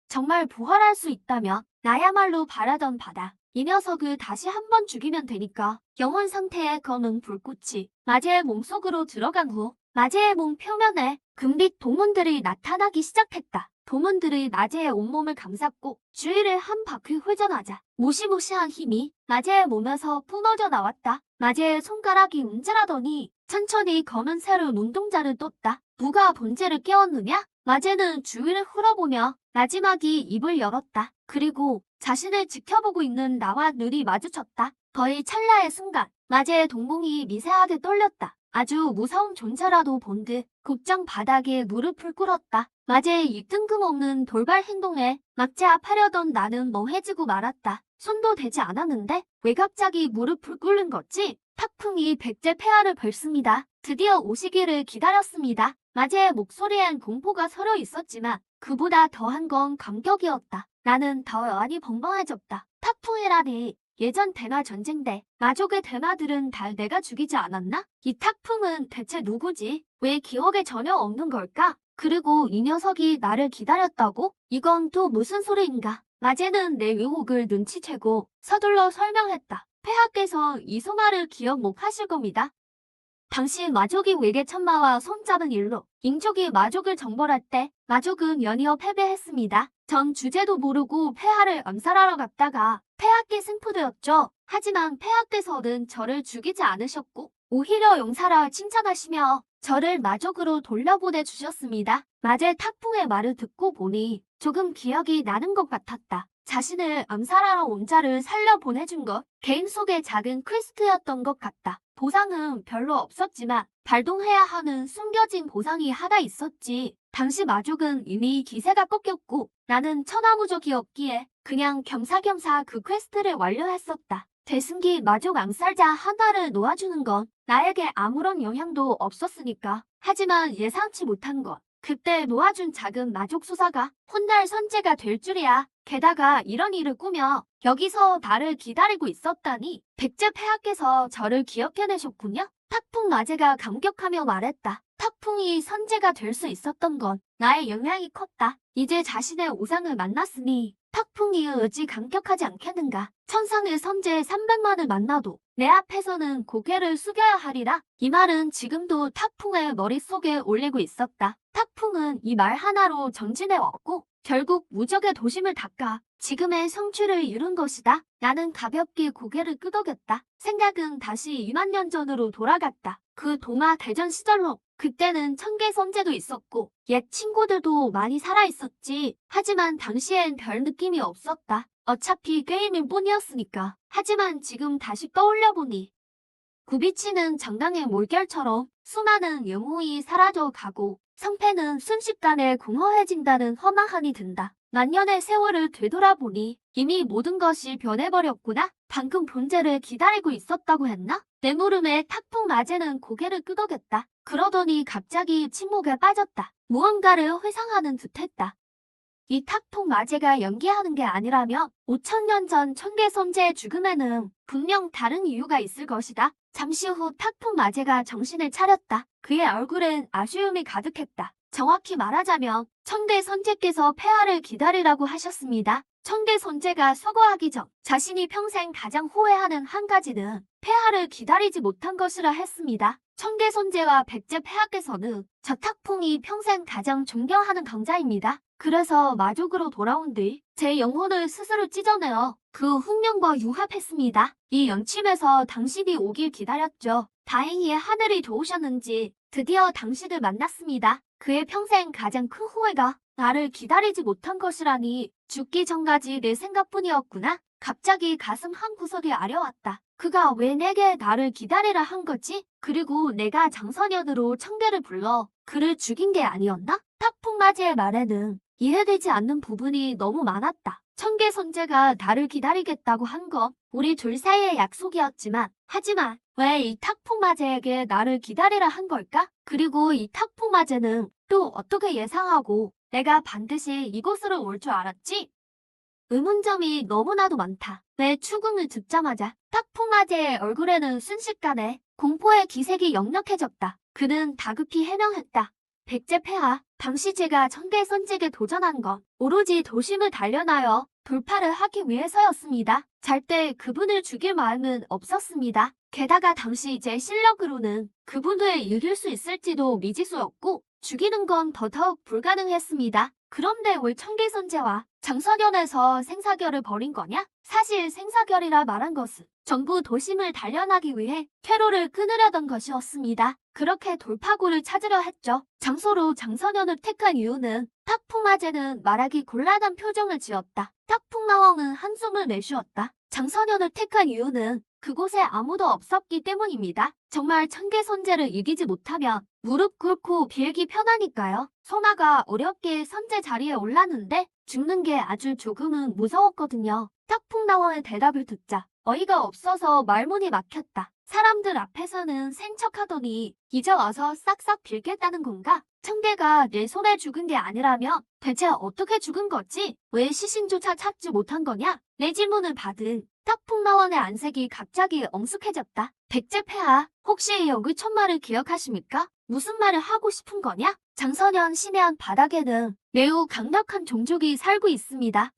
정말 부활할 수 있다면 나야말로 바라던 바다. 이 녀석을 다시 한번 죽이면 되니까. 영혼 상태의 검은 불꽃이 마제의 몸속으로 들어간 후 마제의 몸 표면에 금빛 도문들이 나타나기 시작했다. 도문들이 마제의 온몸을 감쌌고 주위를 한 바퀴 회전하자 무시무시한 힘이 마제의 몸에서 뿜어져 나왔다. 마제의 손가락이 움찔하더니 천천히 검은 새로 눈동자를 떴다. 누가 본체를 깨웠느냐? 마제는 주위를 흘러보며 마지막이 입을 열었다. 그리고 자신을 지켜보고 있는 나와 눈이 마주쳤다. 거의 찰나의 순간 마제의 동공이 미세하게 떨렸다. 아주 무서운 존재라도 본 듯 곧장 바닥에 무릎을 꿇었다. 마제의 이 뜬금없는 돌발 행동에 막제압하려던 나는 멍해지고 말았다. 손도 대지 않았는데 왜 갑자기 무릎을 꿇는 거지? 탁풍이 백제 폐하를 벌습니다. 드디어 오시기를 기다렸습니다. 마제의 목소리엔 공포가 서려 있었지만 그보다 더한 건 감격이었다. 나는 더 여한이 벙벙해졌다. 탁풍이라니 예전 대마 전쟁 때 마족의 대마들은 다 내가 죽이지 않았나? 이 탁풍은 대체 누구지? 왜 기억에 전혀 없는 걸까? 그리고 이 녀석이 나를 기다렸다고? 이건 또 무슨 소리인가? 마제는 내 의혹을 눈치채고 서둘러 설명했다. 폐하께서 이 소말을 기억 못 하실 겁니다. 당시 마족이 외계 천마와 손잡은 일로 인족이 마족을 정벌할 때 마족은 연이어 패배했습니다. 전 주제도 모르고 폐하를 암살하러 갔다가 폐하께 승포되었죠. 하지만 폐하께서는 저를 죽이지 않으셨고 오히려 용사라 칭찬하시며 저를 마족으로 돌려보내주셨습니다. 마제 탁풍의 말을 듣고 보니 조금 기억이 나는 것 같았다. 자신을 암살하러 온 자를 살려보내준 것, 개인 속의 작은 퀘스트였던 것 같다. 보상은 별로 없었지만 발동해야 하는 숨겨진 보상이 하나 있었지. 당시 마족은 이미 기세가 꺾였고 나는 천하무적이었기에 그냥 겸사겸사 그 퀘스트를 완료했었다. 대승기 마족 암살자 하나를 놓아주는 건 나에게 아무런 영향도 없었으니까. 하지만 예상치 못한 것. 그때 놓아준 작은 마족 수사가 훗날 선제가 될 줄이야. 게다가 이런 일을 꾸며 여기서 나를 기다리고 있었다니 백제 폐하께서 저를 기억해내셨군요. 탁풍 마제가 감격하며 말했다. 탁풍이 선제가 될 수 있었던 건 나의 영향이 컸다. 이제 자신의 우상을 만났으니 탁풍이 어찌 감격하지 않겠는가. 천상의 선제 300만을 만나도 내 앞에서는 고개를 숙여야 하리라. 이 말은 지금도 탁풍의 머릿속에 올리고 있었다. 탁풍은 이 말 하나로 정진해 왔고 결국 무적의 도심을 닦아 지금의 성취를 이룬 것이다. 나는 가볍게 고개를 끄덕였다. 생각은 다시 2만 년 전으로 돌아갔다. 그 동아 대전 시절로. 그때는 천개 선제도 있었고 옛 친구들도 많이 살아있었지. 하지만 당시엔 별 느낌이 없었다. 어차피 게임일 뿐이었으니까. 하지만 지금 다시 떠올려보니 굽이치는 정강의 몰결처럼 수많은 영웅이 사라져가고 성패는 순식간에 공허해진다는 허망함이 든다. 만년의 세월을 되돌아보니 이미 모든 것이 변해버렸구나. 방금 본제를 기다리고 있었다고 했나? 내 물음에 탁풍 마제는 고개를 끄덕였다. 그러더니 갑자기 침묵에 빠졌다. 무언가를 회상하는 듯했다. 이 탁통 마제가 연기하는 게 아니라면 5천년 전 청계 선제의 죽음에는 분명 다른 이유가 있을 것이다. 잠시 후 탁통 마제가 정신을 차렸다. 그의 얼굴엔 아쉬움이 가득했다. 정확히 말하자면 청계 선제께서 폐하를 기다리라고 하셨습니다. 청계 선제가 서거하기 전 자신이 평생 가장 후회하는 한 가지는 폐하를 기다리지 못한 것이라 했습니다. 청계 선제와 백제 폐하께서는 저 탁풍이 평생 가장 존경하는 강자입니다. 그래서 마족으로 돌아온 뒤 제 영혼을 스스로 찢어내어 그 hun명과 융합했습니다. 이 연침에서 당신이 오길 기다렸죠. 다행히 하늘이 도우셨는지 드디어 당신을 만났습니다. 그의 평생 가장 큰 후회가 나를 기다리지 못한 것이라니 죽기 전까지 내 생각뿐이었구나. 갑자기 가슴 한구석이 아려왔다. 그가 왜 내게 나를 기다리라 한 거지? 그리고 내가 장선연으로 청계를 불러 그를 죽인 게 아니었나? 탁풍마제의 말에는 이해되지 않는 부분이 너무 많았다. 청계 선제가 나를 기다리겠다고 한 건 우리 둘 사이의 약속이었지만 하지만 왜 이 탁풍마제에게 나를 기다리라 한 걸까? 그리고 이 탁풍마제는 또 어떻게 예상하고 내가 반드시 이곳으로 올 줄 알았지? 의문점이 너무나도 많다. 내 추궁을 듣자마자 탁풍마제의 얼굴에는 순식간에 공포의 기색이 역력해졌다. 그는 다급히 해명했다. 백제 폐하, 당시 제가 청계 선직에 도전한 건 오로지 도심을 단련하여 돌파를 하기 위해서였습니다. 절대 그분을 죽일 마음은 없었습니다. 게다가 당시 제 실력으로는 그분을 이길 수 있을지도 미지수였고 죽이는 건 더더욱 불가능했습니다. 그런데 왜 청계선제와 장선연에서 생사결을 벌인 거냐? 사실 생사결이라 말한 것은 전부 도심을 단련하기 위해 퇴로를 끊으려던 것이었습니다. 그렇게 돌파구를 찾으려 했죠. 장소로 장선연을 택한 이유는 탁풍마제는 말하기 곤란한 표정을 지었다. 탁풍마왕은 한숨을 내쉬었다. 장선연을 택한 이유는 그곳에 아무도 없었기 때문입니다. 정말 청계선제를 이기지 못하면 무릎 꿇고 빌기 편하니까요. 소나가 어렵게 선제 자리에 올랐는데 죽는 게 아주 조금은 무서웠거든요. 탁풍나왕의 대답을 듣자 어이가 없어서 말문이 막혔다. 사람들 앞에서는 생척하더니 이제 와서 싹싹 빌겠다는 건가? 청계가 내 손에 죽은 게 아니라면 대체 어떻게 죽은 거지? 왜 시신조차 찾지 못한 거냐? 내 질문을 받은 탁풍나왕의 안색이 갑자기 엄숙해졌다. 백제 폐하, 혹시 여기 천마를 기억하십니까? 무슨 말을 하고 싶은 거냐? 장선연 심해안 바닥에는 매우 강력한 종족이 살고 있습니다.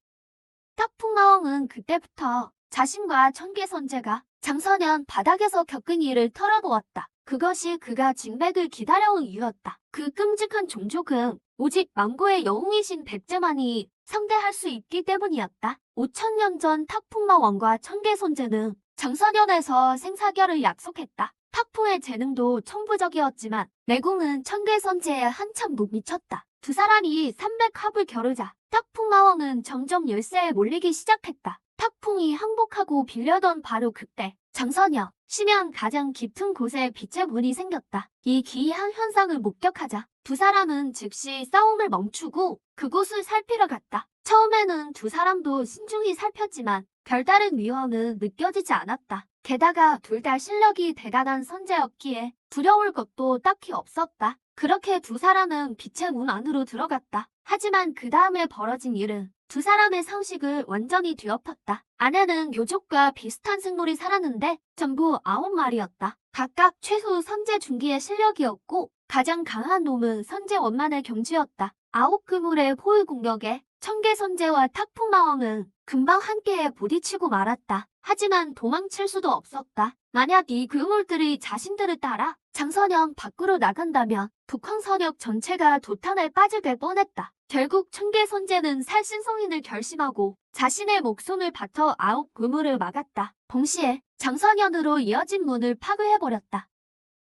탁풍마왕은 그때부터 자신과 청계선제가 장선연 바닥에서 겪은 일을 털어놓았다. 그것이 그가 징백을 기다려온 이유였다. 그 끔찍한 종족은 오직 망고의 영웅이신 백제만이 상대할 수 있기 때문이었다. 5천년 전 탁풍마왕과 청계선제는 장선연에서 생사결을 약속했다. 탁풍의 재능도 천부적이었지만 내공은 청계선제에 한참 못 미쳤다. 두 사람이 300합을 겨루자 탁풍마왕은 점점 열세에 몰리기 시작했다. 탁풍이 항복하고 빌려던 바로 그때 장선여, 심양 가장 깊은 곳에 빛의 문이 생겼다. 이 기이한 현상을 목격하자 두 사람은 즉시 싸움을 멈추고 그곳을 살피러 갔다. 처음에는 두 사람도 신중히 살폈지만 별다른 위험은 느껴지지 않았다. 게다가 둘 다 실력이 대단한 선제였기에 두려울 것도 딱히 없었다. 그렇게 두 사람은 빛의 문 안으로 들어갔다. 하지만 그 다음에 벌어진 일은 두 사람의 상식을 완전히 뒤엎었다. 안에는 묘족과 비슷한 생물이 살았는데 전부 9마리였다. 각각 최소 선제 중기의 실력이었고 가장 강한 놈은 선제 원만의 경지였다. 9그물의 포위 공격에 청계선제와 탁풍마왕은 금방 함께 부딪히고 말았다. 하지만 도망칠 수도 없었다. 만약 이 그물들이 자신들을 따라 장선영 밖으로 나간다면 북황선역 전체가 도탄에 빠지게 뻔했다. 결국 청계선제는 살신성인을 결심하고 자신의 목숨을 바쳐 9그물을 막았다. 동시에 장선연으로 이어진 문을 파괴해버렸다.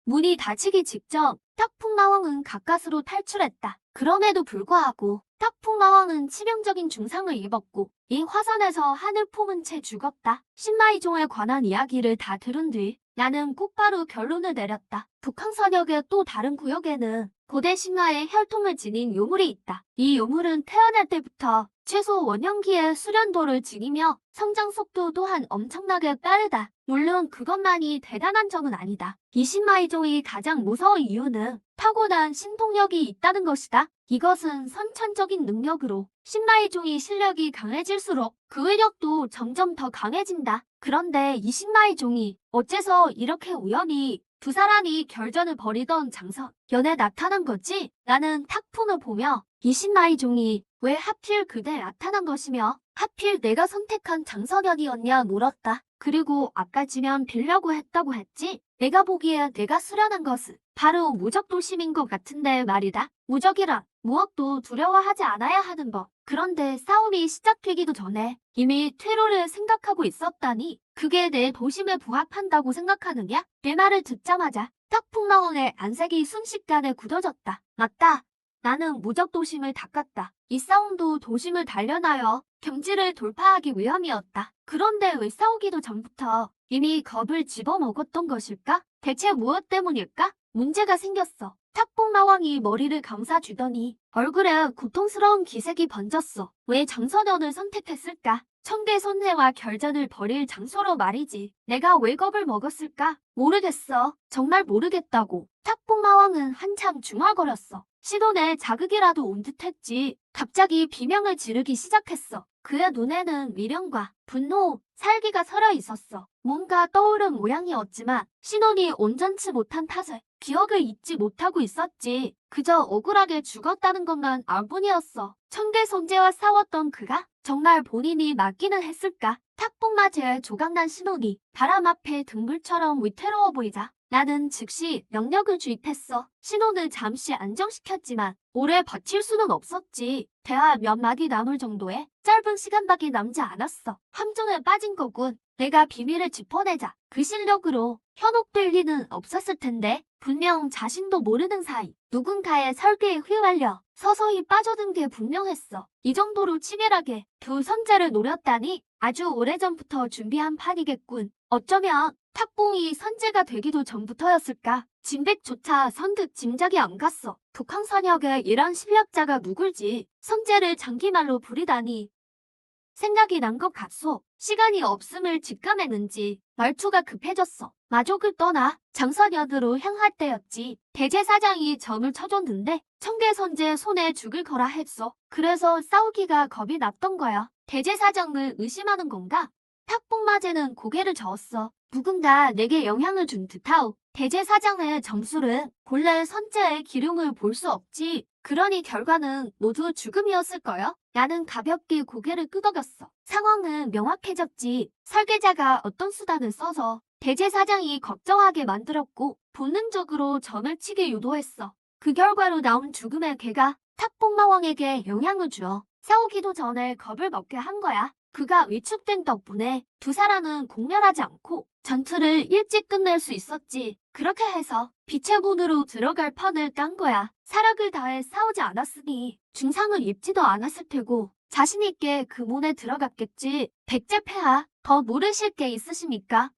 문이 닫히기 직전 탁풍마왕은 가까스로 탈출했다. 그럼에도 불구하고 탁풍마왕은 치명적인 중상을 입었고 이 화산에서 한을 품은 채 죽었다. 신마이종에 관한 이야기를 다 들은 뒤 나는 곧바로 결론을 내렸다. 북한선역의 또 다른 구역에는 고대 신화에 혈통을 지닌 요물이 있다. 이 요물은 태어날 때부터 최소 원형기의 수련도를 지니며 성장 속도 또한 엄청나게 빠르다. 물론 그것만이 대단한 점은 아니다. 이 신마이종이 가장 무서운 이유는 타고난 신통력이 있다는 것이다. 이것은 선천적인 능력으로 신마이종이 실력이 강해질수록 그 위력도 점점 더 강해진다. 그런데 이 신마이종이 어째서 이렇게 우연히 두 사람이 결전을 벌이던 장서연에 나타난 거지? 나는 탁풍을 보며 이 신마이종이 왜 하필 그대 나타난 것이며 하필 내가 선택한 장서연이었냐 물었다. 그리고 아까 지면 빌려고 했다고 했지? 내가 보기에 내가 수련한 것은 바로 무적도심인 것 같은데 말이다. 무적이란 무엇도 두려워하지 않아야 하는 법. 그런데 싸움이 시작되기도 전에 이미 퇴로를 생각하고 있었다니 그게 내 도심에 부합한다고 생각하느냐? 내 말을 듣자마자 탁풍마왕의 안색이 순식간에 굳어졌다. 맞다. 나는 무적도심을 닦았다. 이 싸움도 도심을 단련하여 경지를 돌파하기 위함이었다. 그런데 왜 싸우기도 전부터 이미 겁을 집어먹었던 것일까? 대체 무엇 때문일까? 문제가 생겼어. 탁봉마왕이 머리를 감싸주더니 얼굴에 고통스러운 기색이 번졌어. 왜 장선연을 선택했을까? 청계선녀와 결전을 벌일 장소로 말이지. 내가 왜 겁을 먹었을까? 모르겠어. 정말 모르겠다고. 탁봉마왕은 한참 중얼거렸어. 신혼에 자극이라도 온 듯했지. 갑자기 비명을 지르기 시작했어. 그의 눈에는 미련과 분노, 살기가 서려 있었어. 뭔가 떠오른 모양이었지만 신혼이 온전치 못한 탓에 기억을 잊지 못하고 있었지. 그저 억울하게 죽었다는 것만 알 뿐이었어. 청계선제와 싸웠던 그가 정말 본인이 맞기는 했을까? 탁봉마제에 조각난 신혼이 바람 앞에 등불처럼 위태로워 보이자 나는 즉시 명령을 주입했어. 신혼을 잠시 안정시켰지만 오래 버틸 수는 없었지. 대화 몇 마디 남을 정도의 짧은 시간밖에 남지 않았어. 함정에 빠진 거군. 내가 비밀을 짚어내자 그 실력으로 현혹될 리는 없었을 텐데 분명 자신도 모르는 사이 누군가의 설계에 휘말려 서서히 빠져든 게 분명했어. 이 정도로 치밀하게 두 선제를 노렸다니 아주 오래전부터 준비한 판이겠군. 어쩌면 탁봉이 선제가 되기도 전부터였을까? 진백조차 선뜻 짐작이 안 갔어. 독황선역에 이런 실력자가 누굴지 선제를 장기말로 부리다니 생각이 난 것 같소. 시간이 없음을 직감했는지 말투가 급해졌어. 마족을 떠나 장선연으로 향할 때였지. 대제사장이 점을 쳐줬는데 청계선제 손에 죽을 거라 했어. 그래서 싸우기가 겁이 났던 거야. 대제사장을 의심하는 건가? 탁봉마제는 고개를 저었어. 누군가 내게 영향을 준 듯하오. 대제사장의 점술은 본래 선제의 기륭을 볼 수 없지. 그러니 결과는 모두 죽음이었을 거야. 나는 가볍게 고개를 끄덕였어. 상황은 명확해졌지. 설계자가 어떤 수단을 써서 대제사장이 걱정하게 만들었고 본능적으로 점을 치게 유도했어. 그 결과로 나온 죽음의 개가 탁봉마왕에게 영향을 주어 싸우기도 전에 겁을 먹게 한 거야. 그가 위축된 덕분에 두 사람은 공멸하지 않고 전투를 일찍 끝낼 수 있었지. 그렇게 해서 빛의 문으로 들어갈 판을 깐 거야. 사력을 다해 싸우지 않았으니 중상을 입지도 않았을 테고 자신 있게 그 문에 들어갔겠지. 백제폐하, 더 모르실 게 있으십니까?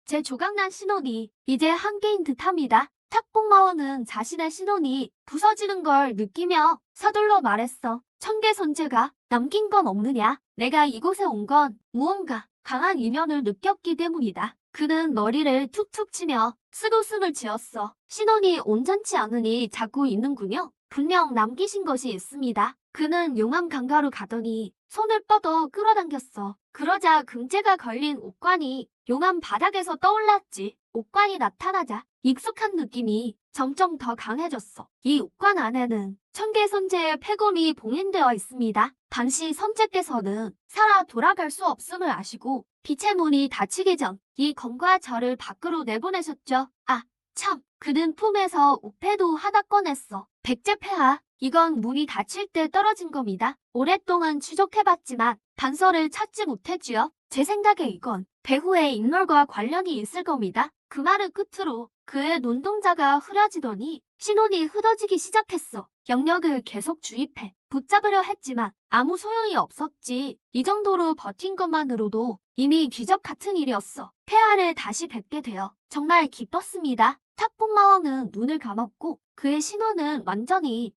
제 조각난 신혼이 이제 한계인 듯합니다. 탁봉마왕은 자신의 신혼이 부서지는 걸 느끼며 서둘러 말했어. 청계선제가 남긴 건 없느냐? 내가 이곳에 온 건 무언가 강한 이면을 느꼈기 때문이다. 그는 머리를 툭툭 치며 쓰고숨을 지었어. 신혼이 온전치 않으니 자꾸 있는군요. 분명 남기신 것이 있습니다. 그는 용암 강가로 가더니 손을 뻗어 끌어당겼어. 그러자 금제가 걸린 옥관이 용암 바닥에서 떠올랐지. 옥관이 나타나자 익숙한 느낌이 점점 더 강해졌어. 이 옥관 안에는 청계선제의 폐검이 봉인되어 있습니다. 당시 선제께서는 살아 돌아갈 수 없음을 아시고 빛의 문이 닫히기 전 이 검과 저를 밖으로 내보내셨죠. 아, 참. 그는 품에서 우패도 하나 꺼냈어. 백제폐하, 이건 문이 닫힐 때 떨어진 겁니다. 오랫동안 추적해봤지만 단서를 찾지 못했지요. 제 생각에 이건 배후의 인물과 관련이 있을 겁니다. 그 말을 끝으로 그의 눈동자가 흐려지더니 신혼이 흐려지기 시작했어. 영역을 계속 주입해 붙잡으려 했지만 아무 소용이 없었지. 이 정도로 버틴 것만으로도 이미 기적 같은 일이었어. 폐하를 다시 뵙게 되어 정말 기뻤습니다. 탁본마왕은 눈을 감았고 그의 신호는 완전히